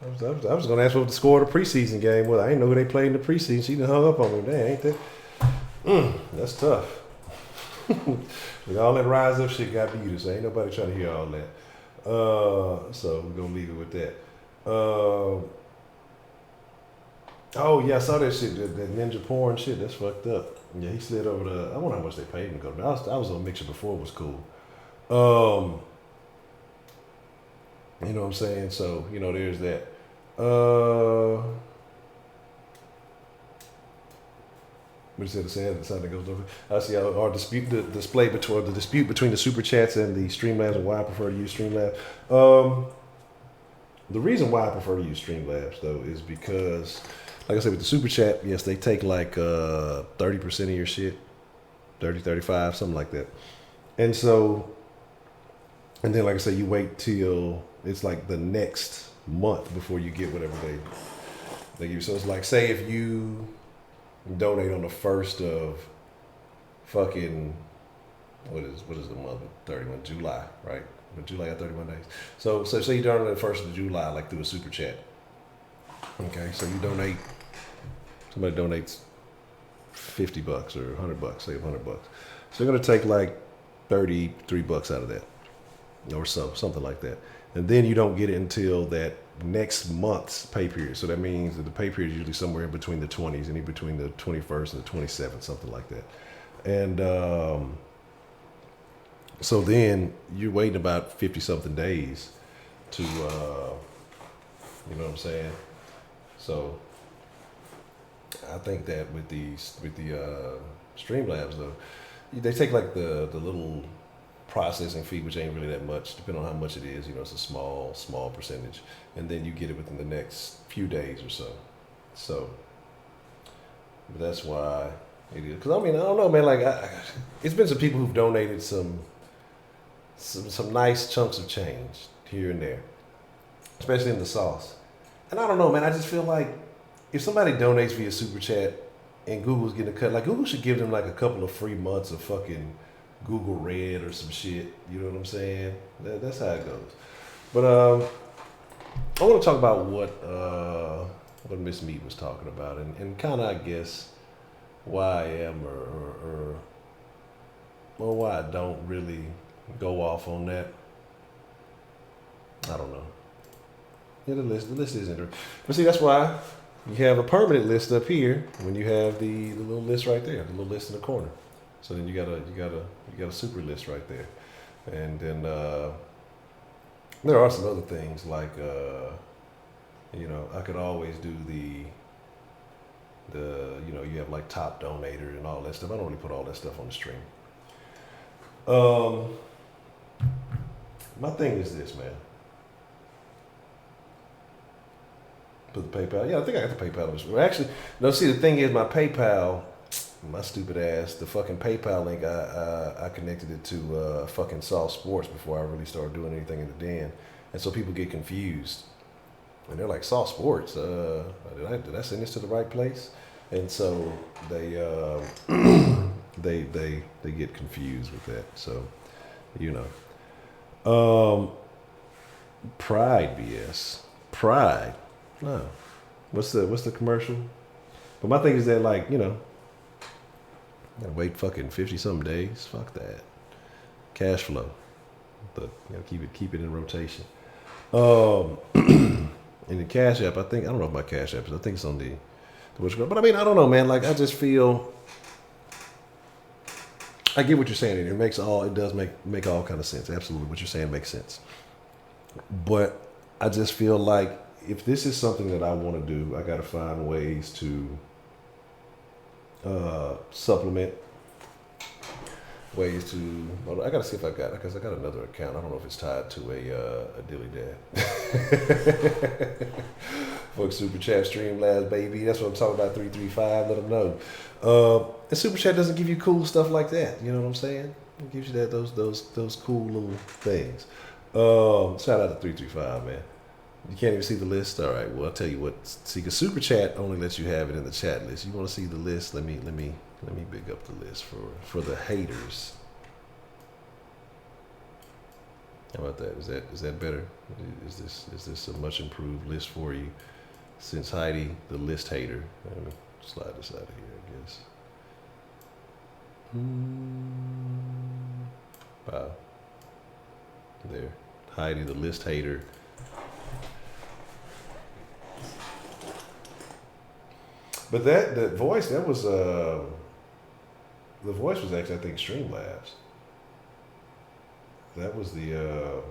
[SPEAKER 1] I was going to ask what the score of the preseason game was. I didn't know who they played in the preseason. She done hung up on me. Dang, ain't that? That's tough. With all that rise up shit got muted, so ain't nobody trying to hear all that. So we're going to leave it with that. Oh, yeah, I saw that shit, that ninja porn shit. That's fucked up. Yeah, he slid over I wonder how much they paid him to go. I was on Mixer before it was cool. You know what I'm saying? So, there's that. What is it? Something that goes over. I see our dispute between the super chats and the Streamlabs, and why I prefer to use Streamlabs. The reason why I prefer to use Streamlabs though is because, like I said, with the super chat, yes, they take like 30% of your shit, 30, 35, something like that. And so And then, like I said, you wait till it's like the next month before you get whatever they give you. So it's like, say if you donate on the 1st of fucking, what is the month? 31 July, right? But July got 31 days. So say you donate on the 1st of July, like through a super chat. Okay, so you donate. Somebody donates $50 or $100, say $100. So they're gonna take like $33 out of that, or something like that. And then you don't get it until that next month's pay period. So that means that the pay period is usually somewhere in between the 20s and in between the 21st and the 27th, something like that. And so then you're waiting about 50 something days to, you know what I'm saying? So I think that with the Streamlabs though, they take like the little processing fee, which ain't really that much, depending on how much it is. You know, it's a small percentage, and then you get it within the next few days or so. So, but that's why it is. Because I mean, I don't know, man. Like, it's been some people who've donated some nice chunks of change here and there, especially in the sauce. And I don't know, man. I just feel like if somebody donates via super chat and Google's getting a cut, like Google should give them like a couple of free months of fucking Google Red or some shit. You know what I'm saying? That's how it goes. But I want to talk about what Miss Meat was talking about, and kind of, I guess, why I am or why I don't really go off on that. I don't know. Yeah, the list is interesting. But see, that's why you have a permanent list up here when you have the little list right there, the little list in the corner. So then you got a super list right there, and then there are some other things like you know, I could always do the you know, you have like top donator and all that stuff. I don't really put all that stuff on the stream. My thing is this, man. Put the PayPal. Yeah, I think I got the PayPal. Well, actually, no. See, the thing is, my PayPal, my stupid ass, the fucking PayPal link, I connected it to fucking Soft Sports before I really started doing anything in the den, and so people get confused, and they're like, Soft Sports, did I send this to the right place? And so they they get confused with that. So, you know, Pride BS, Pride. No, what's the commercial? But my thing is that, like, you know, gotta wait fucking 50 something days. Fuck that. Cash flow. But you know, keep it in rotation. In the Cash App, I don't know if my Cash App is. I think it's on the but I mean, I don't know, man. Like, I just feel, I get what you're saying, and it does make all kind of sense. Absolutely, what you're saying makes sense. But I just feel like, if this is something that I want to do, I got to find ways to supplement, ways to. Well, I got to see if I got it, because I got another account. I don't know if it's tied to a dilly dad. Fuck Super Chat, Streamlabs, baby. That's what I'm talking about. 335. Let them know. And Super Chat doesn't give you cool stuff like that. You know what I'm saying? It gives you those cool little things. Shout out to 335, man. You can't even see the list. All right. Well, I'll tell you what. See, because Super Chat only lets you have it in the chat list. You want to see the list? Let me big up the list for the haters. How about that? Is that better? Is this a much improved list for you? Since Heidi, the list hater. Let me slide this out of here, I guess. Wow. There. Heidi, the list hater. But that voice, that was the voice was actually, I think, Streamlabs. That was the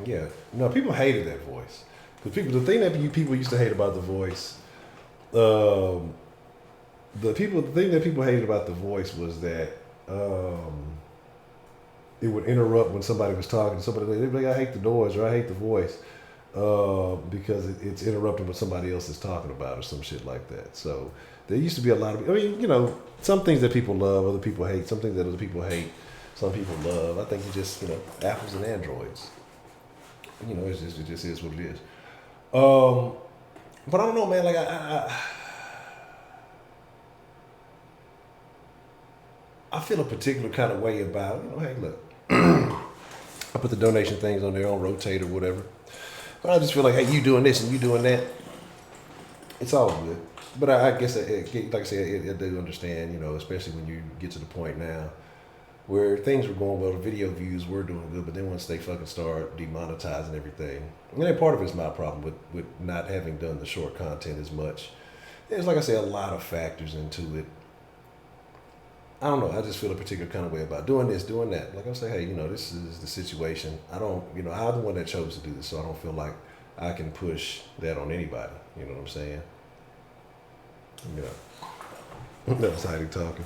[SPEAKER 1] yeah. No, people hated that voice. The thing that people used to hate about the voice, the thing that people hated about the voice was that it would interrupt when somebody was talking. They'd be like, I hate the noise, or I hate the voice, because it's interrupting what somebody else is talking about, or some shit like that. So there used to be a lot of, I mean, you know, some things that people love, other people hate. Some things that other people hate. some people love. I think you just, apples and androids. It just is what it is. But I don't know, man. Like I feel a particular kind of way about, hey, look, I put the donation things on there on rotate or whatever. But I just feel like, hey, you doing this and you doing that. It's all good. But I guess, like I said, I do understand, especially when you get to the point now where things were going well, the video views were doing good, but then once they fucking start demonetizing everything, and then part of it's my problem with not having done the short content as much. There's, like I say, a lot of factors into it. I don't know. I just feel a particular kind of way about doing this, doing that. Like I say, hey, this is the situation. I'm the one that chose to do this, so I don't feel like I can push that on anybody. You know what I'm saying? That's Heidi talking.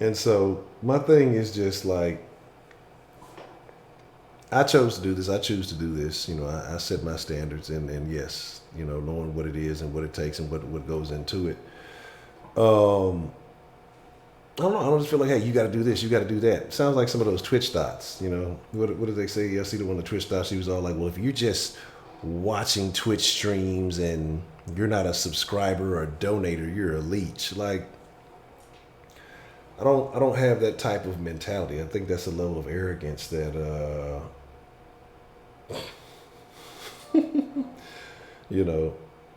[SPEAKER 1] And so my thing is just like, I chose to do this. I choose to do this. I set my standards, and yes, knowing what it is and what it takes and what goes into it. I don't know. I don't just feel like, hey, you got to do this, you got to do that. Sounds like some of those Twitch thoughts. What did they say? I see the one of the Twitch thoughts. She was all like, well, if you're just watching Twitch streams and you're not a subscriber or a donator, you're a leech. Like, I don't have that type of mentality. I think that's a level of arrogance that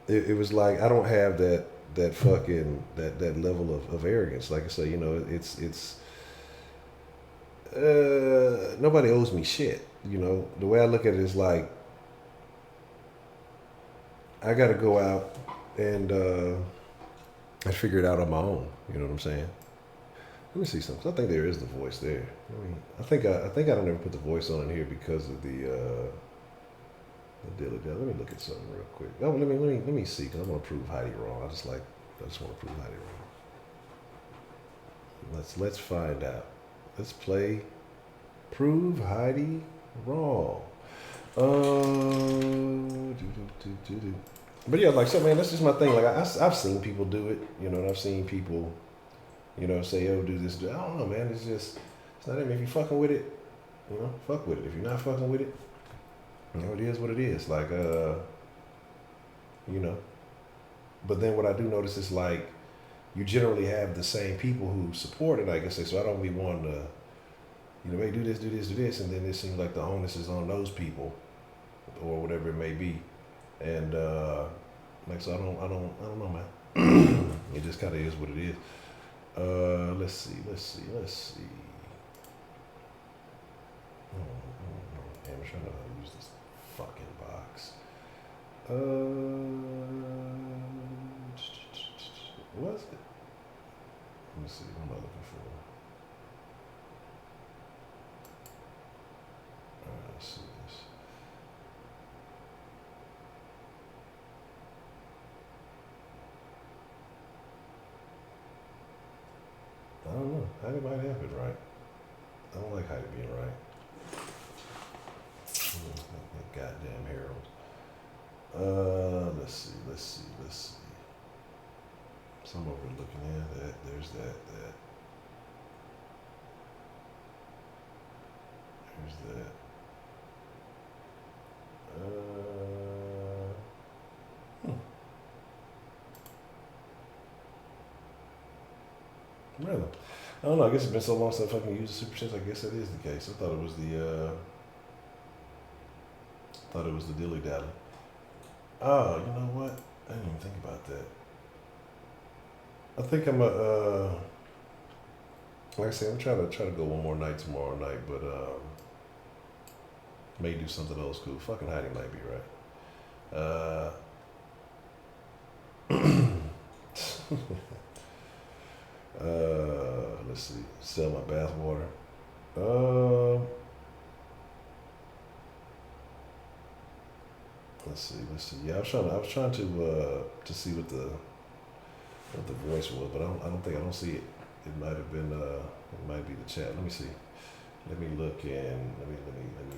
[SPEAKER 1] it was like, I don't have that fucking that level of arrogance. Like I say, it's nobody owes me shit. The way I look at it is like, I got to go out and figure it out on my own. You know what I'm saying? Let me see something. I think there is the voice there. I think I don't ever put the voice on here because of the dilly. Let me look at something real quick. Oh, let me see, because I want to prove Heidi wrong. I just want to prove Heidi wrong. Let's find out. Let's play Prove Heidi Wrong. But yeah, like, so man, that's just my thing. Like, I've seen people do it, and I've seen people, say, oh, do this, do that. I don't know, man. It's not even, if you fucking with it, fuck with it. If you're not fucking with it, it is what it is. Like, but then what I do notice is, like, you generally have the same people who support it, I guess. So I don't be wanting to, hey, do this, and then it seems like the onus is on those people, or whatever it may be. And like, so I don't know, man. It just kind of is what it is. Let's see. Damn, I'm trying to use this fucking box. What was it? Let me see. What am I looking for? Alright, let's see this. I don't know. Heidi might have it right. I don't like Heidi being right. That goddamn Harold. Let's see. So I'm overlooking that. There's that. There's that. Really? I don't know. I guess it's been so long since I fucking used the super chats. I guess that is the case. I thought it was the dilly dally. Oh, you know what? I didn't even think about that. I think I'm like I said, I'm trying to go one more night tomorrow night, but may do something old school. Fucking Heidi might be right. Let's see. Sell my bath water. Let's see. Yeah, I was trying to see what the voice was, but I don't see it. It might have been it might be the chat. Let me see. Let me look in.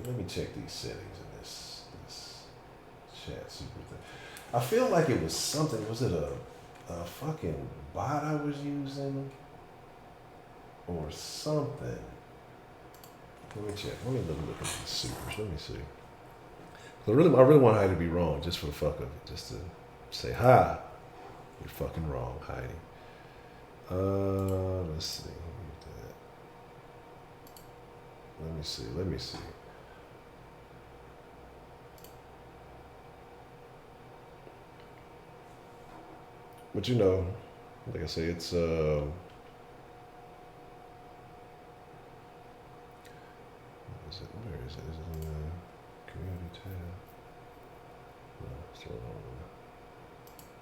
[SPEAKER 1] Let me check these settings in this chat super thing. I feel like it was something. Was it a fucking bot I was using? or something. Let me check. Let me look at these supers. Let me see. I really want Heidi to be wrong, just for the fuck of it, just to say, "Hi, you're fucking wrong, Heidi." Let's see. Let me see. But you know, like I say, it's where is it? Is it in the community tab? No, it's the wrong one.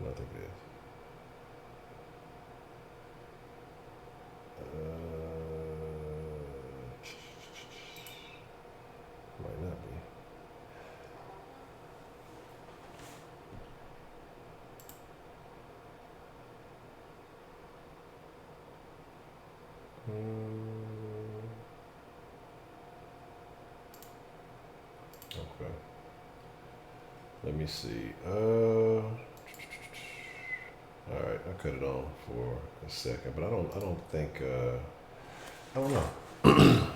[SPEAKER 1] No, I think it is. Might not be. Okay. Let me see. All right, I cut it on for a second, but I don't think. I don't know. I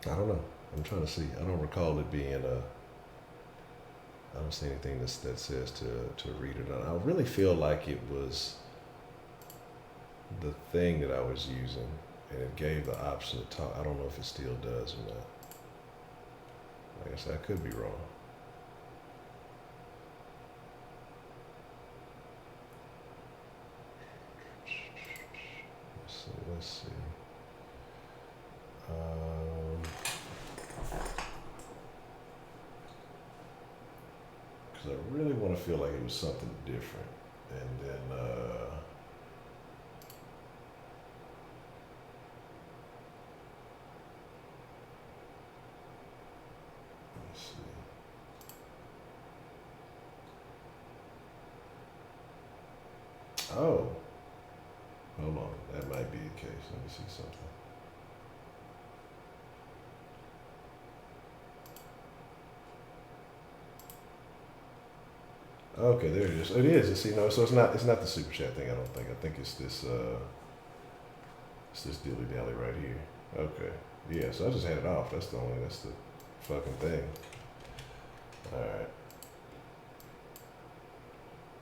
[SPEAKER 1] don't know. I'm trying to see. I don't recall it being I don't see anything that says to read it on. I really feel like it was the thing that I was using, and it gave the option to talk. I don't know if it still does or not. Like I said, I could be wrong. Let's see. Because I really want to feel like it was something different, and then let's see. Oh, hold on. That might be the case. Let me see something. Okay, there it is. It is. It's, you know, so it's not the super chat thing. I don't think. I think it's this dilly dally right here. Okay. Yeah. So I just had it off. That's the fucking thing. All right.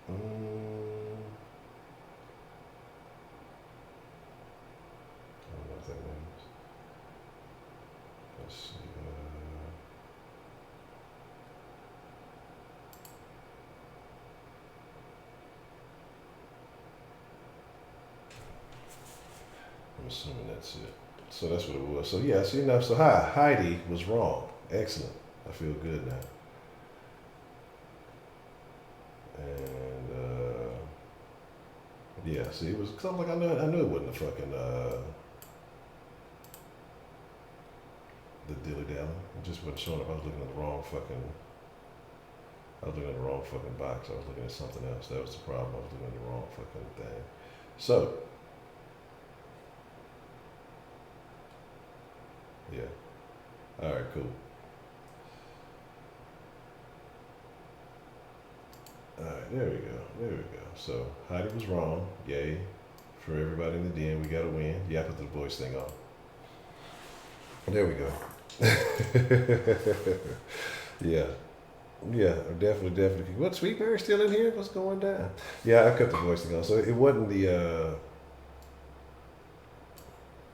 [SPEAKER 1] I don't know what that means. Let's see. I'm assuming that's it. So that's what it was. So yeah, so enough. So Heidi was wrong. Excellent. I feel good now. And yeah, see, it was something like I knew it wasn't a fucking the dilly dally. It just wasn't showing up. I was looking at the wrong fucking. I was looking at the wrong fucking box. I was looking at something else. That was the problem. I was looking at the wrong fucking thing. So. Yeah. All right, cool. All right, there we go. So Heidi was wrong. Yay. For everybody in the den, we got to win. Yeah, I put the voice thing on. There we go. Yeah. Yeah, definitely. What, Sweetberry still in here? What's going down? Yeah, I cut the voice thing on. So it wasn't the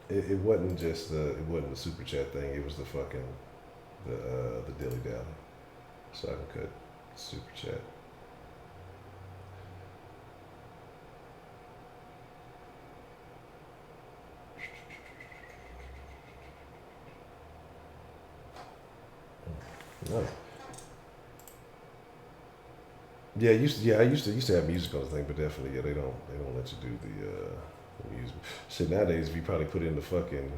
[SPEAKER 1] it wasn't just it wasn't the super chat thing. It was the fucking the dilly dally. So I can cut super chat. No. Yeah, I used to have music on the thing, but definitely, yeah, they don't let you do the music. Shit, nowadays, if you probably put in the fucking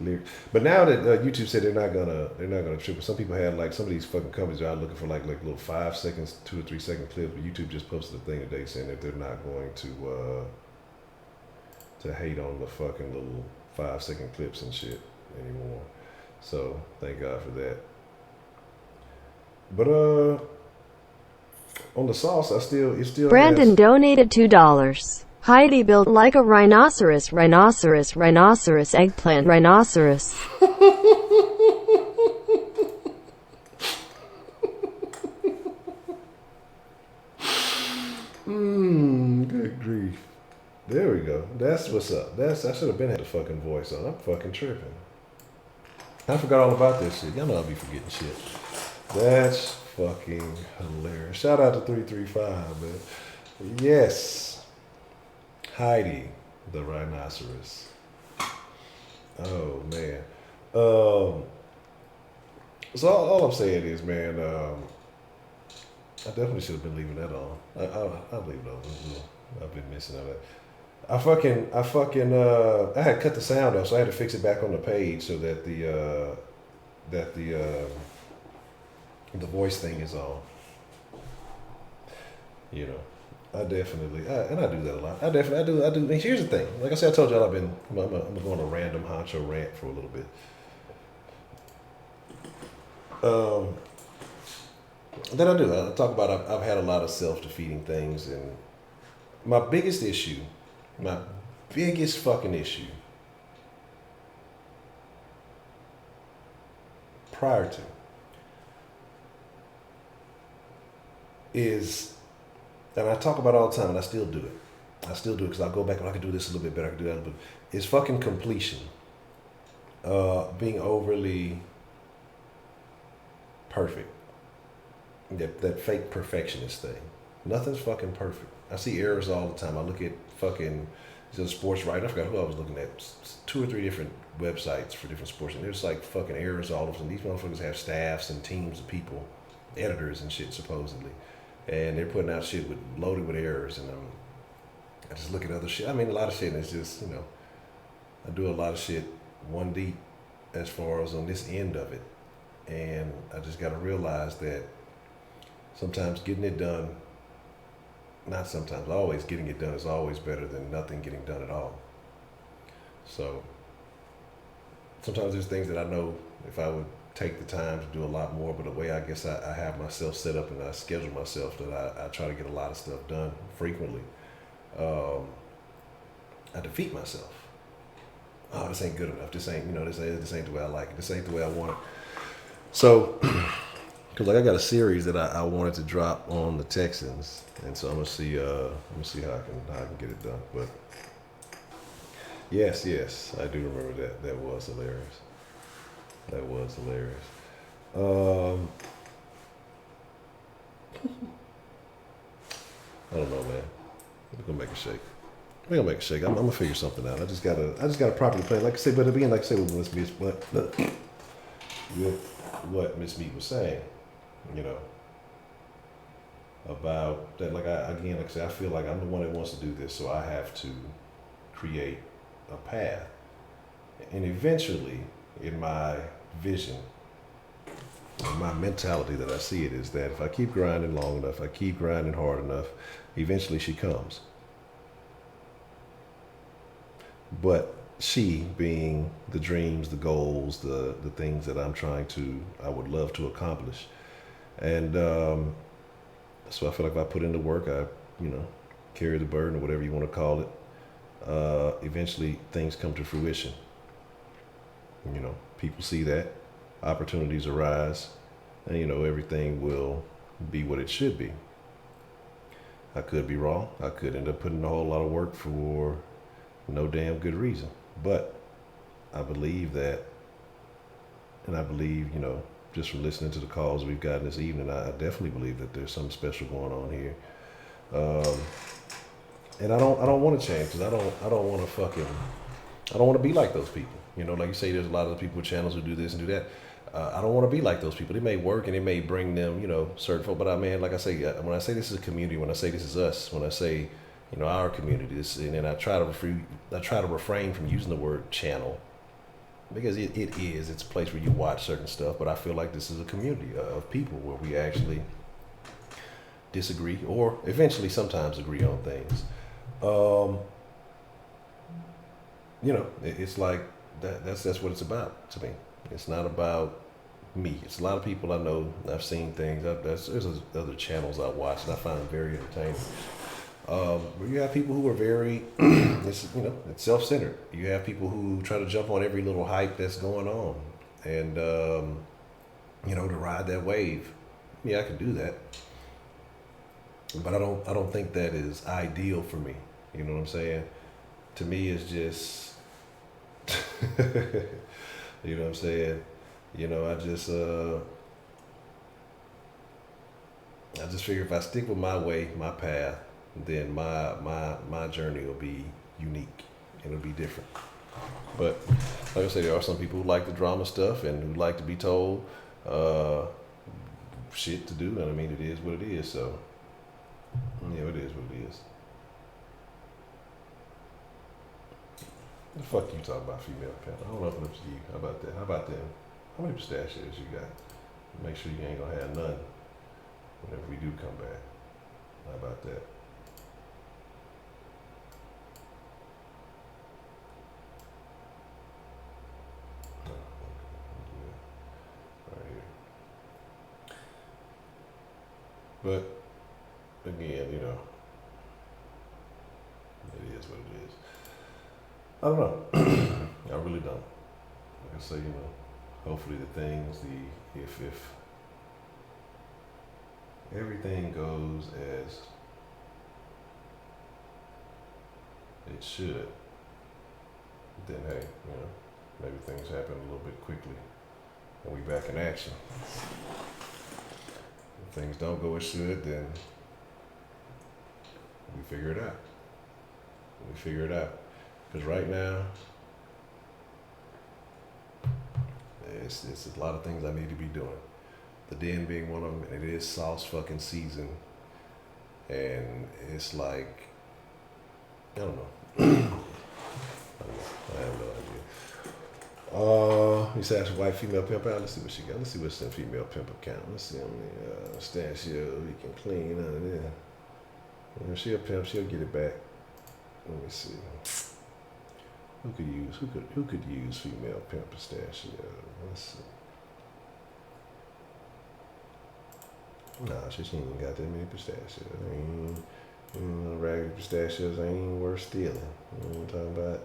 [SPEAKER 1] lyrics, but now that YouTube said they're not gonna trip. Some people had like some of these fucking companies are out looking for like little 5 seconds, 2 or 3 second clips. But YouTube just posted a thing today saying that they're not going to hate on the fucking little 5 second clips and shit anymore. So thank God for that. But on the sauce, it still
[SPEAKER 9] Brandon
[SPEAKER 1] has,
[SPEAKER 9] donated $2. Heidi built like a rhinoceros, rhinoceros, rhinoceros, eggplant, rhinoceros.
[SPEAKER 1] Good grief. There we go. That's what's up. I should have been had the fucking voice on. I'm fucking tripping. I forgot all about this shit. Y'all know I'll be forgetting shit. That's fucking hilarious. Shout out to 335, man. Yes. Heidi, the rhinoceros. Oh, man. So all I'm saying is, man, I definitely should have been leaving that on. I'll leave it on. I've been missing all that. I had cut the sound off, so I had to fix it back on the page so that the voice thing is on. You know, I do that a lot. I do. And here's the thing. Like I said, I told y'all I'm going on a random Honcho rant for a little bit. Then I talk about I've had a lot of self-defeating things, and my biggest fucking issue prior to is, and I talk about it all the time, and I still do it. Because I'll go back and I can do this a little bit better, I can do that a little bit. It's fucking completion. Being overly perfect. That fake perfectionist thing. Nothing's fucking perfect. I see errors all the time. I look at fucking sports writer. I forgot who I was looking at. 2 or 3 different websites for different sports, and there's like fucking errors all of them. These motherfuckers have staffs and teams of people, editors and shit supposedly, and they're putting out shit loaded with errors. And I just look at other shit. I mean, a lot of shit, and it's just, you know, I do a lot of shit one deep as far as on this end of it, and I just got to realize that sometimes getting it done. Not sometimes, always getting it done is always better than nothing getting done at all. So sometimes there's things that I know if I would take the time to do a lot more, but the way I guess I have myself set up and I schedule myself that I try to get a lot of stuff done frequently, I defeat myself. Oh, this ain't good enough. This ain't the way I like it. This ain't the way I want it. So, because like I got a series that I wanted to drop on the Texans, and so I'm gonna see how I can get it done. But yes, I do remember that. That was hilarious. I don't know, man. We're gonna make a shake. I'm gonna figure something out. I just gotta properly plan. Like I say, but again, like I say, with what Miss Meat was saying, you know, about that. Like I say, I feel like I'm the one that wants to do this, so I have to create a path. And eventually, in my vision, in my mentality that I see it, is that if I keep grinding long enough, I keep grinding hard enough, eventually she comes. But she being the dreams, the goals, the things that I would love to accomplish. And so I feel like if I put in the work, I, carry the burden or whatever you want to call it, eventually things come to fruition. People see that, opportunities arise, and everything will be what it should be. I could be wrong. I could end up putting a whole lot of work for no damn good reason. But I believe that, and I believe, just from listening to the calls we've gotten this evening, I definitely believe that there's something special going on here. And I don't want to change, because I don't want to be like those people. Like you say, there's a lot of people with channels who do this and do that. I don't want to be like those people. It may work and it may bring them, certain folk. But like I say, when I say this is a community, when I say this is us, when I say, our community, and then I try to refrain from using the word channel, because it's a place where you watch certain stuff. But I feel like this is a community of people where we actually disagree or eventually sometimes agree on things. It's like that's what it's about to me. It's not about me. It's a lot of people I know. I've seen things. There's other channels I watch and I find them very entertaining. You have people who are very, it's self-centered. You have people who try to jump on every little hype that's going on, and to ride that wave. Yeah, I can do that, but I don't think that is ideal for me. You know what I'm saying? To me, it's just, you know what I'm saying? I just figure if I stick with my way, my path, then my journey will be unique and it'll be different. But like I said, there are some people who like the drama stuff and who like to be told shit to do, and I mean, it is what it is. So yeah, it is what it is. The fuck you talk about female pimp? I don't know if it up to you. How about that? How about them? How many pistachios you got? Make sure you ain't gonna have none whenever we do come back. How about that? Right here. But again, it is what it is. I don't know. I really don't. Like I say, hopefully if everything goes as it should, then hey, maybe things happen a little bit quickly and we back in action. If things don't go as should, then we figure it out. Because right now, it's a lot of things I need to be doing. The den being one of them, and it is sauce fucking season. And it's like, I don't know. I have no idea. You said ask white female pimp out. Let's see what she got. Let's see what's in female pimp account. Let's see how many stats we can clean out of there. If she a pimp, she'll get it back. Let me see. Who could use female pimp pistachio? Let's see. Nah, she ain't even got that many pistachios. Ragged pistachios ain't even worth stealing. You know what I'm talking about?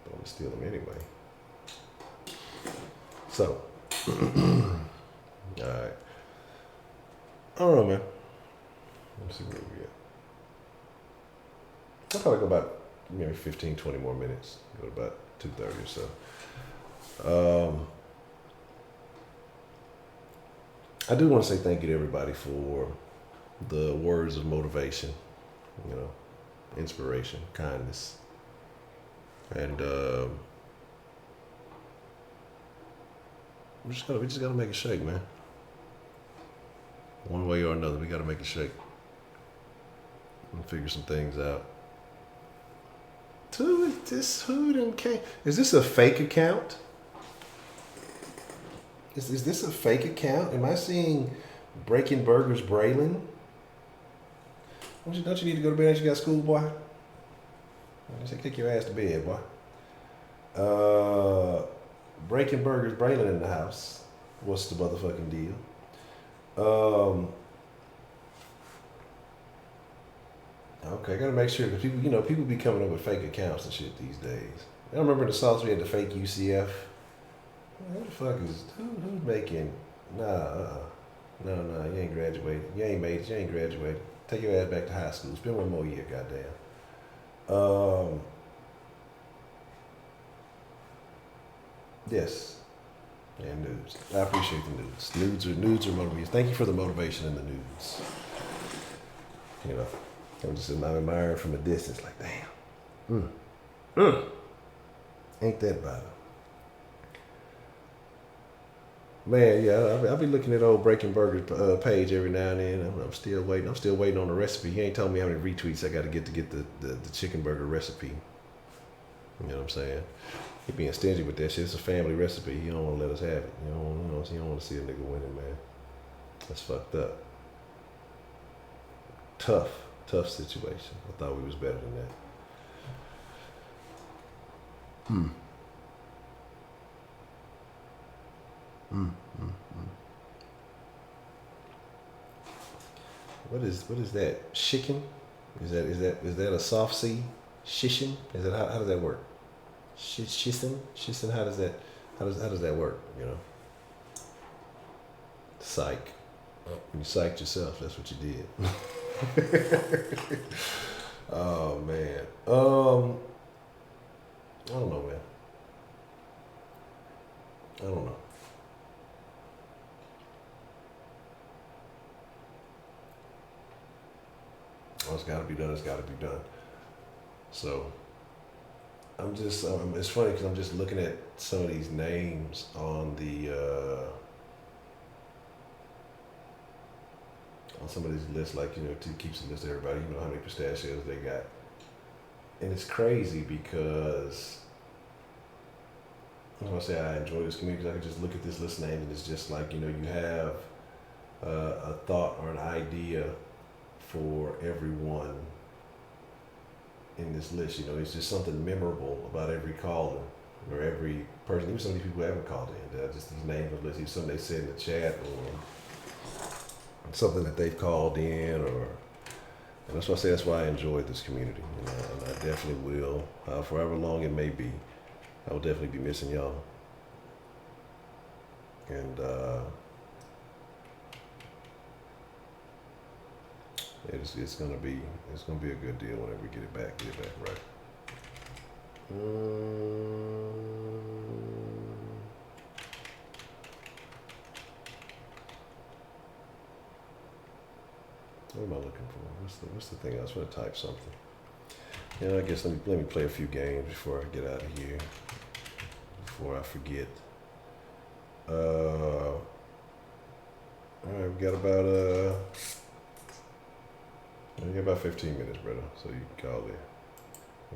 [SPEAKER 1] But I'm gonna steal them anyway. So, alright. I don't know, man. Let's see where we at. I'll probably go about maybe 15, 20 more minutes. Go to about 2:30 or so. I do want to say thank you to everybody for the words of motivation, inspiration, kindness. And we just gotta make it shake, man. One way or another, we gotta make it shake. And figure some things out. Who done came? Is this a fake account? Is this a fake account? Am I seeing Breaking Burgers Braylon? Don't you need to go to bed as you got school, boy? I say kick your ass to bed, boy. Breaking Burgers Braylon in the house. What's the motherfucking deal? Okay, I gotta make sure because people be coming up with fake accounts and shit these days. I remember in the South we had the fake UCF. Who the fuck is who's making? No, you ain't graduated. You ain't made it. You ain't graduated. Take your ass back to high school. Spend one more year, goddamn. Yes, and nudes. I appreciate the nudes. Nudes are motivation. Thank you for the motivation in the nudes. I'm just admiring from a distance, like damn. Ain't that about it? Man, yeah, I'll be looking at old Breaking Burger page every now and then. I'm still waiting. I'm still waiting on the recipe. He ain't told me how many retweets I got to get the chicken burger recipe. You know what I'm saying? He being stingy with that shit. It's a family recipe. He don't want to let us have it. You don't want to see a nigga winning, man. That's fucked up. Tough situation. I thought we was better than that. What is that? Chicken? Is that a soft C? Shishin? Is that how does that work? Shishin? Shishin? How does that work? You know? Psych. You psyched yourself. That's what you did. Oh man. I don't know, man. I don't know. Oh, it's got to be done. It's got to be done. So I'm just. It's funny because I'm just looking at some of these names on the on some of these lists. Like to keeps a list of everybody. You know how many pistachios they got, and it's crazy because. I want to say I enjoy this community because I can just look at this list of names and it's just like, you have a thought or an idea for everyone in this list. It's just something memorable about every caller or every person, even some of these people who haven't called in. Just these names on the list, either something they said in the chat or something that they've called in, and that's why I say that's why I enjoy this community. And I definitely will, for however long it may be. I will definitely be missing y'all. And it's gonna be a good deal whenever we get it back right. What am I looking for? What's the thing? I was gonna type something. I guess let me play a few games before I get out of here. Before I forget. All right, we got about 15 minutes, brother. So you can call in.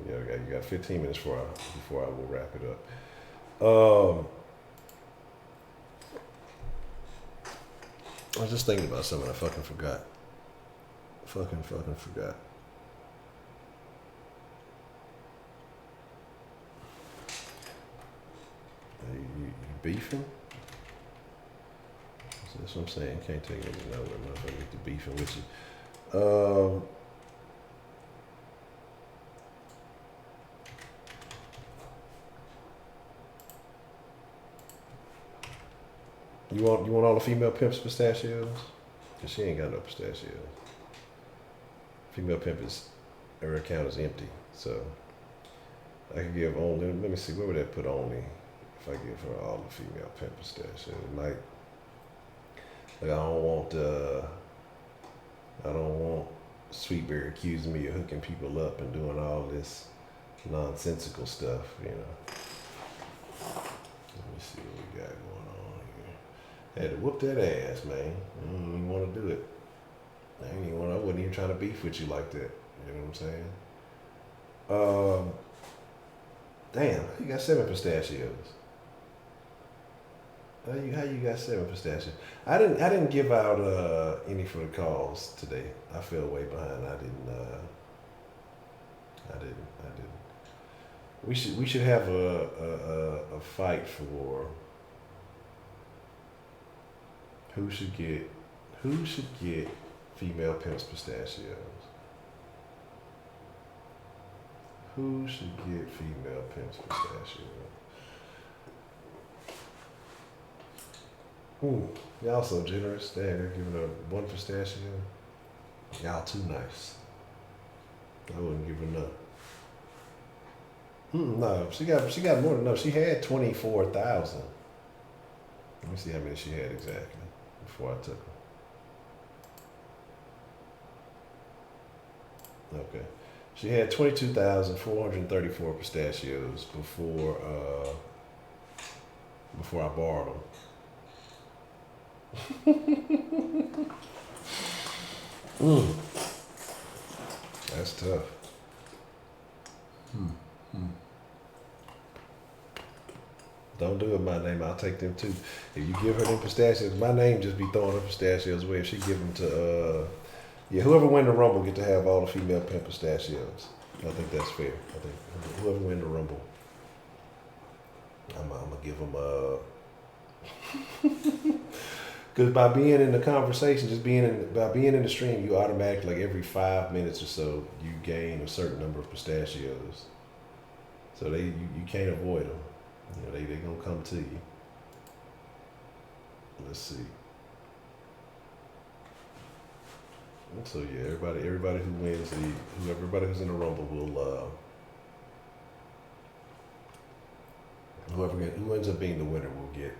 [SPEAKER 1] You got 15 minutes before I will wrap it up. I was just thinking about something I fucking forgot. Fucking forgot. You beefing? That's what I'm saying. Can't take it nowhere, motherfucker. Get to beefing with you. You want all the female pimps pistachios? Cause she ain't got no pistachios. Female pimp her account is empty, so I could give only. Let me see. Where would that put only? If I give her all the female pimp pistachios, it might. Like I don't want Sweetberry accusing me of hooking people up and doing all this nonsensical stuff, Let me see what we got going on here. Had to whoop that ass, man. I didn't even want to do it. I wasn't even trying to beef with you like that. You know what I'm saying? Damn, you got 7 pistachios. How you got 7 pistachios? I didn't give out any for the calls today. I fell way behind. I didn't. We should have a fight for who should get female pimps pistachios. Who should get female pimps pistachios? Ooh, y'all so generous. Damn, they're giving her 1 pistachio. Y'all too nice. I wouldn't give her none. No, she got more than enough. She had 24,000. Let me see how many she had exactly before I took her. Okay. She had 22,434 pistachios before I borrowed them. That's tough. Don't do it my name. I'll take them too. If you give her them pistachios, my name just be throwing her pistachios away. If she give them to whoever win the Rumble get to have all the female pimp pistachios. I think that's fair. I think whoever win the Rumble, I'm gonna give them Because by being in the conversation, by being in the stream, you automatically, like every 5 minutes or so, you gain a certain number of pistachios. So you can't avoid them. You know, they gonna come to you. Let's see. So yeah, everybody who wins everybody who's in the rumble will who ends up being the winner will get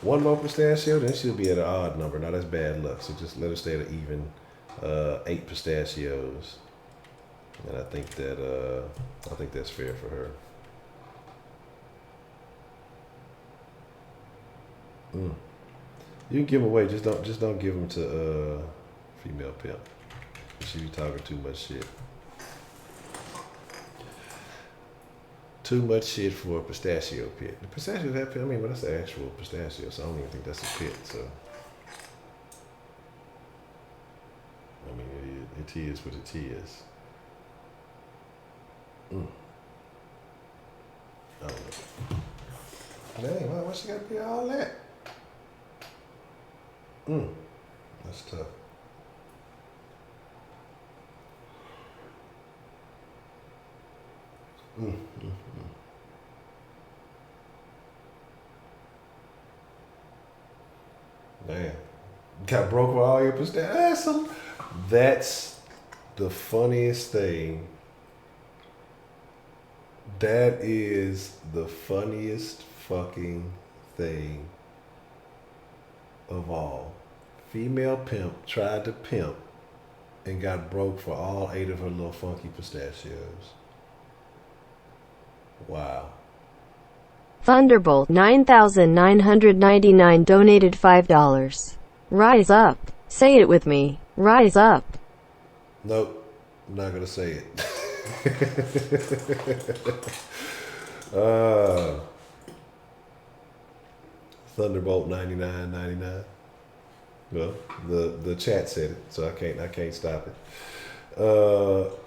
[SPEAKER 1] one more pistachio. Then she'll be at an odd number. Now that's bad luck. So just let her stay at an even 8 pistachios. And I think that's fair for her. You can give them away. Just don't give them to female pimp. She be talking too much shit. Too much shit for a pistachio pit. The pistachios have pit. I mean, but that's the actual pistachio, so I don't even think that's a pit. So, I mean, it is what it is. I don't know. Dang, why she got to be all that? That's tough. Man, got broke with all your pistachios. That's the funniest thing. That is the funniest fucking thing of all. Female pimp tried to pimp and got broke for all 8 of her little funky pistachios. Wow.
[SPEAKER 9] Thunderbolt 9999 donated $5. Rise up. Say it with me. Rise up.
[SPEAKER 1] Nope, I'm not gonna say it. Thunderbolt 9999. Well, the chat said it, so I can't stop it.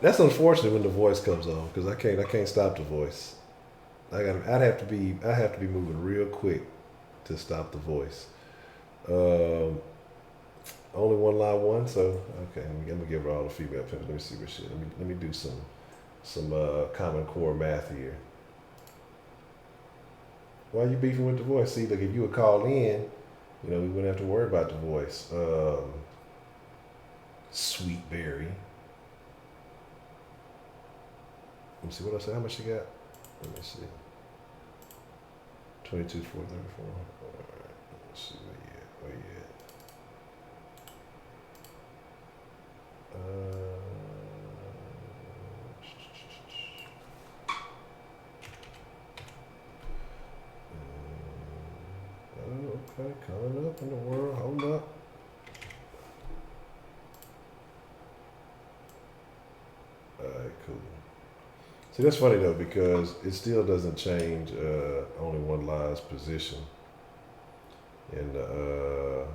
[SPEAKER 1] That's unfortunate when the voice comes on, because I can't stop the voice. I'd have to be moving real quick to stop the voice. Only one live one, so okay. I'm gonna give her all the female pimps. Let me see what shit. Let me do some Common Core math here. Why are you beefing with the voice? See, look, if you would call in, we wouldn't have to worry about the voice. Sweet Berry. Let me see what I said. How much you got? Let me see. 22, 4, 34. All right. Let's see where you at. Okay, coming up in the world. Hold up. Alright, cool. See, that's funny though, because it still doesn't change only one lie's position in the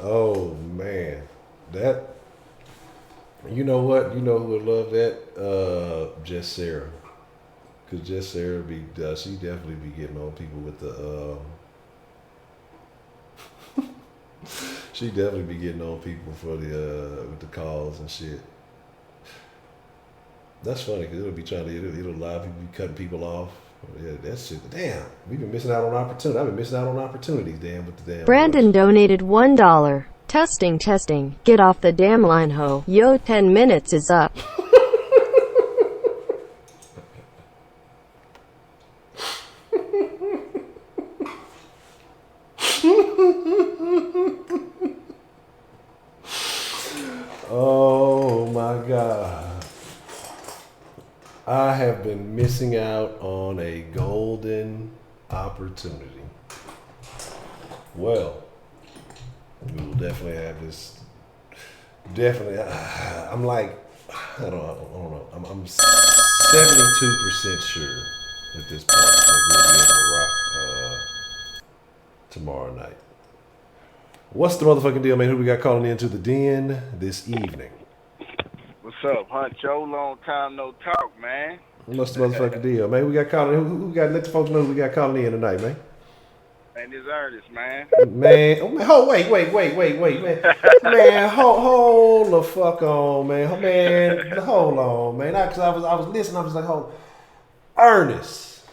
[SPEAKER 1] oh man, that, you know what? You know who would love that? Just Sarah. Cause Just Sarah she definitely be getting on people with the she definitely be getting on people for the with the calls and shit. That's funny, cause it'll live people be cutting people off. Yeah, that shit. Damn, we've been missing out on opportunities. I've been missing out on opportunities, damn, with the damn.
[SPEAKER 9] Brandon
[SPEAKER 1] voice.
[SPEAKER 9] donated $1. Testing. Get off the damn line, ho. Yo, 10 minutes is up.
[SPEAKER 1] Oh my God. I have been missing out on a golden opportunity. Well, we will definitely have this. Definitely, I'm like, I don't know. I'm 72% sure at this point that we'll be able to rock tomorrow night. What's the motherfucking deal, man? Who we got calling into the den this evening?
[SPEAKER 10] What's up, Honcho? Long time no talk, man.
[SPEAKER 1] What's the motherfucking deal, man? We got calling. Who we got? Let the folks know who we got calling in tonight, man.
[SPEAKER 10] Man, this Ernest, man.
[SPEAKER 1] Man, oh, man, wait, man. Man, hold the fuck on, man. Man, hold on, man. Cause I was listening. I was like, hold, Ernest,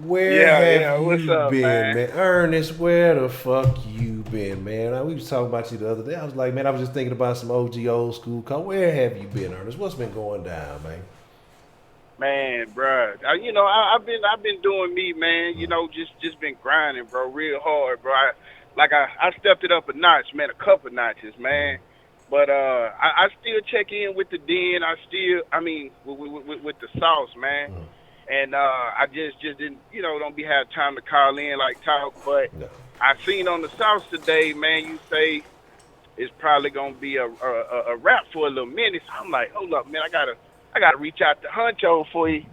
[SPEAKER 1] where have
[SPEAKER 10] What's
[SPEAKER 1] you
[SPEAKER 10] up,
[SPEAKER 1] been,
[SPEAKER 10] man?
[SPEAKER 1] Ernest, where the fuck you been, man? We was talking about you the other day. I was like, man, I was just thinking about some OG old school call. Where have you been, Ernest? What's been going down, man?
[SPEAKER 10] Man, bro, I've been doing me, man. Just been grinding, bro, real hard, bro. I stepped it up a notch, man, a couple notches, man. But I still check in with the den. With the sauce, man. And I just didn't, don't be have time to call in like talk. But
[SPEAKER 1] No.
[SPEAKER 10] I seen on the sauce today, man. You say it's probably gonna be a wrap for a little minute. So I'm like, hold up, man. I gotta reach out to Honcho before he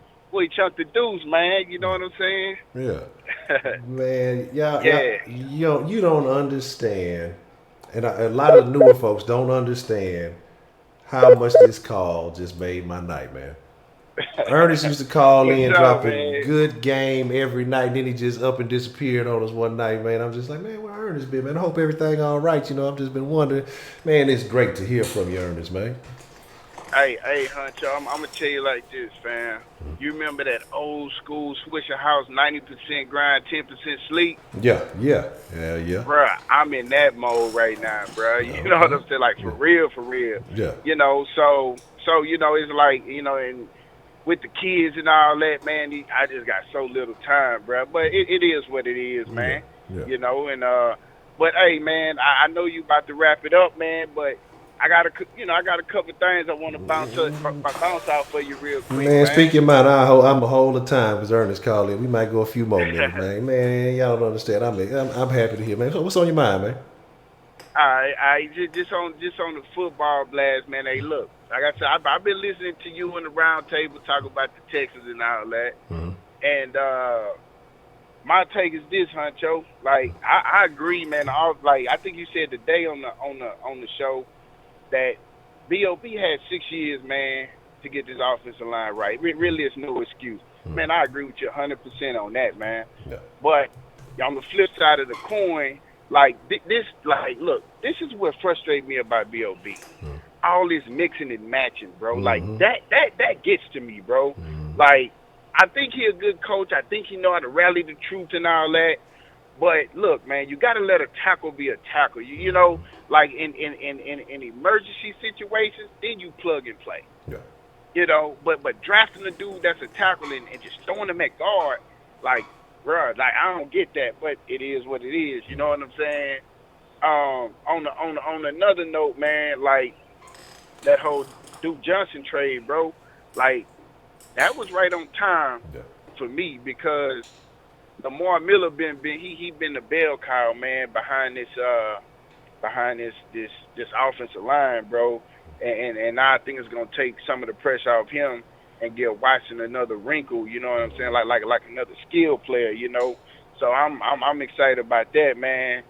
[SPEAKER 10] chunk the deuce, man. You know what I'm saying?
[SPEAKER 1] Yeah. Man,
[SPEAKER 10] Yeah.
[SPEAKER 1] you don't understand, and a lot of newer folks don't understand how much this call just made my night, man. Ernest used to call
[SPEAKER 10] What's
[SPEAKER 1] in,
[SPEAKER 10] up,
[SPEAKER 1] dropping
[SPEAKER 10] man?
[SPEAKER 1] good game every night. Then he just up and disappeared on us one night, man. I'm just like, man, where Ernest been, man? I hope everything all right. I've just been wondering, man. It's great to hear from you, Ernest, man.
[SPEAKER 10] Hey, Honcho, I'm gonna tell you like this, fam. You remember that old school Swisher House, 90% grind, 10% sleep?
[SPEAKER 1] Yeah.
[SPEAKER 10] Bruh, I'm in that mode right now, bruh. You know what I'm saying? Like, for real.
[SPEAKER 1] Yeah.
[SPEAKER 10] So it's like, and with the kids and all that, man, I just got so little time, bruh. But it is what it is, man.
[SPEAKER 1] Yeah.
[SPEAKER 10] But hey, man, I know you about to wrap it up, man, but I got a couple things I want to bounce out for you real quick,
[SPEAKER 1] Man,
[SPEAKER 10] man.
[SPEAKER 1] speak your mind. I'm a hold the time because Ernest called in. We might go a few more minutes, man. Man, y'all don't understand. I'm happy to hear, man. So what's on your mind, man?
[SPEAKER 10] I just on the football blast, man. Hey, look, like I said, I've been listening to you on the round table talk about the Texans and all that, and my take is this, Honcho. Like, I agree, man. I think you said today on the show that BOB had 6 years, man, to get this offensive line right. Really, it's no excuse. Man, I agree with you 100% on that, man.
[SPEAKER 1] Yeah.
[SPEAKER 10] But on the flip side of the coin, like look, this is what frustrates me about BOB. All this mixing and matching, bro. Like that gets to me, bro. Like, I think he a good coach. I think he know how to rally the troops and all that. But look, man, you got to let a tackle be a tackle. You know, like in emergency situations, then you plug and play.
[SPEAKER 1] Yeah.
[SPEAKER 10] You know, but drafting a dude that's a tackle and just throwing him at guard, like, bruh, like, I don't get that. But it is what it is. You know what I'm saying? On another note, man, like that whole Duke Johnson trade, bro, like that was right on time for me because Lamar Miller been the bell cow, man, behind this offensive line, bro, and now I think it's gonna take some of the pressure off him and give Watson another wrinkle. You know what I'm saying? Like another skill player, you know. So I'm excited about that, man.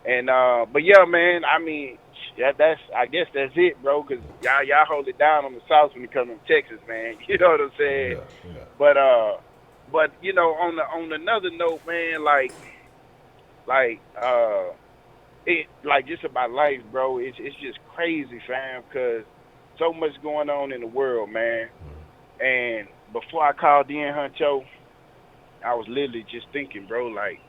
[SPEAKER 10] And but yeah, man, I mean, I guess that's it, bro, because y'all hold it down on the South when it comes to Texas, man. You know what I'm saying?
[SPEAKER 1] Yeah.
[SPEAKER 10] But you know, on another note, man, it like just about life, bro. It's just crazy, fam, because so much going on in the world, man. And before I called in, Honcho, I was literally just thinking, bro, like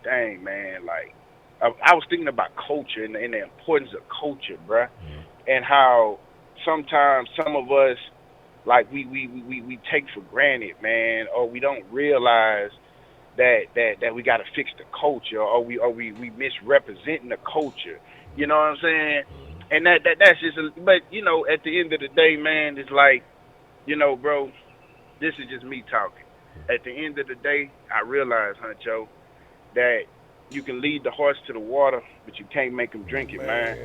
[SPEAKER 10] dang, man, like I was thinking about culture and the importance of culture, bro, and how sometimes some of us, like we take for granted, man, or we don't realize that we got to fix the culture, or we misrepresenting the culture. You know what I'm saying? And that's just. But you know, at the end of the day, man, it's like, you know, bro, this is just me talking. At the end of the day, I realize, Honcho, that you can lead the horse to the water, but you can't make him drink it, man.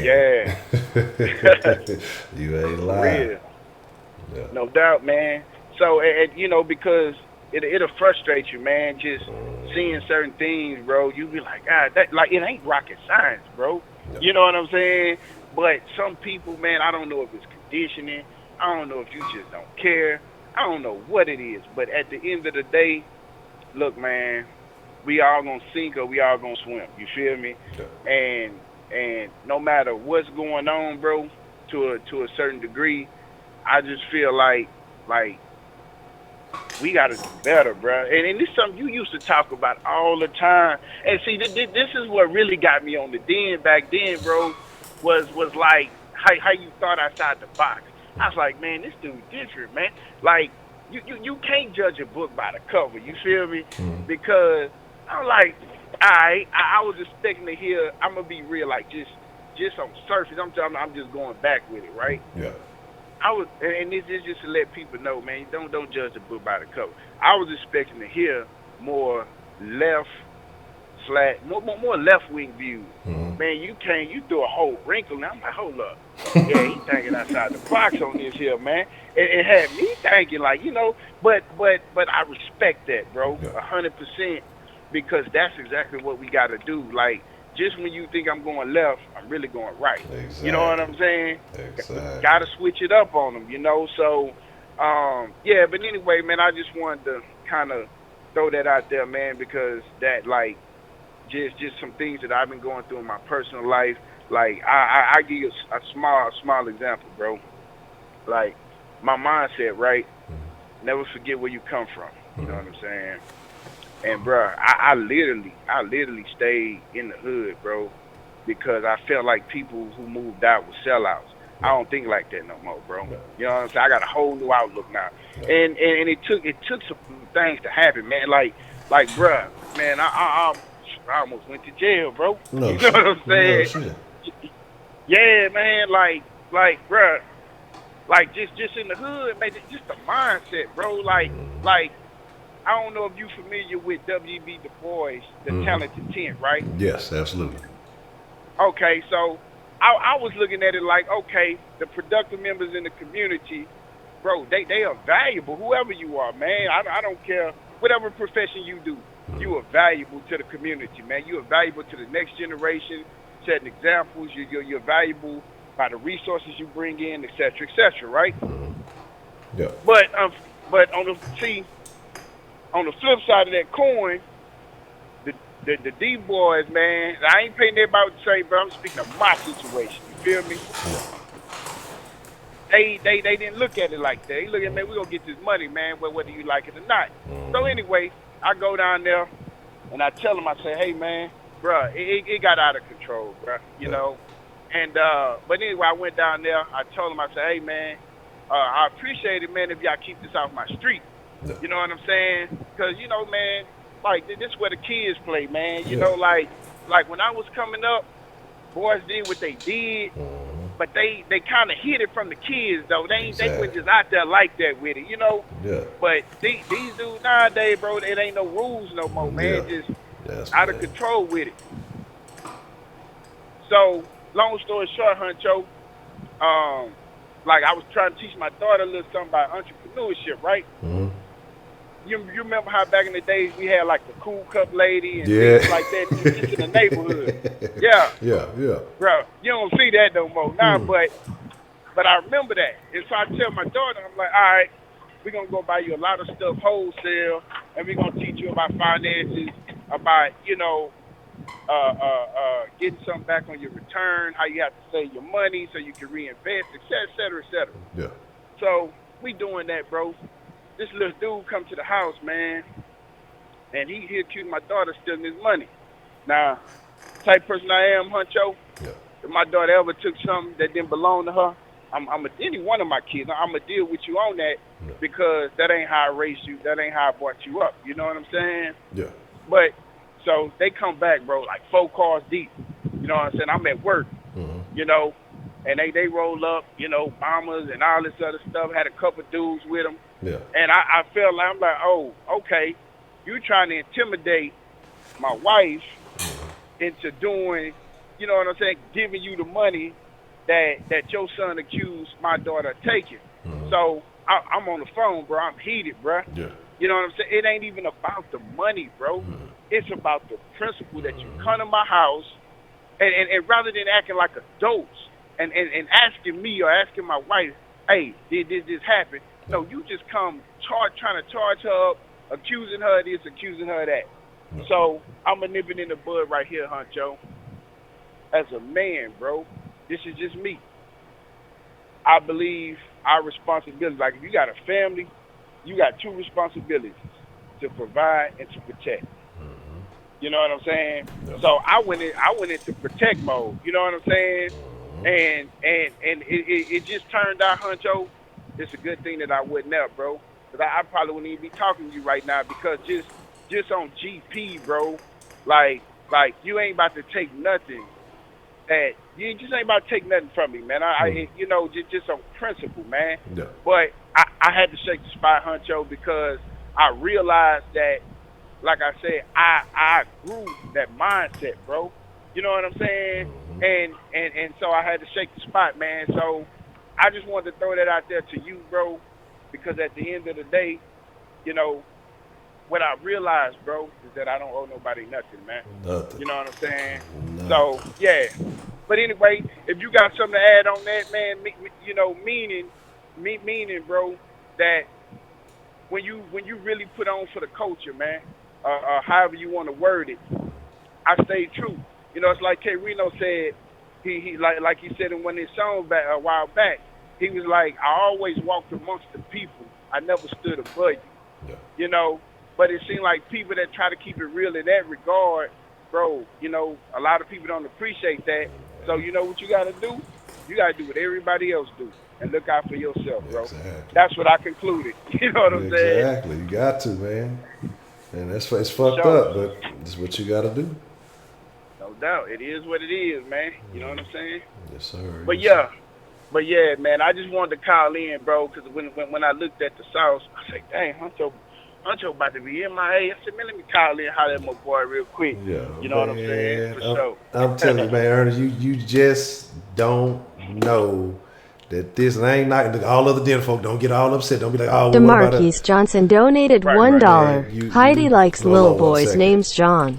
[SPEAKER 10] Yeah.
[SPEAKER 1] You ain't
[SPEAKER 10] For
[SPEAKER 1] lying.
[SPEAKER 10] real.
[SPEAKER 1] Yeah.
[SPEAKER 10] No doubt, man. So, you know, because it'll frustrate you, man, just seeing certain things, bro. You be like, God, that, like, it ain't rocket science, bro.
[SPEAKER 1] Yeah.
[SPEAKER 10] You know what I'm saying? But some people, man, I don't know if it's conditioning I don't know if you just don't care. I don't know what it is. But at the end of the day, look, man, we all gonna sink or we all gonna swim. You feel me? And no matter what's going on, bro, to a certain degree, I just feel like we got to do better, bro. And this is something you used to talk about all the time. And see, this is what really got me on the den back then, bro. Was like how you thought outside the box. I was like, man, this dude different, man. Like you can't judge a book by the cover. You feel me? Because I'm like, I was expecting to hear. I'm gonna be real, like just on surface. I'm just going back with it, right?
[SPEAKER 1] Yeah.
[SPEAKER 10] I was, and this is just to let people know, man. Don't judge the book by the cover. I was expecting to hear more left more left wing views. Man, you threw a whole wrinkle. Now I'm like, hold up, yeah, he thinking outside the box on this here, man. It had me thinking like, but I respect that, bro, 100%, because that's exactly what we got to do. Like, just when you think I'm going left, I'm really going right.
[SPEAKER 1] Exactly.
[SPEAKER 10] You know what I'm saying?
[SPEAKER 1] Exactly.
[SPEAKER 10] Got to switch it up on them, So, yeah. But anyway, man, I just wanted to kind of throw that out there, man, because that, like, just some things that I've been going through in my personal life. Like, I give you a small example, bro. Like, my mindset, right? Never forget where you come from. You know what I'm saying? And bro, I literally stayed in the hood, bro, because I felt like people who moved out were sellouts. I don't think like that no more, bro. You know what I'm saying? I got a whole new outlook now. And it took some things to happen, man. Like, bro, man, I almost went to jail, bro.
[SPEAKER 1] No,
[SPEAKER 10] you know what I'm saying?
[SPEAKER 1] No,
[SPEAKER 10] yeah, man, like, bro, like just in the hood, man, just the mindset, bro. Like. I don't know if you're familiar with W.B. Du Bois, the Talented 10, right?
[SPEAKER 1] Yes, absolutely.
[SPEAKER 10] Okay, so I was looking at it like, okay, the productive members in the community, bro, they are valuable, whoever you are, man. I don't care, whatever profession you do, you are valuable to the community, man. You are valuable to the next generation, setting examples. You're valuable by the resources you bring in, et cetera, right?
[SPEAKER 1] Yeah.
[SPEAKER 10] But on the flip side of that coin, the D boys, man, I ain't paying everybody the same, but I'm speaking of my situation. You feel me? They didn't look at it like that. They look at, man, we gonna get this money, man, whether you like it or not. So anyway, I go down there and I tell them, I say, hey man, bruh, it got out of control, bruh, you know. And but anyway, I went down there. I told them, I said, hey man, I appreciate it, man, if y'all keep this off my street. You know what I'm saying? Because, man, like, this is where the kids play, man. You know, like when I was coming up, boys did what they did, but they kind of hid it from the kids, though. They weren't just out there like that with it,
[SPEAKER 1] Yeah.
[SPEAKER 10] But these dudes nowadays, bro, it ain't no rules no more, man. Just out of control with it. So, long story short, Honcho, like, I was trying to teach my daughter a little something about entrepreneurship, right? You remember how back in the days we had like the cool cup lady and things like that just in the neighborhood? Yeah. Bro, you don't see that no more now, but I remember that. And so I tell my daughter, I'm like, all right, we're going to go buy you a lot of stuff wholesale, and we're going to teach you about finances, about, getting something back on your return, how you have to save your money so you can reinvest, et cetera, et cetera.
[SPEAKER 1] Yeah.
[SPEAKER 10] So we doing that, bro. This little dude come to the house, man, and he accused my daughter stealing his money. Now, type person I am, Honcho, if my daughter ever took something that didn't belong to her, any one of my kids, I'm going to deal with you on that because that ain't how I raised you. That ain't how I brought you up. You know what I'm saying?
[SPEAKER 1] Yeah.
[SPEAKER 10] But, so they come back, bro, like 4 cars deep. You know what I'm saying? I'm at work, and they roll up, bombers and all this other stuff. Had a couple dudes with them.
[SPEAKER 1] Yeah.
[SPEAKER 10] And I felt like, I'm like, oh, okay, you trying to intimidate my wife into doing, you know what I'm saying, giving you the money that your son accused my daughter of taking. So I'm on the phone, bro. I'm heated, bro.
[SPEAKER 1] Yeah.
[SPEAKER 10] You know what I'm saying? It ain't even about the money, bro. It's about the principle that you come to my house and rather than acting like adults and asking me or asking my wife, hey, did this happen? No, you just come trying to charge her up, accusing her of this, accusing her of that. So I'm going to nip it in the bud right here, Honcho. As a man, bro, this is just me. I believe our responsibility, like if you got a family, you got two responsibilities, to provide and to protect. You know what I'm saying? Yep. So I went into protect mode. You know what I'm saying? And it just turned out, Honcho, it's a good thing that I wasn't there, bro. Because I probably wouldn't even be talking to you right now because just on GP, bro, like you ain't about to take nothing. You just ain't about to take nothing from me, man. Just on principle, man. Yeah. But I had to shake the spot, Honcho, because I realized that, like I said, I grew that mindset, bro. You know what I'm saying? And so I had to shake the spot, man. So I just wanted to throw that out there to you, bro, because at the end of the day, you know, what I realized, bro, is that I don't owe nobody nothing, man. Nothing. You know what I'm saying? Nothing. So, yeah. But anyway, if you got something to add on that, man, meaning, bro, that when you really put on for the culture, man, however you want to word it, I stay true. You know, it's like K. Reno said, he like he said in one of his songs a while back, he was like, I always walked amongst the people. I never stood above you. Yeah. You know, but it seemed like people that try to keep it real in that regard, bro, you know, a lot of people don't appreciate that. So you know what you got to do? You got to do what everybody else do and look out for yourself, bro. Exactly. That's what I concluded. You know what I'm saying?
[SPEAKER 1] Exactly. You got to, man. And it's fucked up, but it's what you got to do.
[SPEAKER 10] No doubt. It is what it is, man. You know what I'm saying?
[SPEAKER 1] Yes, sir.
[SPEAKER 10] But yeah. But yeah, man, I just wanted to call in, bro, because when I looked at the sauce, I said, dang, Honcho about to be MIA. I said, man, let me call in, holler at my boy real quick. Yeah, you know what I'm saying? For sure.
[SPEAKER 1] I'm telling you, man, Ernest, you just don't know that this ain't not all other dinner folk don't get all upset. Don't be like, oh,
[SPEAKER 9] DeMarquise Johnson donated $1. Heidi likes little boys. Name's John.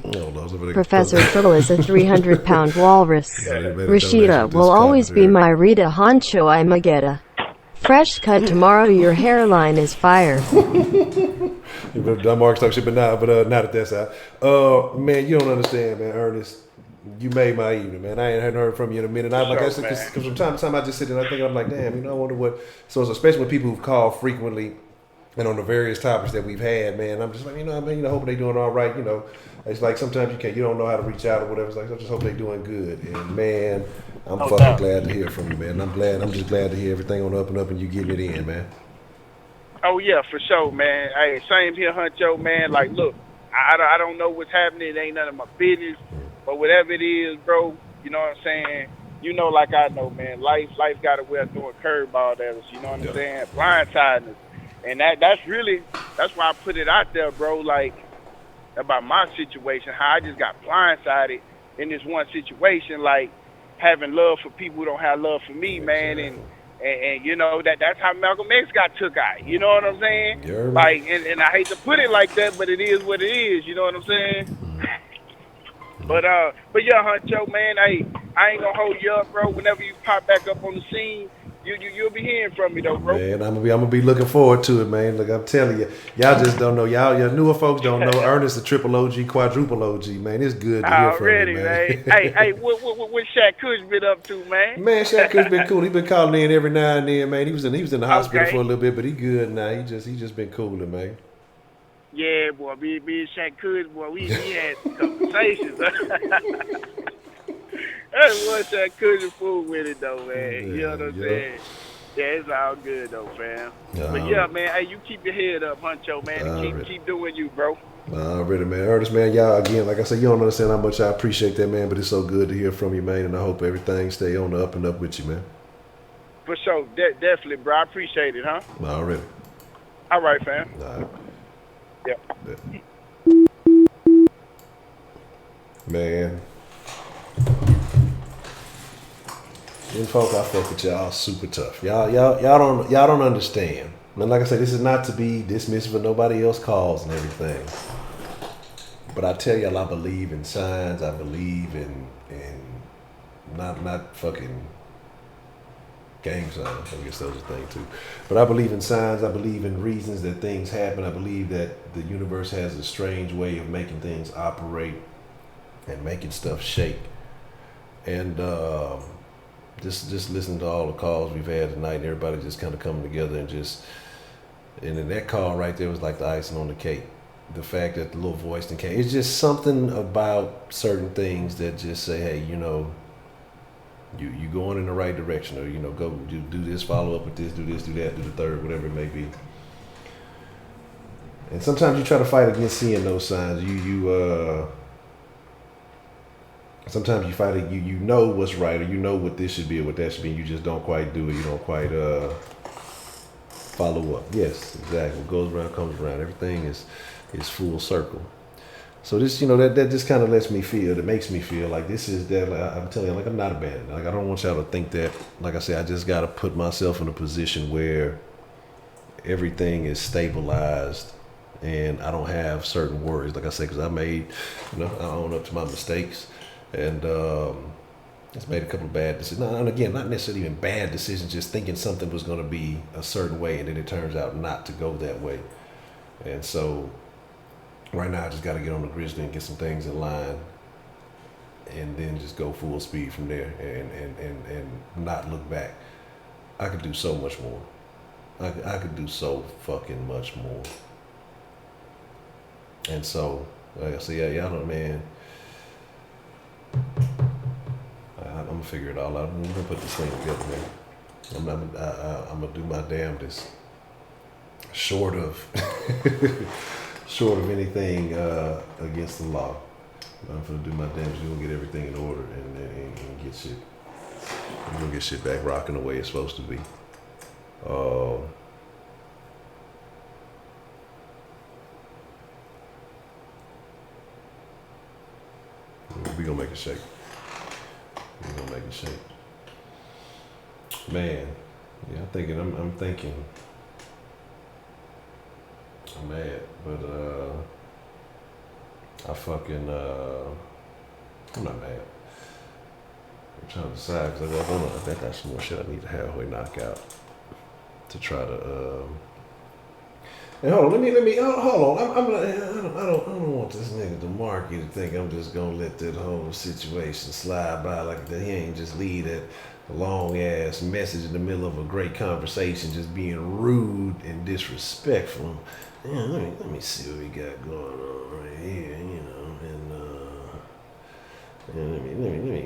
[SPEAKER 9] Professor Trill is a 300-pound walrus. Rashida will always be my Rita. Honcho Imagetta. Fresh cut tomorrow. Your hairline is fire.
[SPEAKER 1] DeMarquise talk shit, but not at that side. Man, you don't understand, man, Ernest. You made my evening, man. I ain't heard from you in a minute. Like I said, because from time to time I just sit there and I think, I'm like, damn, you know, I wonder what. So it's especially when people who've called frequently and on the various topics that we've had, man, I'm just like, you know, I mean, I hope they're doing all right. You know, it's like sometimes you don't know how to reach out or whatever. It's like, I just hope they're doing good. And man, I'm fucking glad to hear from you, man. I'm just glad to hear everything on the up and up and you getting it in, man.
[SPEAKER 10] Oh yeah, for sure, man. Hey, same here, Honcho, man. Like, look, I don't know what's happening. It ain't none of my business. But whatever it is, bro, you know what I'm saying? You know, like I know, man, life got a way of throwing curveball at us, you know what I'm saying? Blindsiding us. And that's why I put it out there, bro, like, about my situation, how I just got blindsided in this one situation, like, having love for people who don't have love for me, man, and you know, that's how Malcolm X got took out, you know what I'm saying? Yeah. Like, and I hate to put it like that, but it is what it is, you know what I'm saying? But yeah, Honcho, man, I ain't gonna hold you up, bro. Whenever you pop back up on the scene, you'll be hearing from me, though, bro.
[SPEAKER 1] Man, I'm gonna be looking forward to it, man. Look, I'm telling you, y'all just don't know. Y'all newer folks don't know. Ernest, the triple OG, quadruple OG, man. It's good to hear from you, man.
[SPEAKER 10] Hey, what Shaq Kush been up to, man?
[SPEAKER 1] Man, Shaq Kush been cool. He been calling in every now and then, man. He was in the hospital for a little bit, but he good now. He just been cooling, man.
[SPEAKER 10] Yeah, boy, me and Shaq Kush, boy, we had conversations. That's what Shaq Kush is fool with it, though, man. Yeah, you know what I'm saying? Yeah, it's all good, though, fam. But yeah, man, hey, you keep your head up, Honcho, man, and keep doing you, bro.
[SPEAKER 1] Already, man. Ernest, man, y'all, again, like I said, you don't understand how much I appreciate that, man, but it's so good to hear from you, man, and I hope everything stay on the up and up with you, man.
[SPEAKER 10] For sure. Definitely, bro. I appreciate it, huh?
[SPEAKER 1] Already.
[SPEAKER 10] All right, fam.
[SPEAKER 1] All right.
[SPEAKER 10] Yep.
[SPEAKER 1] Man. Them folk I fuck with y'all super tough. Y'all don't understand. And like I said, this is not to be dismissive of nobody else calls and everything. But I tell y'all, I believe in signs. I believe in not fucking gang signs. I guess those are things too. But I believe in signs. I believe in reasons that things happen. I believe that the universe has a strange way of making things operate and making stuff shake. And just listening to all the calls we've had tonight, and everybody just kind of coming together and then that call right there was like the icing on the cake. The fact that the little voice came, it's just something about certain things that just say, hey, you going in the right direction, or go do this, follow up with this, do that, do the third, whatever it may be. And sometimes you try to fight against seeing those signs. Sometimes you fight it. You know what's right, or you know what this should be or what that should be. And you just don't quite do it. You don't quite follow up. Yes, exactly. What goes around comes around. Everything is full circle. So this, that just kind of lets me feel. That makes me feel like this is that. Like, I'm telling you, like I'm not abandoned. Like I don't want y'all to think that. Like I said, I just got to put myself in a position where everything is stabilized. And I don't have certain worries, like I say, because I made, I own up to my mistakes, and just made a couple of bad decisions. And again, not necessarily even bad decisions, just thinking something was going to be a certain way, and then it turns out not to go that way. And so, right now, I just got to get on the grizzly and get some things in line, and then just go full speed from there, and not look back. I could do so much more. I could do so fucking much more. And so, like I say, yeah, I don't, man. I'm gonna figure it all out. I'm gonna put this thing together, man. I'm gonna do my damnedest. Short of anything against the law, I'm gonna do my damnedest. We're gonna get everything in order and get shit. We're gonna get shit back rocking the way it's supposed to be. We gonna make it shake. We gonna make it shake. Man, yeah, I'm thinking. I'm mad, but I'm not mad. I'm trying to decide because I think that's some more shit I need to halfway knock out to try to. And hold on, let me. Hold on. I don't want this nigga DeMarque to think I'm just gonna let that whole situation slide by like that. He ain't just leave that long ass message in the middle of a great conversation, just being rude and disrespectful. Yeah, let me see what we got going on right here, and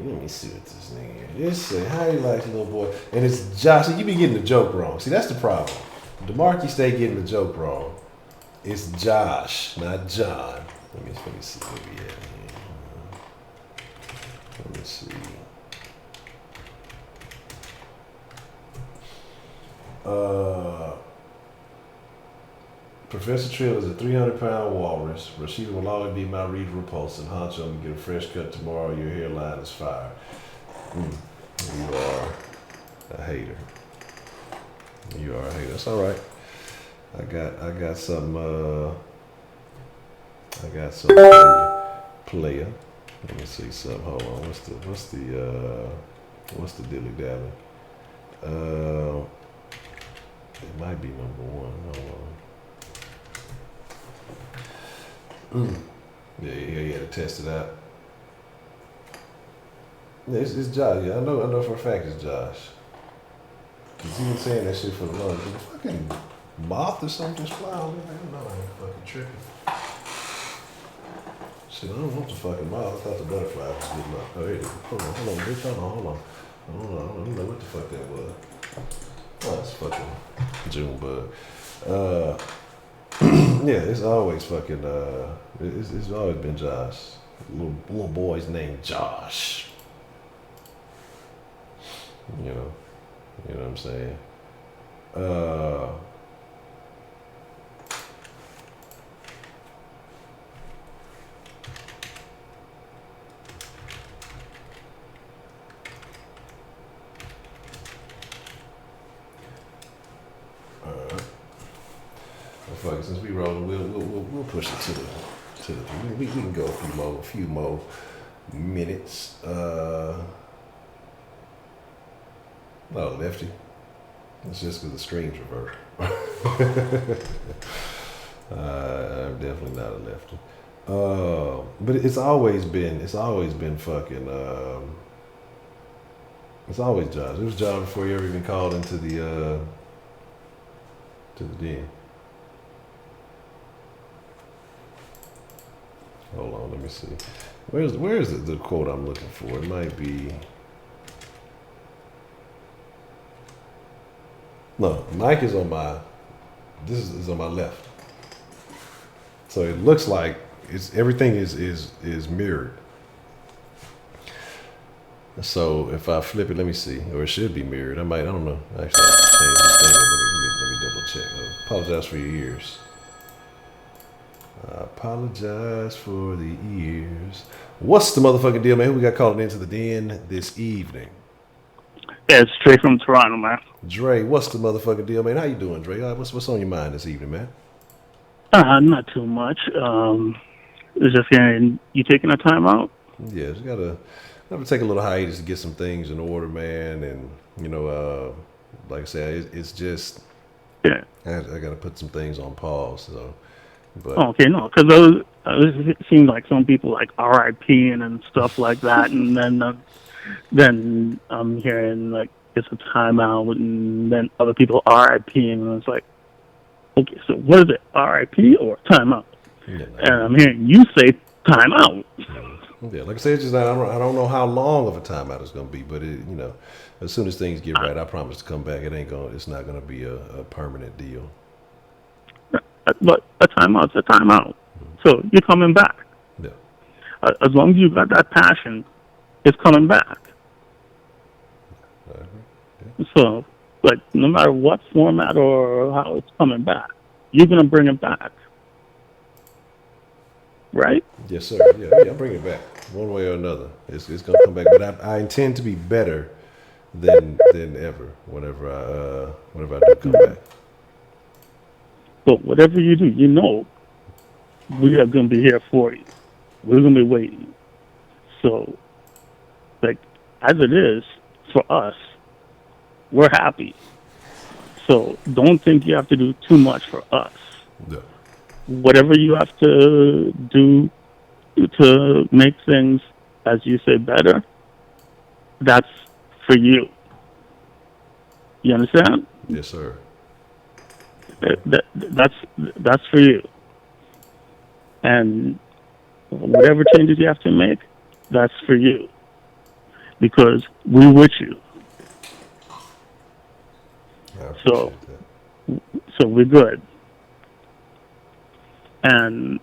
[SPEAKER 1] let me see what this nigga. Just say how he likes little boy, and it's Josh. You be getting the joke wrong. See, that's the problem. DeMarque stay getting the joke wrong. It's Josh, not John. Let me see where we at here. Let me see. Professor Trill is a 300-pound walrus. Rashida will always be my reader repulsive. Honcho, I'm gonna get a fresh cut tomorrow. Your hairline is fire. You are a hater. You are a hater. That's all right. I got some player. Let me see something. Hold on. What's the dilly dally? It might be number one. Hold on. Yeah, you had to test it out. Yeah, it's Josh. Yeah, I know for a fact it's Josh. He's even saying that shit for the love. Did a fucking moth or something just fly on me? I don't know. I ain't fucking tripping. Shit, I don't want the fucking moth. I thought the butterfly was getting up. Oh, here it is. Hold on, bitch. Hold on. I don't know what the fuck that was. Oh, it's fucking June bug. Yeah, it's always fucking, it's always been Josh. Little boy's named Josh. You know what I'm saying? Fuck it, since we rolling, we'll push it to the we can go a few more minutes. Oh, Lefty. It's just because the screen's reversed. I'm definitely not a lefty. But it's always been fucking. It's always jobs. It was jobs before you ever even called into the den. Hold on, let me see. Where's the quote I'm looking for? It might be. No, Mike is on my. This is on my left. So it looks like everything is mirrored. So if I flip it, let me see, or it should be mirrored. I don't know. Actually, I have to change this thing. Let me double check. I apologize for your ears. I apologize for the ears. What's the motherfucking deal, man? Who we got calling into the den this evening?
[SPEAKER 11] Yeah, it's Trey from Toronto, man.
[SPEAKER 1] Dre, what's the motherfucking deal, man? How you doing, Dre? What's on your mind this evening, man?
[SPEAKER 11] Not too much. It's just hearing you taking a time out.
[SPEAKER 1] Yeah, just gotta take a little hiatus to get some things in order, man. And like I said, it's just I gotta put some things on pause. So, but
[SPEAKER 11] okay, no, because it seems like some people like R.I.P. and stuff like that, and then I'm hearing like it's a timeout, and then other people R.I.P. and it's like, okay, so what is it, R.I.P. or timeout?
[SPEAKER 1] Yeah,
[SPEAKER 11] and I'm hearing you say timeout.
[SPEAKER 1] Yeah, like I said, it's just I don't know how long of a timeout it's gonna be, but as soon as things get right, I promise to come back. It's not gonna be a permanent deal.
[SPEAKER 11] But a timeout's a timeout. So you're coming back.
[SPEAKER 1] Yeah.
[SPEAKER 11] As long as you got that passion, it's coming back.
[SPEAKER 1] Yeah.
[SPEAKER 11] So, like, no matter what format or how it's coming back, you're gonna bring it back, right?
[SPEAKER 1] Yes, sir. Yeah, I'll bring it back one way or another. It's gonna come back, but I intend to be better than ever whenever I do come back.
[SPEAKER 11] But whatever you do, we are gonna be here for you. We're gonna be waiting. So, like, as it is for us, we're happy. So don't think you have to do too much for us.
[SPEAKER 1] No.
[SPEAKER 11] Whatever you have to do to make things, as you say, better, that's for you. You understand?
[SPEAKER 1] Yes, sir.
[SPEAKER 11] That's for you. And whatever changes you have to make, that's for you. Because we're with you. So we're good. And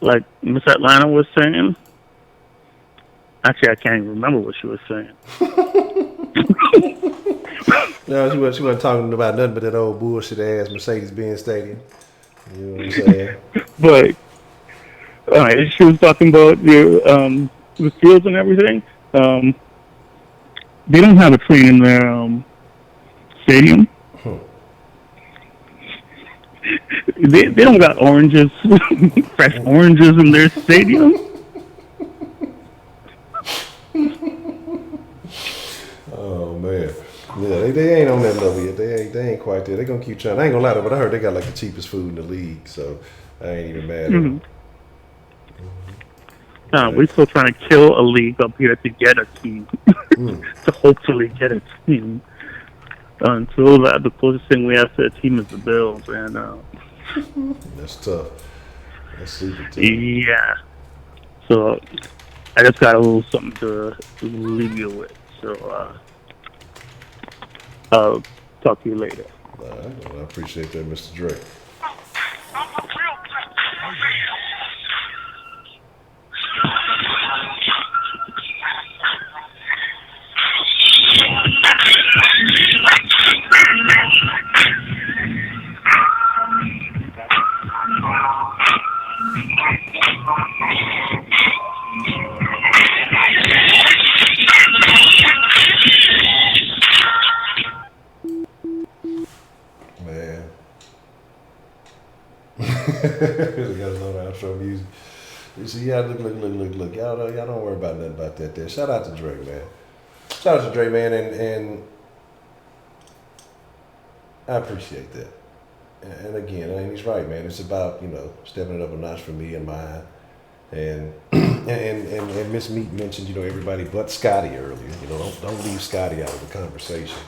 [SPEAKER 11] like Miss Atlanta was saying, actually I can't even remember what she was saying.
[SPEAKER 1] No, she wasn't talking about nothing but that old bullshit ass Mercedes-Benz Stadium. You know what I'm saying?
[SPEAKER 11] But she was talking about the fields and everything. They don't have a train in their stadium. They don't got oranges, fresh oranges in their stadium.
[SPEAKER 1] Oh man, yeah, they ain't on that level yet. They ain't quite there. They gonna keep trying. I ain't gonna lie to you, but I heard they got like the cheapest food in the league, so I ain't even mad at them.
[SPEAKER 11] We're still trying to kill a league up here to get a team, to hopefully get a team. Until that, the closest thing we have to a team is the Bills, and
[SPEAKER 1] that's tough. That's super tough.
[SPEAKER 11] Yeah. So I just got a little something to leave you with. So I'll talk to you later.
[SPEAKER 1] All right, well, I appreciate that, Mr. Drake. Man. We gotta know the outro music. You see, yeah, look. Y'all don't worry about nothing about that there. Shout out to Drake, man. Shout out to Drake, man, and I appreciate that. And again, I mean, he's right, man. It's about, stepping it up a notch for me and mine. And and Miss Meat mentioned, everybody but Scotty earlier. Don't leave Scotty out of the conversation.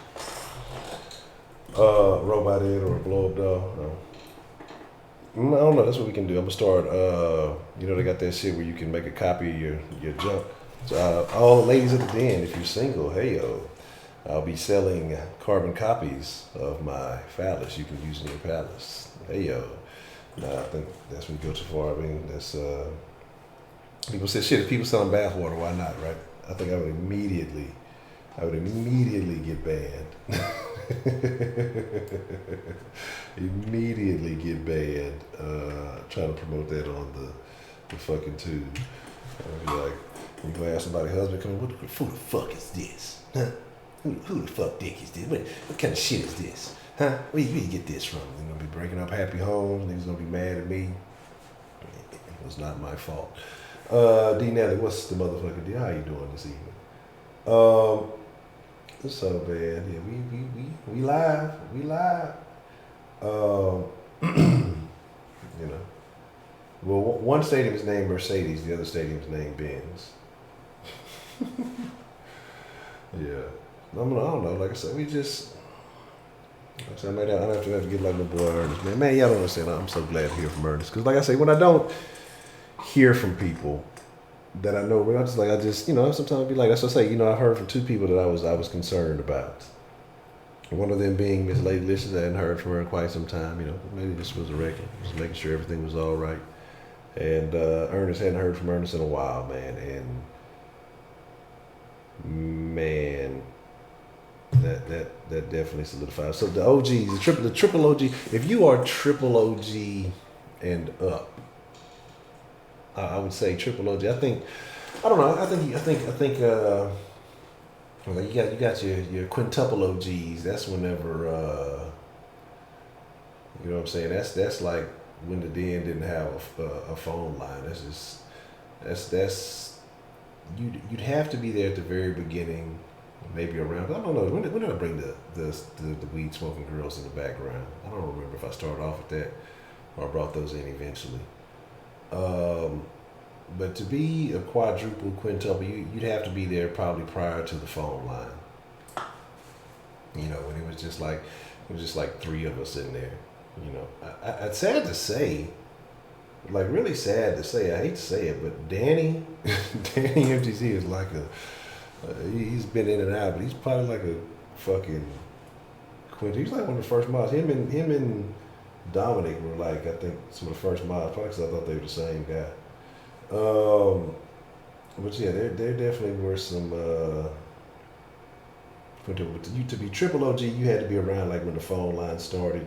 [SPEAKER 1] Robot Ed or Blow Up Doll. No. I don't know. That's what we can do. I'm gonna start. They got that shit where you can make a copy of your junk. So, all the ladies at the den, if you're single, hey yo, I'll be selling carbon copies of my phallus. You can use in your palace. Hey yo. Nah, I think that's when you go too far. I mean, that's people say shit. If people selling bathwater, why not, right? I think I would immediately get banned. Immediately get banned. Trying to promote that on the fucking tube. I'd be like, you go ask somebody, husband, come in, who the fuck is this? Huh? Who the fuck dick is this? What kind of shit is this? Huh? Where you get this from? They're gonna be breaking up happy homes. Niggas gonna be mad at me. It was not my fault. D Nelly, what's the motherfucking deal? How you doing this evening? It's so bad. Yeah, we live. We live. Well, one stadium is named Mercedes, the other stadium is named Benz. Yeah. I don't know. Like I said, I might have to get like my boy Ernest. Man, y'all don't understand. I'm so glad to hear from Ernest. Because like I say, when I don't hear from people that I know, sometimes I be like, that's what I say, I heard from two people that I was concerned about. One of them being Miss Lady Licious. I hadn't heard from her in quite some time, maybe this was a record. Just making sure everything was all right. And Ernest, hadn't heard from Ernest in a while, man. And man, that definitely solidifies. So the OGs, the triple OG, if you are triple OG and up, I would say triple OG. I think you got your quintuple OGs. That's whenever you know what I'm saying. That's like when the den didn't have a phone line. That's you'd have to be there at the very beginning, maybe around. I don't know. When did I bring the weed smoking girls in the background? I don't remember if I started off with that or I brought those in eventually. But to be a quadruple, quintuple, you'd have to be there probably prior to the phone line. When it was just like three of us in there. It's sad to say, like really sad to say. I hate to say it, but Danny MTZ is like he's been in and out, but he's probably like a fucking quintuple. He's like one of the first mods. Him and Dominic were like, I think, some of the first mods, probably because I thought they were the same guy. But yeah, there definitely were some. To be triple OG, you had to be around like when the phone line started.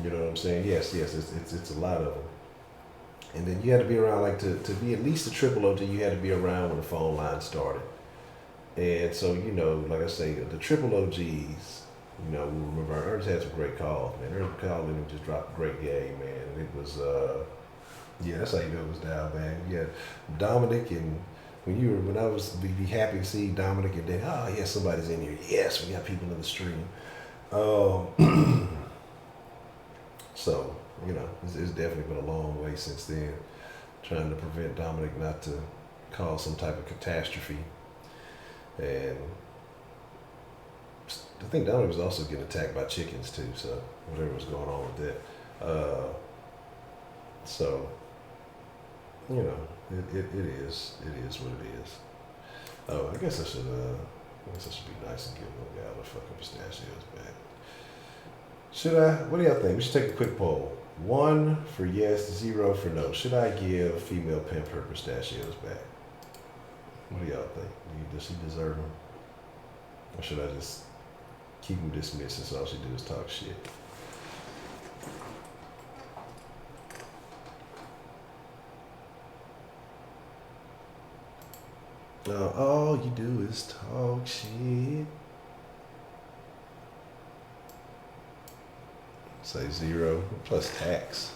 [SPEAKER 1] You know what I'm saying? Yes, it's a lot of them. And then you had to be around like to be at least a triple OG. You had to be around when the phone line started. And so like I say, the triple OGs. We remember Ernest had some great calls, man. Ernest called in and just dropped a great game, man. And it was. Yeah, that's how you know it was down, man. Yeah, Dominic and when I was be happy to see Dominic and then yes, somebody's in here. Yes, we got people in the stream. So it's definitely been a long way since then, trying to prevent Dominic not to cause some type of catastrophe. And I think Dominic was also getting attacked by chickens too. So whatever was going on with that. So. It is what it is. Oh, I guess I should be nice and give little guy the fucking pistachios back. Should I? What do y'all think? We should take a quick poll. 1 for yes, 0 for no. Should I give female pimp her pistachios back? What do y'all think? Does she deserve them? Or should I just keep them dismissed since all she do is talk shit? All you do is talk shit. Say 0 plus tax.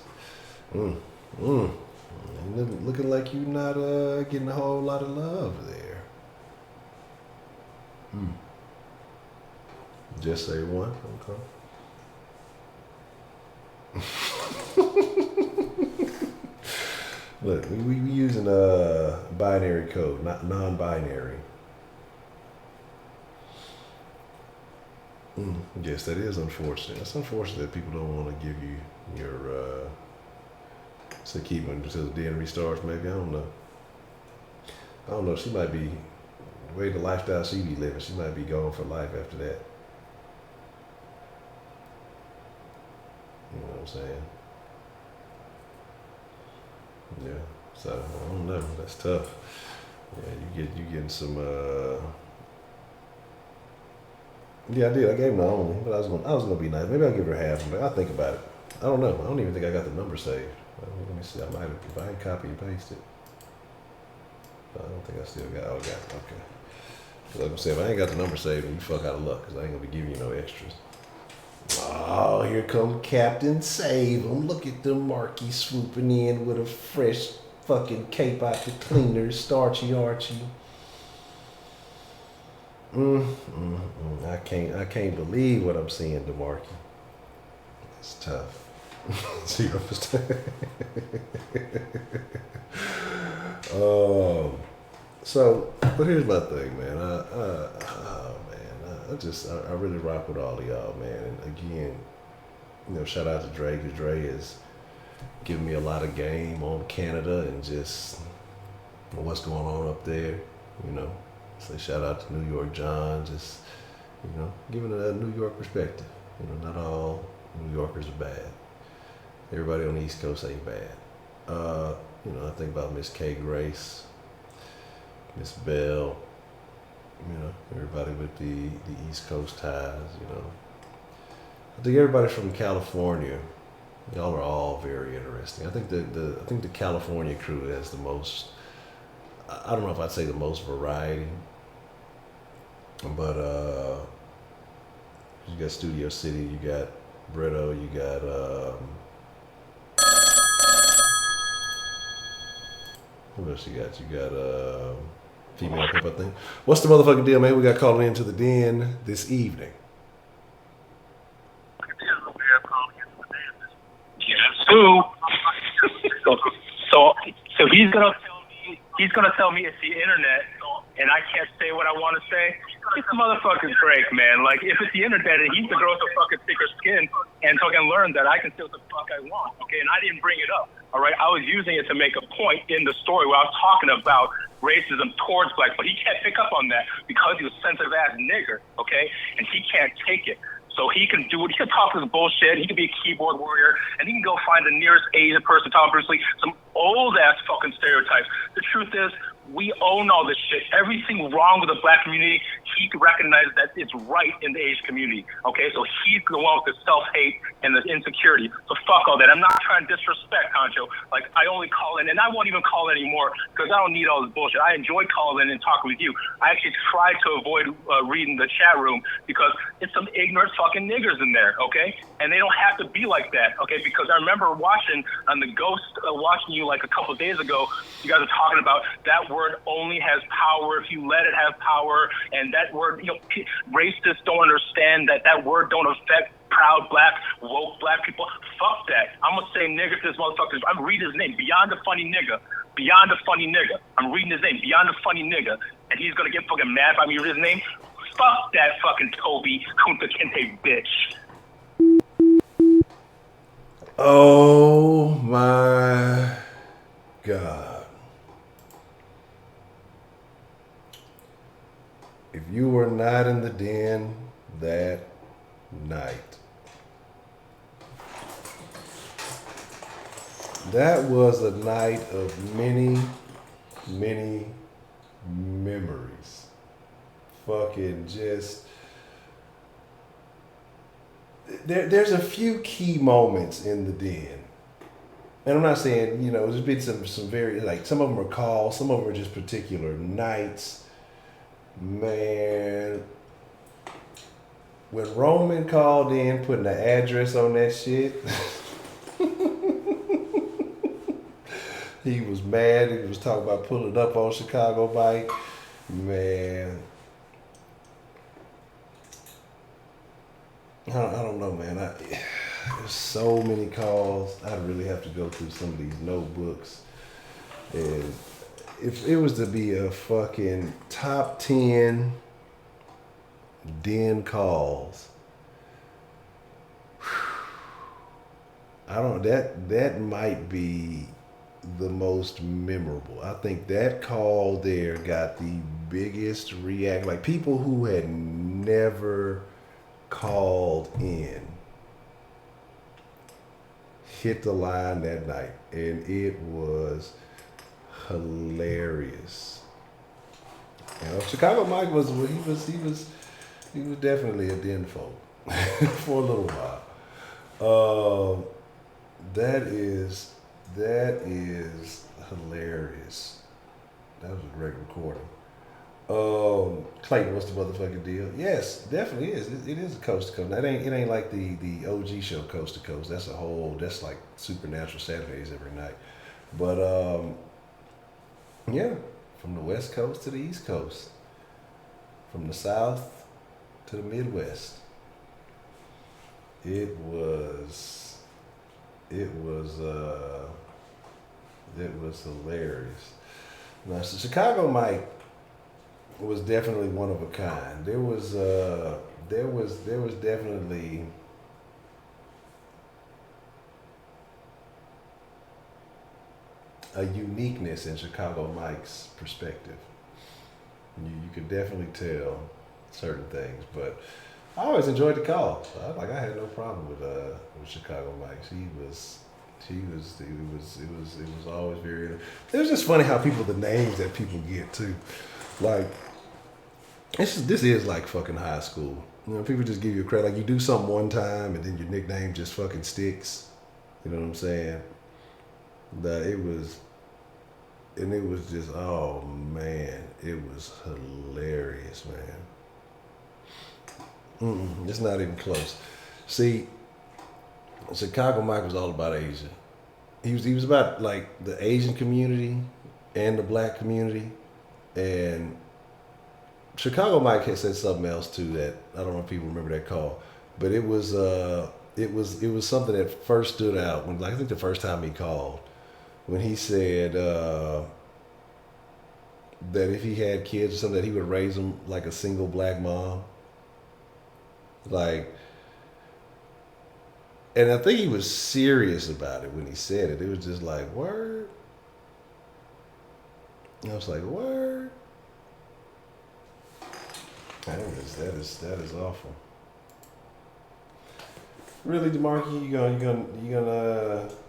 [SPEAKER 1] Looking like you not getting a whole lot of love there. Just say 1. Okay. Look, we using binary code, not non-binary. Yes, that is unfortunate. That's unfortunate that people don't want to give you your say keep them until the den restarts. Maybe I don't know. I don't know. She might be the way the lifestyle she be living. She might be gone for life after that. You know what I'm saying? Yeah. So I don't know. That's tough. Yeah, you getting some. Yeah, I did. I gave Naomi, but I was gonna be nice. Maybe I'll give her half. But I'll think about it. I don't know. I don't even think I got the number saved. Let me see. I might have. If I ain't copy and paste it. I don't think I still got. Oh, I got it. Okay. Cause like I said, if I ain't got the number saved, then you fuck out of luck. Cause I ain't gonna be giving you no extras. Oh, here come Captain Save 'em. Look at them Marky swooping in with a fresh fucking cape out the cleaner, starchy Archie. I can't believe what I'm seeing, DeMarky. It's tough. See what I'm saying? So, but here's my thing, man. I really rock with all of y'all, man. And again, shout out to Dre, because Dre is giving me a lot of game on Canada and just what's going on up there, Say shout out to New York John, just, giving a New York perspective. Not all New Yorkers are bad. Everybody on the East Coast ain't bad. I think about Miss K. Grace, Miss Bell, everybody with the East Coast ties, I think everybody from California, y'all are all very interesting. I think the California crew has the most, I don't know if I'd say the most variety, but you got Studio City, you got Brito, you got who else you got? You got Female Pimp, I think. What's the motherfucking deal, man? We got calling into the den this evening.
[SPEAKER 12] Guess who? So he's gonna tell me it's the internet, and I can't say what I want to say. It's the motherfucking Drake, man. Like, if it's the internet and he's the girl with the fucking thicker skin and fucking learn that I can say what the fuck I want, okay? And I didn't bring it up, all right? I was using it to make a point in the story where I was talking about racism towards blacks, but he can't pick up on that because he's a sensitive ass nigger, okay? And he can't take it. So he can do it. He can talk this bullshit. He can be a keyboard warrior, and he can go find the nearest Asian person, Tom Bruce Lee, some old ass fucking stereotypes. The truth is, we own all this shit. Everything wrong with the black community, he can recognize that it's right in the Asian community. Okay, so he's the one with the self-hate and the insecurity. So fuck all that. I'm not trying to disrespect Honcho. Like, I only call in, and I won't even call in anymore because I don't need all this bullshit. I enjoy calling in and talking with you. I actually try to avoid reading the chat room because it's some ignorant fucking niggers in there. Okay, and they don't have to be like that. Okay, because I remember watching on the Ghost, watching you like a couple of days ago. You guys are talking about that word only has power if you let it have power, and that word, racists don't understand that word don't affect proud black, woke black people. Fuck that. I'm gonna say nigger to this motherfucker. I'm reading his name, Beyond the Funny Nigga. Beyond the Funny Nigga. I'm reading his name, Beyond the Funny Nigga, and he's gonna get fucking mad by me reading his name. Fuck that fucking Toby Kunta Kinte bitch.
[SPEAKER 1] Oh my God. If you were not in the den that night, that was a night of many, many memories. Fucking just, there's a few key moments in the den. And I'm not saying, there's been some very, like, some of them are calls, some of them are just particular nights. Man, when Roman called in, putting the address on that shit, he was mad. He was talking about pulling up on Chicago bike. Man, I don't know, man. There's so many calls. I'd really have to go through some of these notebooks. And if it was to be a fucking top 10 den calls, that might be the most memorable. I think that call there got the biggest react. Like people who had never called in hit the line that night, and it was hilarious. You know, Chicago Mike was definitely a den folk for a little while. That is hilarious. That was a great recording. Clayton, what's the motherfucking deal? Yes, definitely is. It is a coast to coast. Now, it ain't like the OG show Coast to Coast. That's like Supernatural Saturdays every night. But yeah, from the West Coast to the East Coast, from the South to the Midwest. It was hilarious. Now, so Chicago Mike was definitely one of a kind. There was definitely a uniqueness in Chicago Mike's perspective. You could definitely tell certain things, but I always enjoyed the call. I had no problem with Chicago Mike. It was always very. It was just funny how the names that people get too, like this is like fucking high school. You know, people just give you a credit. Like you do something one time and then your nickname just fucking sticks. You know what I'm saying? It was just, oh man, it was hilarious, man. It's not even close. See, Chicago Mike was all about Asia. He was about like the Asian community and the black community. And Chicago Mike had said something else too that I don't know if people remember that call, but it was something that first stood out when, like, I think the first time he called, when he said that if he had kids or something, that he would raise them like a single black mom. Like, and I think he was serious about it when he said it. It was just like, word. And I was like, word. That is awful. Really, DeMarcus, you gonna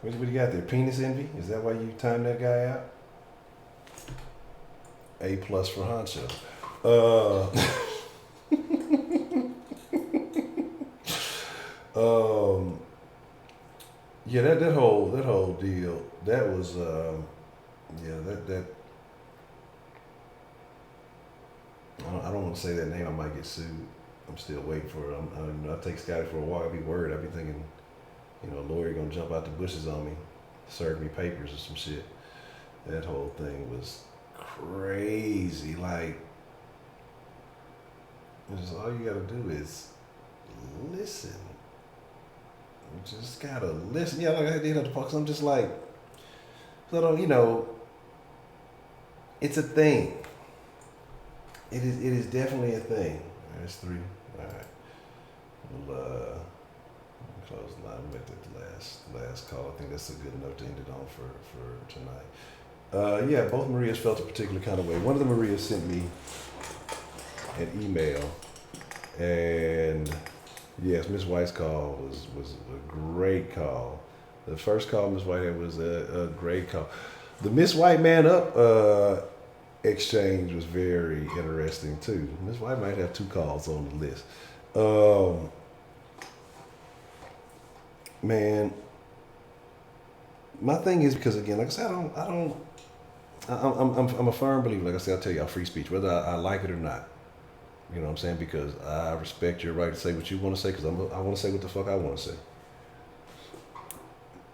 [SPEAKER 1] what do you got there? Penis envy? Is that why you timed that guy out? A+ for Honcho. Yeah, that whole deal. That was that. I don't want to say that name. I might get sued. I'm still waiting for it. I take Scotty for a walk. I'd be worried. I'd be thinking, a lawyer gonna jump out the bushes on me, serve me papers or some shit. That whole thing was crazy. Like, it's just, all you gotta do is listen. You just gotta listen. Yeah, like I did at the park. I'm just like, it's a thing. It is definitely a thing. There's 3. All right. We'll close the line. We'll make that the last call. I think that's a good note to end it on for tonight. Yeah, both Marias felt a particular kind of way. One of the Marias sent me an email, and yes, Miss White's call was a great call. The first call Miss White had was a great call. The Miss White Man Up exchange was very interesting too. Miss White might have 2 calls on the list. Man, my thing is, because again, like I said, I'm a firm believer. Like I said, I'll tell you, free speech, whether I like it or not. You know what I'm saying? Because I respect your right to say what you want to say, because I want to say what the fuck I want to say.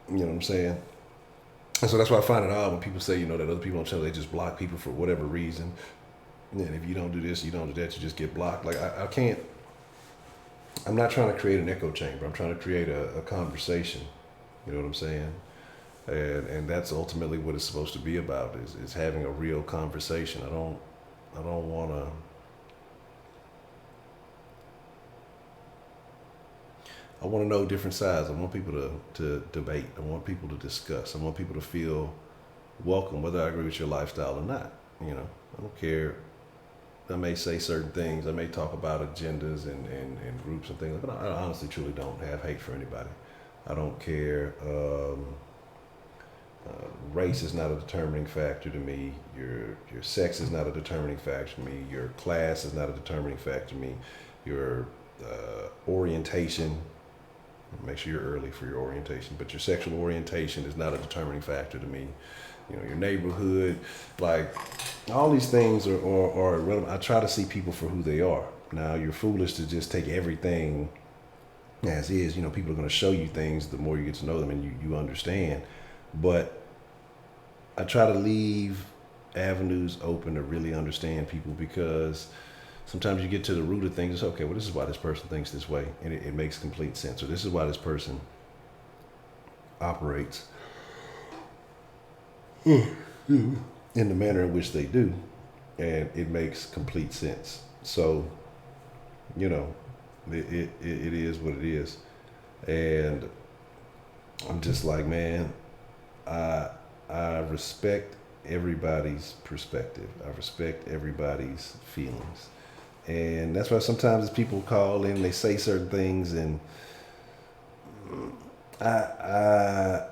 [SPEAKER 1] You know what I'm saying? And so that's why I find it odd when people say, that other people on channel, they just block people for whatever reason. And if you don't do this, you don't do that, you just get blocked. Like, I can't, I'm not trying to create an echo chamber. I'm trying to create a conversation. You know what I'm saying? and that's ultimately what it's supposed to be about is having a real conversation. I don't want to. I want to know different sides. I want people to debate. I want people to discuss. I want people to feel welcome, whether I agree with your lifestyle or not. You know, I don't care. I may say certain things. I may talk about agendas and groups and things, but I honestly, truly don't have hate for anybody. I don't care. Race is not a determining factor to me. Your sex is not a determining factor to me. Your class is not a determining factor to me. Your orientation. Make sure you're early for your orientation, but your sexual orientation is not a determining factor to me. You know, your neighborhood, like all these things are irrelevant. I try to see people for who they are. Now, you're foolish to just take everything as is. You know, people are going to show you things the more you get to know them and you understand. But I try to leave avenues open to really understand people, because sometimes you get to the root of things. It's okay, well, this is why this person thinks this way, and it makes complete sense. Or this is why this person operates in the manner in which they do, and it makes complete sense. So, you know, it is what it is. And I'm just like, man, I respect everybody's perspective. I respect everybody's feelings. And that's why sometimes people call in, they say certain things, and I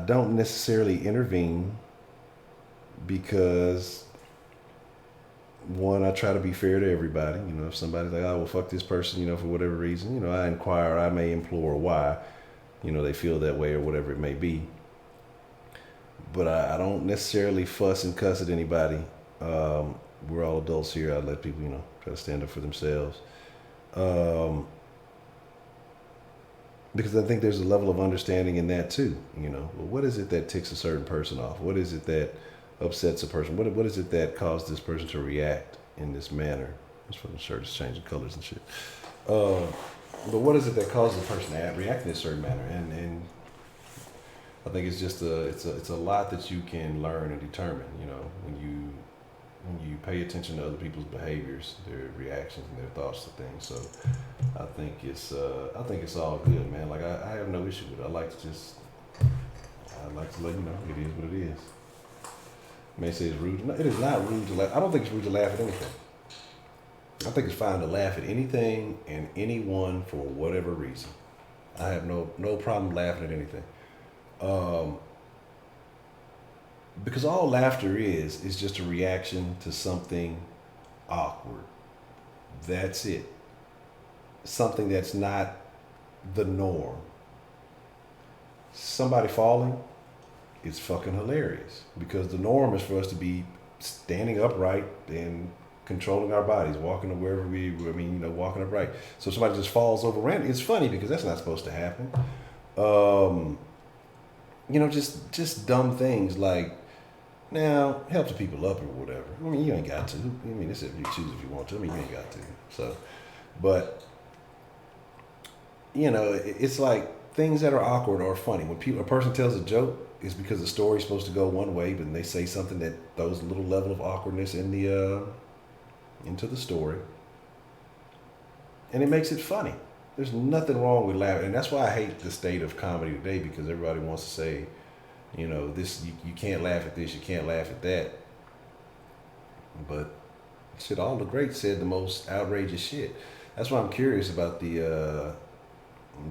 [SPEAKER 1] don't necessarily intervene, because one, I try to be fair to everybody. You know, if somebody's like, oh, well, fuck this person, you know, for whatever reason, you know, I inquire, I may implore why, you know, they feel that way or whatever it may be. But I don't necessarily fuss and cuss at anybody. We're all adults here. I let people, you know, try to stand up for themselves. Because I think there's a level of understanding in that too. You know, well, what is it that ticks a certain person off? What is it that upsets a person? What is it that caused this person to react in this manner? This fucking shirt is changing colors and shit. But what is it that causes a person to react in a certain manner? And I think it's just it's a lot that you can learn and determine. You know, when you pay attention to other people's behaviors, their reactions, and their thoughts to things. So I think it's all good, man. Like I have no issue with it. I like to let you know it is what it is. You may say it's rude. No, it is not rude to laugh. I don't think it's rude to laugh at anything. I think it's fine to laugh at anything and anyone for whatever reason. I have no problem laughing at anything. Because all laughter is just a reaction to something awkward. That's it. Something that's not the norm. Somebody falling, it's fucking hilarious, because the norm is for us to be standing upright and controlling our bodies, walking to wherever walking upright. So if somebody just falls over random, it's funny because that's not supposed to happen. You know, just dumb things like, now, help the people up or whatever. I mean, you ain't got to. I mean, this is if you choose if you want to. I mean, you ain't got to. So, but, you know, it's like things that are awkward or funny. When a person tells a joke, it's because the story's supposed to go one way, but they say something that throws a little level of awkwardness in into the story. And it makes it funny. There's nothing wrong with laughing. And that's why I hate the state of comedy today, because everybody wants to say, you know, this you can't laugh at this, you can't laugh at that. But shit, all the greats said the most outrageous shit. That's why I'm curious about the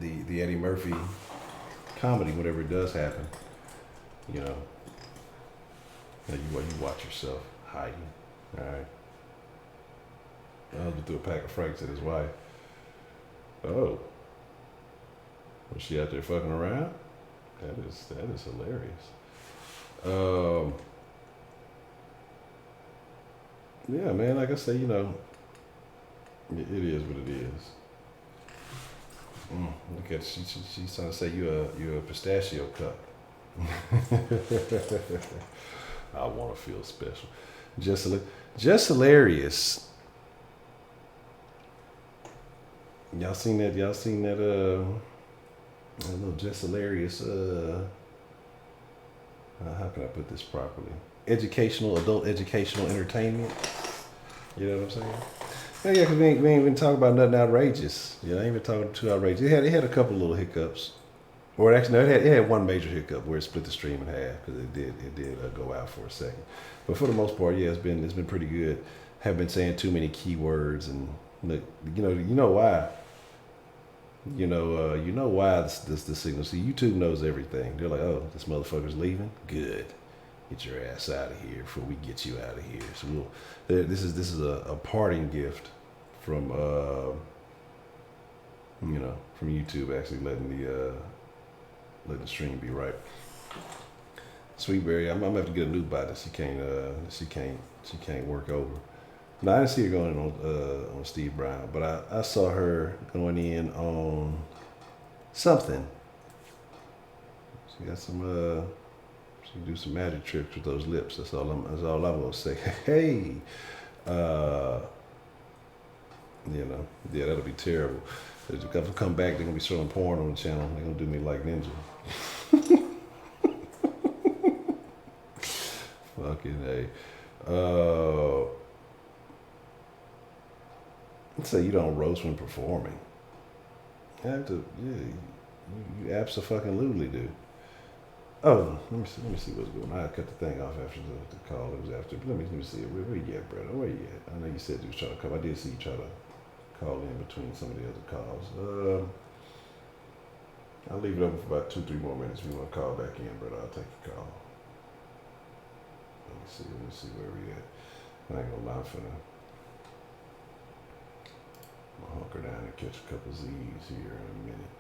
[SPEAKER 1] Eddie Murphy comedy, whenever it does happen. You know, now you watch yourself hiding. All right. I'll just do a pack of Franks at his wife. Oh, was she out there fucking around? That is hilarious. Yeah, man. Like I say, you know, it is what it is. Look at she's trying to say you're a pistachio cup. I want to feel special. Just hilarious. Y'all seen that little Just Hilarious how can I put this properly? Adult educational entertainment. You know what I'm saying? Yeah, because we ain't even talking about nothing outrageous. I ain't even talking too outrageous. It had a couple little hiccups. Or actually, no, it had one major hiccup where it split the stream in half because it did go out for a second. But for the most part, yeah, it's been pretty good. Have been saying too many keywords and look, you know why. You know why this signal. See, YouTube knows everything. They're like, oh, this motherfucker's leaving. Good, get your ass out of here before we get you out of here. So this is a parting gift from from YouTube actually letting the stream be right. Sweetberry, I'm gonna have to get a new bot that she can't work over. No, I didn't see her going in on Steve Brown, but I saw her going in on something. She got some she can do some magic tricks with those lips. That's all I'm gonna say. Hey, yeah, that'll be terrible. If I come back, they're gonna be showing porn on the channel. They're gonna do me like Ninja. Fucking hey. Let's say you don't roast when performing. You have to, yeah, you absolutely do. Oh, let me see what's going on. I cut the thing off after the call. It was after. Let me see it. Where you at, brother? Where you at? I know you said you was trying to call. I did see you try to call in between some of the other calls. I'll leave it open for about 2-3 more minutes. If you want to call back in, brother, I'll take your call. Let me see where we at. I ain't gonna lie for now. I'm gonna hunker down and catch a couple Z's here in a minute.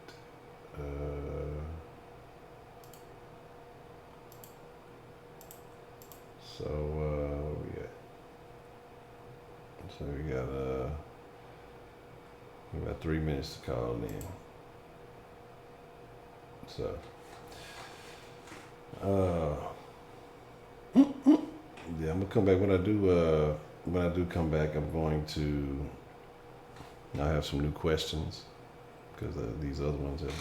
[SPEAKER 1] So where we at? So we got 3 minutes to call in. So yeah, I'm gonna come back when I do come back. I'm going to. I have some new questions because these other ones have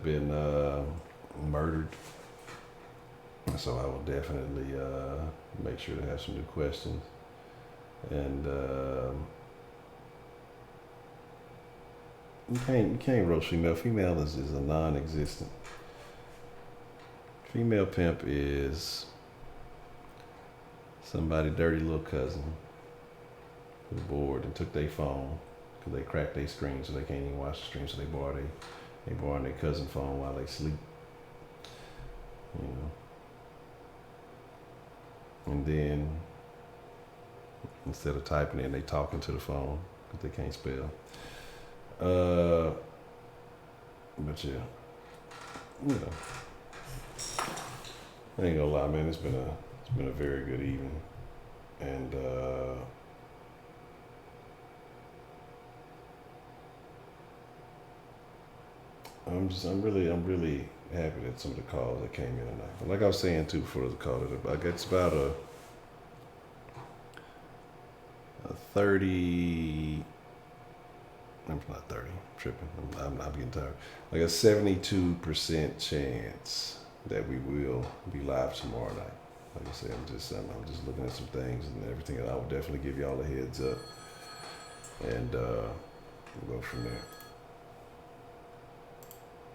[SPEAKER 1] been murdered. So I will definitely make sure to have some new questions. And you can't roast female. Female is a non-existent. Female pimp is somebody dirty little cousin who's bored and took their phone because they cracked their screen so they can't even watch the stream. So they borrow their cousin's phone while they sleep. And then instead of typing in, they talking to the phone because they can't spell. But yeah, I ain't gonna lie, man. It's been a very good evening, and I'm really happy that some of the calls that came in tonight. But like I was saying too before the call, it's about a 30. I'm not 30. I'm tripping. I'm getting tired. Like a 72% chance that we will be live tomorrow night. Like I said, I'm just looking at some things and everything. And I will definitely give y'all a heads up, and we'll go from there.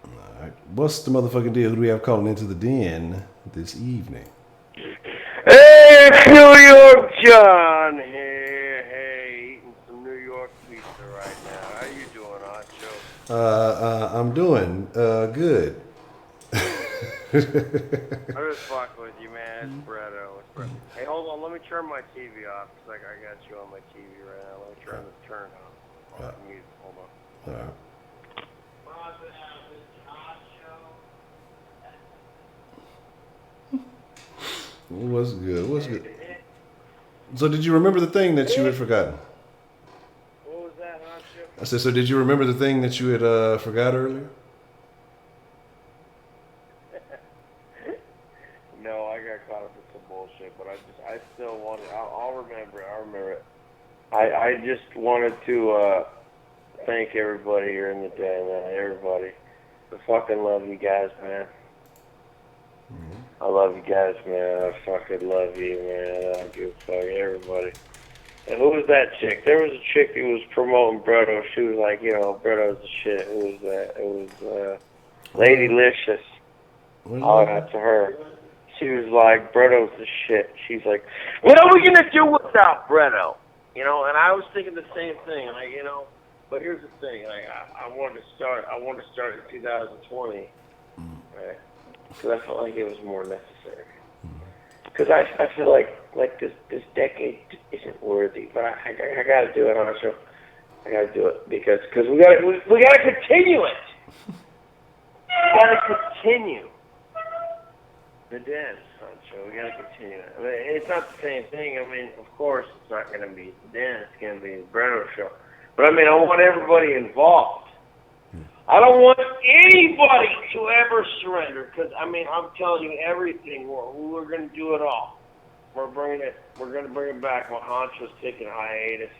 [SPEAKER 1] All right. What's the motherfucking deal? Who do we have calling into the den this evening?
[SPEAKER 5] Hey, it's New York John here. Hey, eating some New York pizza right now. How you doing, Honcho?
[SPEAKER 1] I'm doing good.
[SPEAKER 5] I'm just fucking with you, man. It's Bretto. Hey, hold on. Let me turn my TV off because I got you on my TV right now. Let me turn on the music. Hold on.
[SPEAKER 1] All right. What's good? So did you remember the thing that you had forgotten?
[SPEAKER 5] What was that, Honcho?
[SPEAKER 1] I said, so did you remember the thing that you had forgot earlier?
[SPEAKER 5] No, I got caught up in some bullshit, but I still want it. I'll remember it. I'll remember it. I just wanted to thank everybody here in the day, man. Everybody. I fucking love you guys, man. I love you guys, man. I fucking love you, man. I don't give a fuck, everybody. And who was that chick? There was a chick who was promoting Brotto. She was like, you know, Brotto's the shit. Who was that? It was Lady Licious. All got to her. She was like, Brotto's the shit. She's like, what are we gonna do without Brotto? You know, and I was thinking the same thing. Like, you know, but here's the thing. Like, I wanted to start in 2020, right? Because I felt like it was more necessary. Because I feel like this decade isn't worthy, but I got to do it, Honcho. I got to do it because we got to continue it. We got to continue the dance, Honcho. We got to continue it. I mean, it's not the same thing. I mean, of course, it's not going to be the dance. It's going to be the Breno show. But I mean, I want everybody involved. I don't want anybody to ever surrender because, I mean, I'm telling you everything. We're going to do it all. We're going to bring it back when Honcho's taking a hiatus.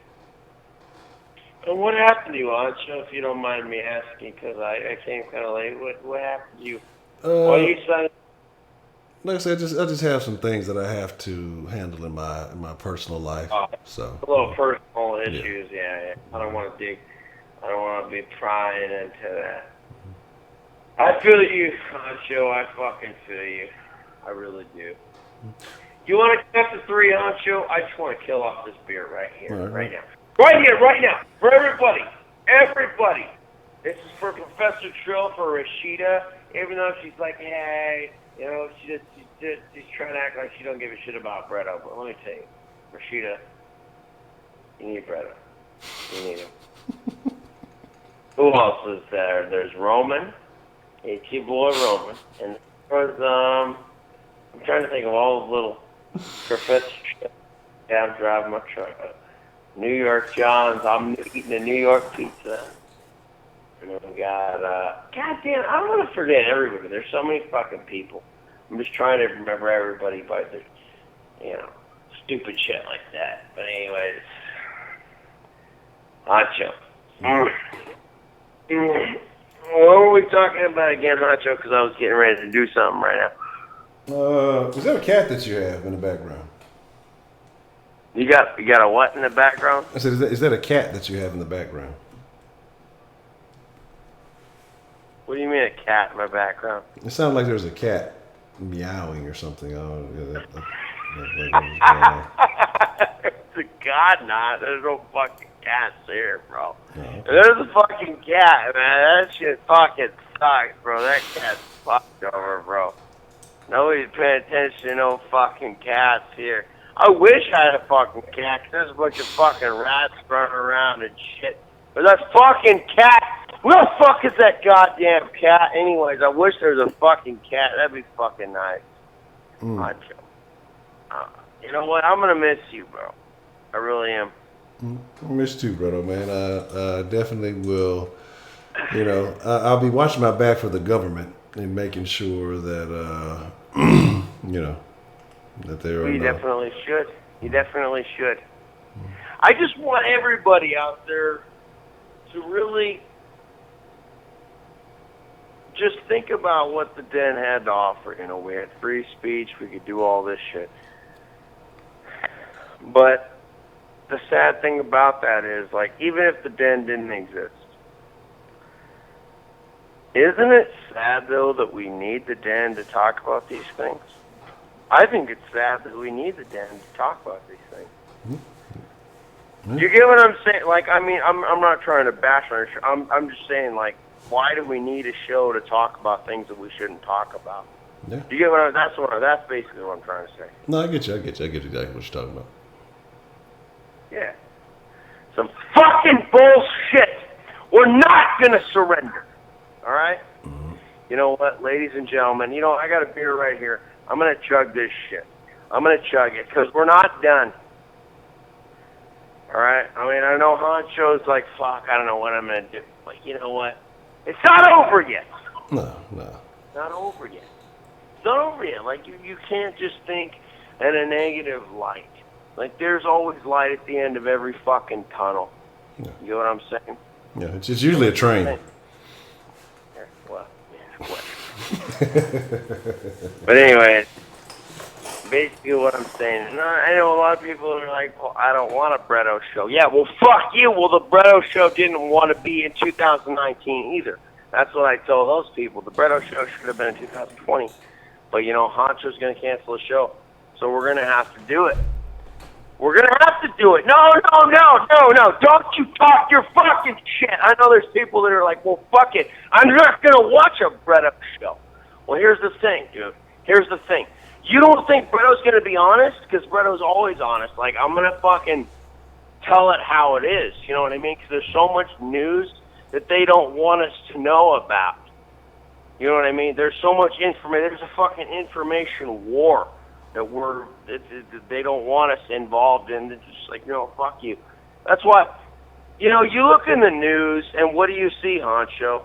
[SPEAKER 5] And what happened to you, Honcho, if you don't mind me asking, because I came kind of late. What happened to you? Why you decided?
[SPEAKER 1] Like I said, I just have some things that I have to handle in my personal life. So
[SPEAKER 5] a little personal issues, yeah. I don't want to be prying into that. I feel you, Honcho. I fucking feel you. I really do. You want to count to 3, Honcho? I just want to kill off this beer right here, right now. Right now. For everybody. Everybody. This is for Professor Trill, for Rashida. Even though she's like, hey, you know, she's trying to act like she don't give a shit about Bretta. But let me tell you, Rashida, you need Bretta. You need him. Who else is there? There's Roman, AT boy Roman, and there's I'm trying to think of all the little Professor. Yeah, I'm driving my truck. New York John's. I'm eating a New York pizza. And then we got goddamn. I don't want to forget everybody. There's so many fucking people. I'm just trying to remember everybody by their, you know, stupid shit like that. But anyways, Honcho. What were we talking about again, Honcho? Because I was getting ready to do something right now.
[SPEAKER 1] Is that a cat that you have in the background?
[SPEAKER 5] You got a what in the background?
[SPEAKER 1] I said, is that a cat that you have in the background?
[SPEAKER 5] What do you mean a cat in my background?
[SPEAKER 1] It sounded like there was a cat meowing or something. I don't know.
[SPEAKER 5] God, nah. There's no fucking cats here, bro. No, okay. There's a fucking cat, man. That shit fucking sucks, bro. That cat's fucked over, bro. Nobody's paying attention to no fucking cats here. I wish I had a fucking cat, 'cause there's a bunch of fucking rats running around and shit. But that fucking cat, where the fuck is that goddamn cat? Anyways, I wish there was a fucking cat. That'd be fucking nice. You know what? I'm gonna miss you, bro. I really am.
[SPEAKER 1] I miss you, brother, man. I definitely will. You know, I'll be watching my back for the government and making sure that, you know, that they're.
[SPEAKER 5] You definitely should. You definitely should. I just want everybody out there to really just think about what the Den had to offer. You know, we had free speech. We could do all this shit. But the sad thing about that is, like, even if the Den didn't exist, isn't it sad, though, that we need the Den to talk about these things? I think it's sad that we need the Den to talk about these things. You get what I'm saying? Like, I mean, I'm not trying to bash on it. I'm just saying, like, why do we need a show to talk about things that we shouldn't talk about?
[SPEAKER 1] Yeah.
[SPEAKER 5] You get what that's basically what I'm trying to say.
[SPEAKER 1] No, I get you. I get exactly what you're talking about.
[SPEAKER 5] Yeah. Some fucking bullshit. We're not going to surrender. All right? You know what, ladies and gentlemen, you know, I got a beer right here. I'm going to chug this shit. I'm going to chug it because we're not done. All right? I mean, I know Honcho's like, fuck, I don't know what I'm going to do. But you know what? It's not over yet.
[SPEAKER 1] No.
[SPEAKER 5] It's not over yet. It's not over yet. Like, you can't just think in a negative light. Like, there's always light at the end of every fucking tunnel. Yeah. You know what I'm saying?
[SPEAKER 1] Yeah, it's usually a train.
[SPEAKER 5] Well, yeah, what? But anyway, basically what I'm saying is, I know a lot of people are like, well, I don't want a Bretto show. Yeah, well, fuck you. Well, the Bretto show didn't want to be in 2019 either. That's what I told those people. The Bretto show should have been in 2020. But, you know, Honcho's going to cancel the show. So we're going to have to do it. We're going to have to do it. No. Don't you talk your fucking shit. I know there's people that are like, well, fuck it. I'm not going to watch a Bretto show. Well, here's the thing, dude. Here's the thing. You don't think Bretto's going to be honest? Because Bretto's always honest. Like, I'm going to fucking tell it how it is. You know what I mean? Because there's so much news that they don't want us to know about. You know what I mean? There's so much information. There's a fucking information war that they don't want us involved in. It's just like, no, fuck you. That's why, you know, you look in the news, and what do you see, Honcho?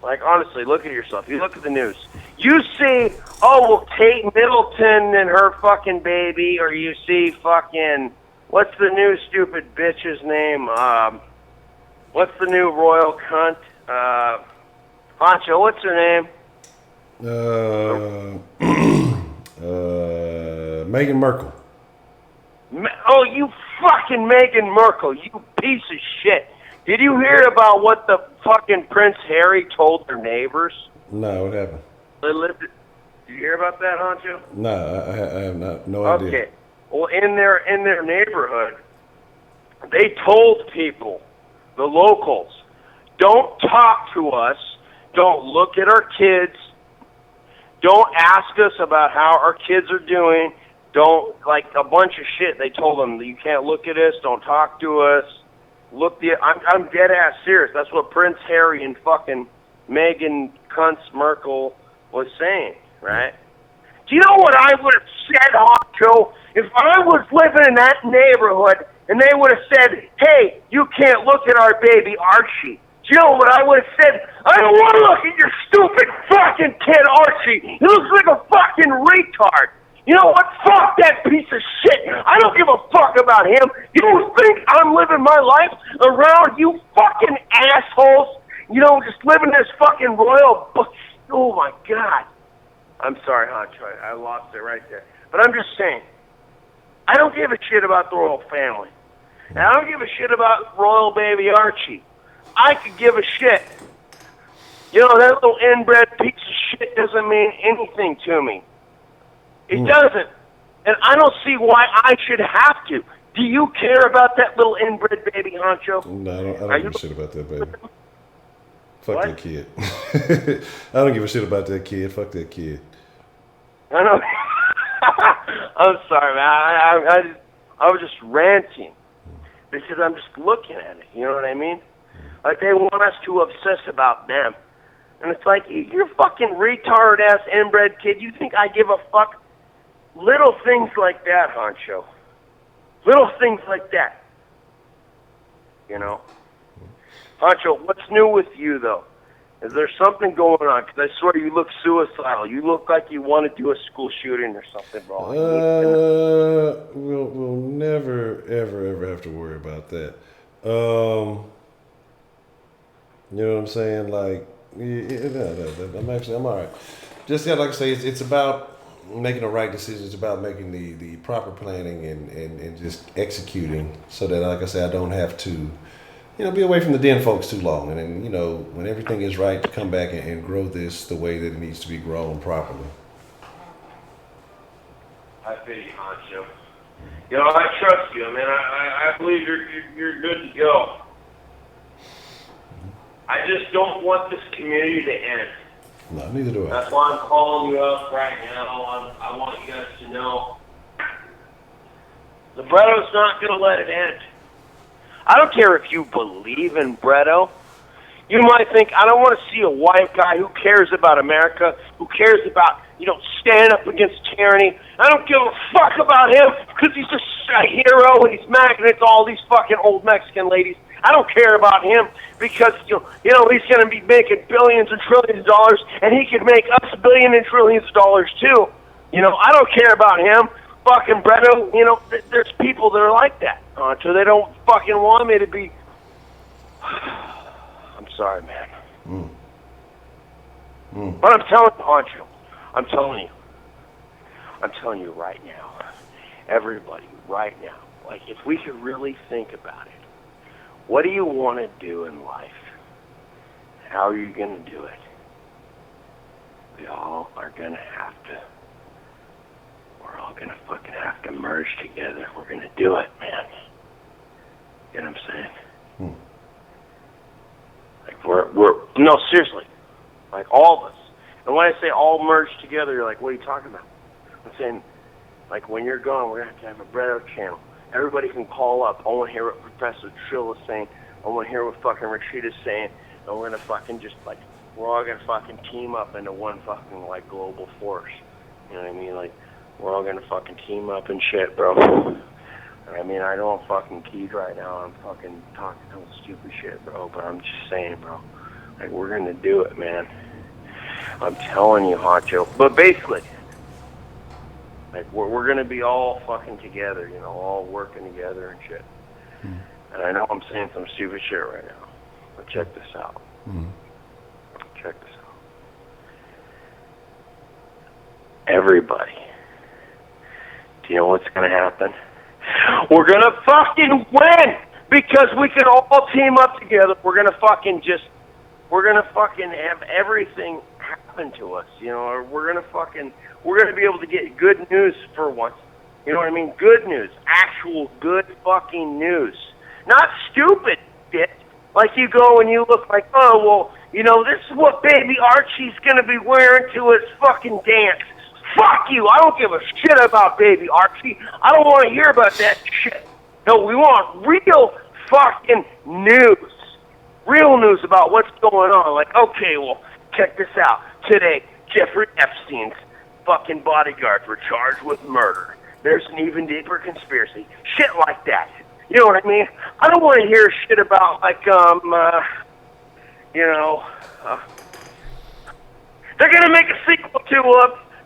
[SPEAKER 5] Like, honestly, look at yourself. You look at the news. You see, oh, well, Kate Middleton and her fucking baby, or you see fucking, what's the new stupid bitch's name? What's the new royal cunt? Honcho, what's her name?
[SPEAKER 1] Meghan Merkel.
[SPEAKER 5] Oh, you fucking Meghan Merkel, you piece of shit. Did you hear about what the fucking Prince Harry told their neighbors?
[SPEAKER 1] No, what happened?
[SPEAKER 5] Did you hear about that, Honcho?
[SPEAKER 1] No, I have not. No idea.
[SPEAKER 5] Okay. Well, in their neighborhood, they told people, the locals, don't talk to us, don't look at our kids, don't ask us about how our kids are doing, don't, like, a bunch of shit. They told them, you can't look at us, don't talk to us. I'm dead ass serious. That's what Prince Harry and fucking Meghan Merkel was saying, right? Do you know what I would have said, Honcho, if I was living in that neighborhood and they would have said, hey, you can't look at our baby Archie? Do you know what I would have said? I don't want to look at your stupid fucking kid Archie. He looks like a fucking retard. You know what? Fuck that piece of shit. I don't give a fuck about him. You think I'm living my life around you fucking assholes? You know, just living this fucking royal... Oh, my God. I'm sorry, Honcho. I lost it right there. But I'm just saying, I don't give a shit about the royal family. And I don't give a shit about royal baby Archie. I could give a shit. You know, that little inbred piece of shit doesn't mean anything to me. It doesn't. And I don't see why I should have to. Do you care about that little inbred baby, Honcho?
[SPEAKER 1] No, I don't give a shit about that baby. Fuck
[SPEAKER 5] What?
[SPEAKER 1] that kid. I don't give a shit about that kid. Fuck that kid.
[SPEAKER 5] I know. I'm sorry, man. I was just ranting because I'm just looking at it. You know what I mean? Like, they want us to obsess about them. And it's like, you're a fucking retard-ass inbred kid. You think I give a fuck? Little things like that, Honcho. Little things like that. You know? Honcho, what's new with you, though? Is there something going on? Because I swear you look suicidal. You look like you want to do a school shooting or something, bro.
[SPEAKER 1] We'll never, ever have to worry about that. You know what I'm saying? Like, I'm all right. Just, yeah, like I say, it's about making the right decisions. It's about making the proper planning and just executing so that, like I say, I don't have to, you know, be away from the den folks too long. And then, you know, when everything is right, to come back and grow this the way that it needs to be grown properly.
[SPEAKER 5] I feel you, Honcho. You know, I trust you, man. I believe you're good to go. I just don't want this community to end.
[SPEAKER 1] No, neither do I.
[SPEAKER 5] That's why I'm calling you up right now. I want you guys to know the Bretto's not going to let it end. I don't care if you believe in Bretto. You might think, I don't want to see a white guy who cares about America, who cares about, you know, stand up against tyranny. I don't give a fuck about him because he's just a hero and he's magnet to all these fucking old Mexican ladies. I don't care about him because, you know he's going to be making billions and trillions of dollars, and he could make us billions and trillions of dollars too. You know, I don't care about him. Fucking Bretto, you know, there's people that are like that. So they don't fucking want me to be... I'm sorry, man. But I'm telling you, Honcho, I'm telling you right now, everybody, right now, like if we could really think about it, what do you want to do in life? How are you going to do it? We all are going to have to, we're all going to fucking have to merge together. We're going to do it, man. You know what I'm saying? Like no, seriously, like all of us. And when I say all merged together, you're like, what are you talking about? I'm saying, like when you're gone, we're going to have a breakout channel. Everybody can call up. I want to hear what Professor Trill is saying. I want to hear what fucking Rashida's saying. And we're going to fucking just like, we're all going to fucking team up into one fucking like global force. You know what I mean? Like, we're all going to fucking team up and shit, bro. I mean, I know I'm fucking keyed right now. I'm fucking talking some stupid shit, bro. But I'm just saying, bro. Like, we're going to do it, man. I'm telling you, Honcho. But basically, like, we're going to be all fucking together, you know, all working together and shit. And I know I'm saying some stupid shit right now. But check this out. Check this out. Everybody. Do you know what's going to happen? We're going to fucking win! Because we can all team up together. We're going to fucking have everything happen to us, you know, or we're going to be able to get good news for once. You know what I mean? Good news. Actual good fucking news. Not stupid shit. Like you go and you look like, oh, well, you know, this is what baby Archie's going to be wearing to his fucking dance. Fuck you. I don't give a shit about baby Archie. I don't want to hear about that shit. No, we want real fucking news. Real news about what's going on. Like, okay, well, check this out. Today, Jeffrey Epstein's fucking bodyguards were charged with murder. There's an even deeper conspiracy. Shit like that. You know what I mean? I don't want to hear shit about, like, they're going to make a sequel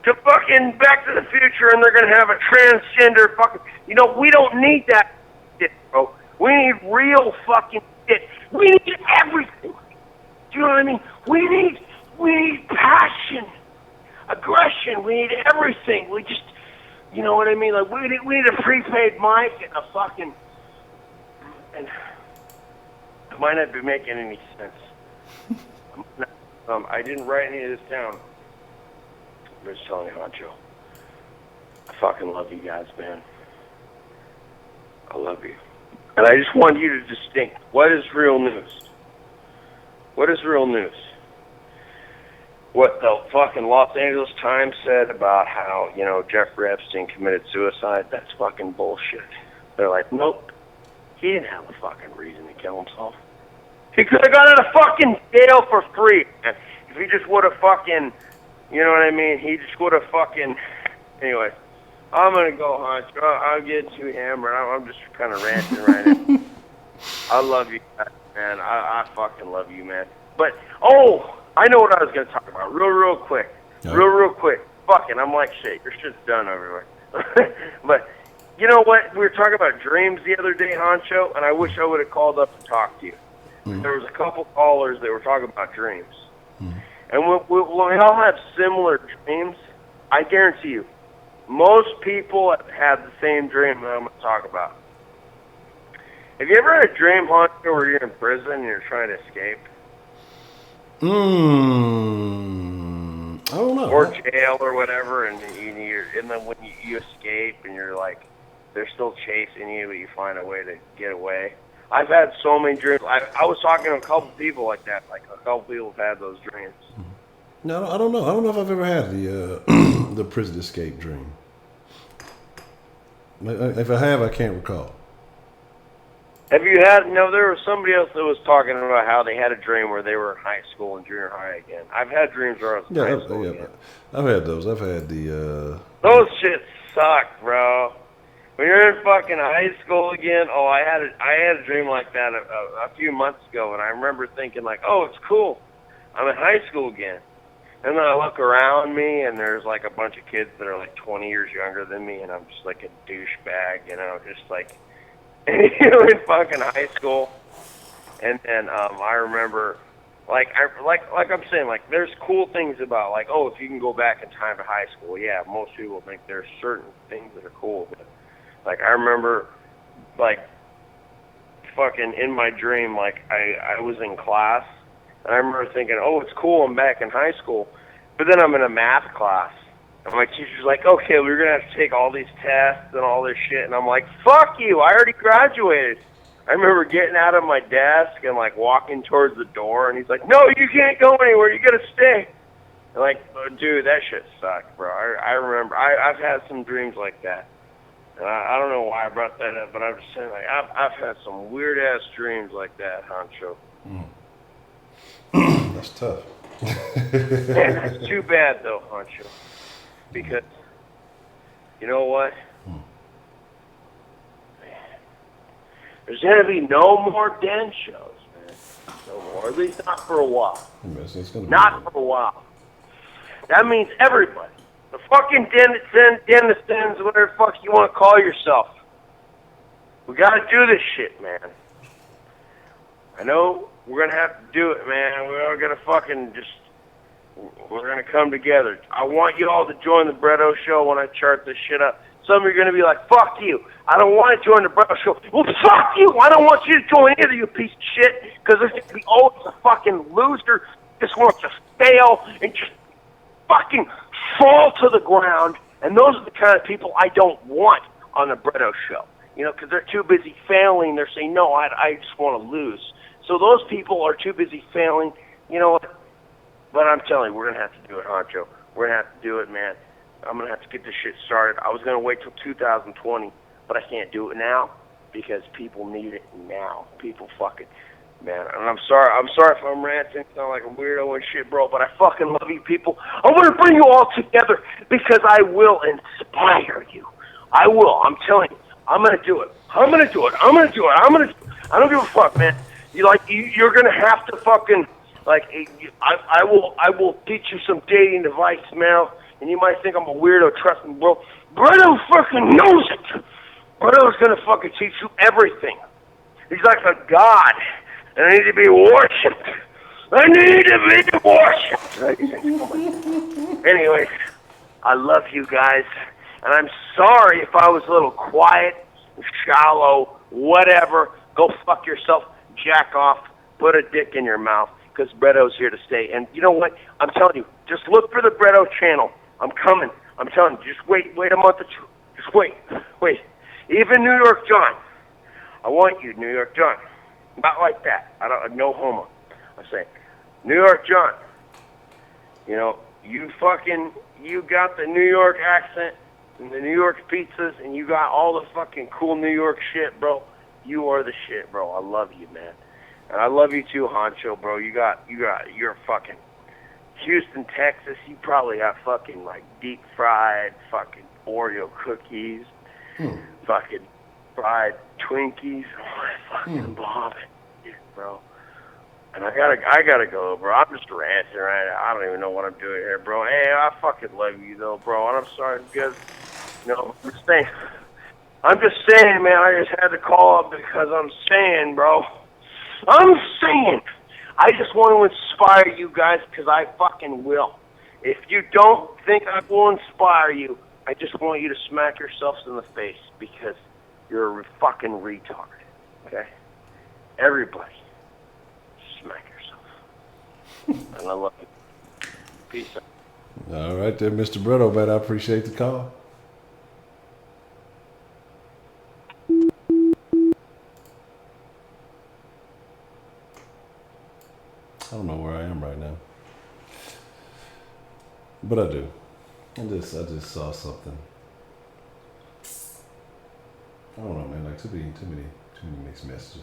[SPEAKER 5] to fucking Back to the Future, and they're going to have a transgender fucking, you know, we don't need that shit, bro. We need real fucking shit. We need everything. Do you know what I mean? We need passion, aggression. We need everything. We just, you know what I mean? Like, we need a prepaid mic and a fucking, and it might not be making any sense. I didn't write any of this down. I'm just telling you, Honcho. I fucking love you guys, man. I love you. And I just want you to distinct, what is real news? What is real news? What the fucking Los Angeles Times said about how, you know, Jeffrey Epstein committed suicide, that's fucking bullshit. They're like, nope, he didn't have a fucking reason to kill himself. He could have gone out of fucking jail for free. If he just would have fucking, you know what I mean? He just would have fucking, anyway. I'm going to go, Honcho. I'm getting too hammered. I'm just kind of ranting right now. I love you, man. I fucking love you, man. But, oh, I know what I was going to talk about real quick. Real quick. Fucking, I'm like shit. Your shit's done everywhere. But, you know what? We were talking about dreams the other day, Honcho, and I wish I would have called up to talk to you. There was a couple callers that were talking about dreams. And when we all have similar dreams, I guarantee you, most people have had the same dream that I'm going to talk about. Have you ever had a dream, Honcho, where you're in prison and you're trying to escape?
[SPEAKER 1] I don't know.
[SPEAKER 5] Or jail or whatever, and then when you escape and you're like, they're still chasing you, but you find a way to get away. I've had so many dreams. I was talking to a couple people like that. Like, a couple people have had those dreams.
[SPEAKER 1] No, I don't know. I don't know if I've ever had the the prison escape dream. If I have, I can't recall.
[SPEAKER 5] Have you had? No, there was somebody else that was talking about how they had a dream where they were in high school and junior high again. I've had dreams where I was in high school again.
[SPEAKER 1] I've had those. I've had the.
[SPEAKER 5] Those shit suck, bro. When you're in fucking high school again, I had a dream like that a few months ago, and I remember thinking like, oh, it's cool. I'm in high school again. And then I look around me, and there's like a bunch of kids that are like 20 years younger than me, and I'm just like a douchebag, you know, just like, you know, in fucking high school. And then I remember Like I'm saying, like there's cool things about like, oh, if you can go back in time to high school, yeah, most people think there's certain things that are cool. But like I remember, like fucking in my dream, like I was in class, and I remember thinking, oh, it's cool, I'm back in high school, but then I'm in a math class, and my teacher's like, okay, we're gonna have to take all these tests and all this shit, and I'm like, fuck you, I already graduated. I remember getting out of my desk and like walking towards the door, and he's like, "No, you can't go anywhere. You gotta stay." And like, dude, that shit sucked, bro. I remember. I've had some dreams like that. And I don't know why I brought that up, but I'm just saying, like, I've had some weird ass dreams like that, Honcho.
[SPEAKER 1] That's tough.
[SPEAKER 5] Man, that's too bad though, Honcho. Because you know what? There's going to be no more den shows, man. No more. At least not for a while. Not for a while. That means everybody. The fucking denizens, whatever the fuck you want to call yourself. We got to do this shit, man. I know we're going to have to do it, man. We're going to fucking just... We're going to come together. I want you all to join the Bretto Show when I chart this shit up. Some of you are going to be like, fuck you. I don't want to join the Bretto Show. Well, fuck you. I don't want you to join either, you piece of shit. Because there's going to be always a fucking loser just wants to fail and just fucking fall to the ground. And those are the kind of people I don't want on the Bretto Show. You know, because they're too busy failing. They're saying, no, I just want to lose. So those people are too busy failing. You know what? But I'm telling you, we're going to have to do it, Honcho. We're going to have to do it, man. I'm going to have to get this shit started. I was going to wait till 2020, but I can't do it now because people need it now. People fucking, man. And I'm sorry if I'm ranting, sound like a weirdo and shit, bro, but I fucking love you people. I want to bring you all together because I will inspire you. I will. I'm telling you. I'm going to do it. I'm going to do it. I'm going to do it. I'm going to. I don't give a fuck, man. You're going to have to fucking, like, I will teach you some dating advice, man. And you might think I'm a weirdo, trust me, bro. Bretto fucking knows it. Bretto's gonna fucking teach you everything. He's like a god, and I need to be worshipped. I need to be worshipped. Anyways, I love you guys, and I'm sorry if I was a little quiet, shallow, whatever. Go fuck yourself, jack off, put a dick in your mouth, because Bretto's here to stay. And you know what? I'm telling you, just look for the Bretto channel. I'm coming. I'm telling you, just wait a month or two. Just wait. Even New York John. I want you, New York John. Not like that. No homo. I'm saying, New York John. You know, you got the New York accent and the New York pizzas, and you got all the fucking cool New York shit, bro. You are the shit, bro. I love you, man. And I love you too, Honcho, bro. You're fucking Houston, Texas. You probably have fucking like deep fried fucking Oreo cookies, fucking fried Twinkies. Oh, I fucking love it, bro. And I gotta go, bro. I'm just ranting right now. I don't even know what I'm doing here, bro. Hey, I fucking love you though, bro. And I'm sorry because, you know, I'm just saying, man. I just had to call up because I'm saying, bro. I'm saying, I just want to inspire you guys because I fucking will. If you don't think I will inspire you, I just want you to smack yourselves in the face because you're a fucking retard. Okay? Everybody, smack yourself. And I love you. Peace out.
[SPEAKER 1] All right there, Mr. Bretto, man. I appreciate the call. I don't know where I am right now, but I do. I just saw something. I don't know, man. Like too many mixed messages.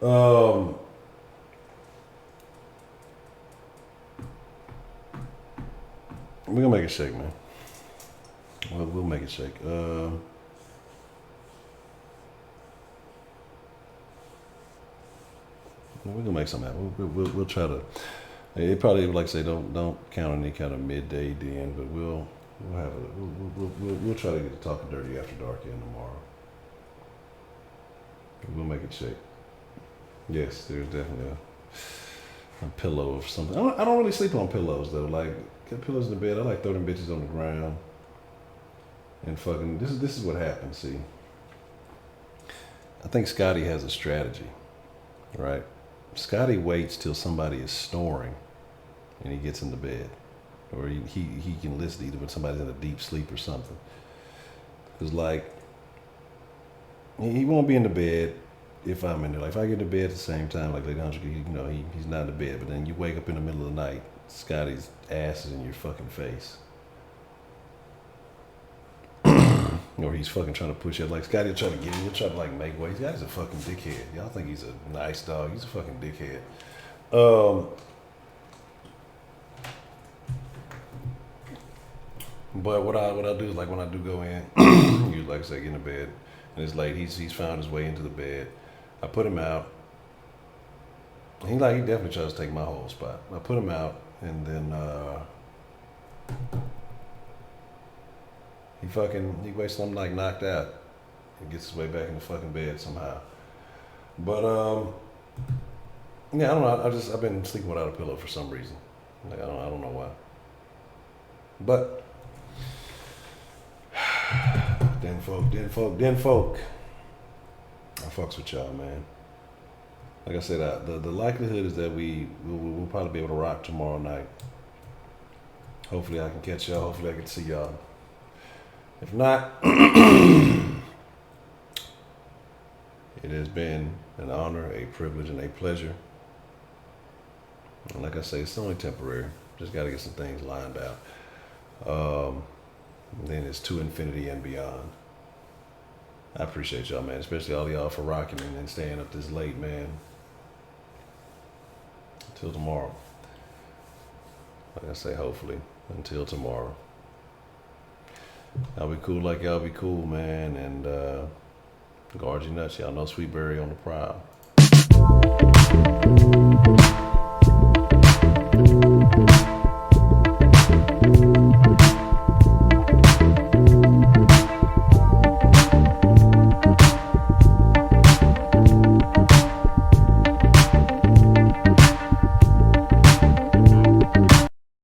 [SPEAKER 1] We're gonna make it shake, man. We'll make it shake. We're gonna make something happen. We'll try to. It probably, like I say, don't count on any kind of midday den, but we'll try to get to talking dirty after dark in tomorrow. We'll make it shake. Yes, there's definitely a pillow or something. I don't really sleep on pillows though. Like, get pillows in the bed. I like throw them bitches on the ground. And fucking, this is what happens. See, I think Scotty has a strategy, right? Scotty waits till somebody is snoring, and he gets in the bed, or he can listen either when somebody's in a deep sleep or something. Cause like, he won't be in the bed if I'm in there. Like if I get to bed at the same time, like Honcho, he's not in the bed. But then you wake up in the middle of the night, Scotty's ass is in your fucking face. Or he's fucking trying to push it. Like Scotty will try to get him. He'll try to like make way. Scotty's a fucking dickhead. Y'all think he's a nice dog. He's a fucking dickhead. But what I do is like when I do go in, you like I say, get in the bed, and it's late. He's found his way into the bed. I put him out. He definitely tries to take my whole spot. I put him out, and then he wakes up like knocked out. He gets his way back in the fucking bed somehow. But yeah, I don't know. I've been sleeping without a pillow for some reason. Like I don't know why. But den folk. I fucks with y'all, man. Like I said, the likelihood is that we'll probably be able to rock tomorrow night. Hopefully I can catch y'all. Hopefully I can see y'all. If not, it has been an honor, a privilege, and a pleasure. And like I say, it's only temporary. Just got to get some things lined out. Then it's to infinity and beyond. I appreciate y'all, man. Especially all y'all for rocking and staying up this late, man. Until tomorrow. Like I say, hopefully. Until tomorrow. Y'all be cool like y'all be cool, man. And guard your nuts. Y'all know Sweetberry on the prowl.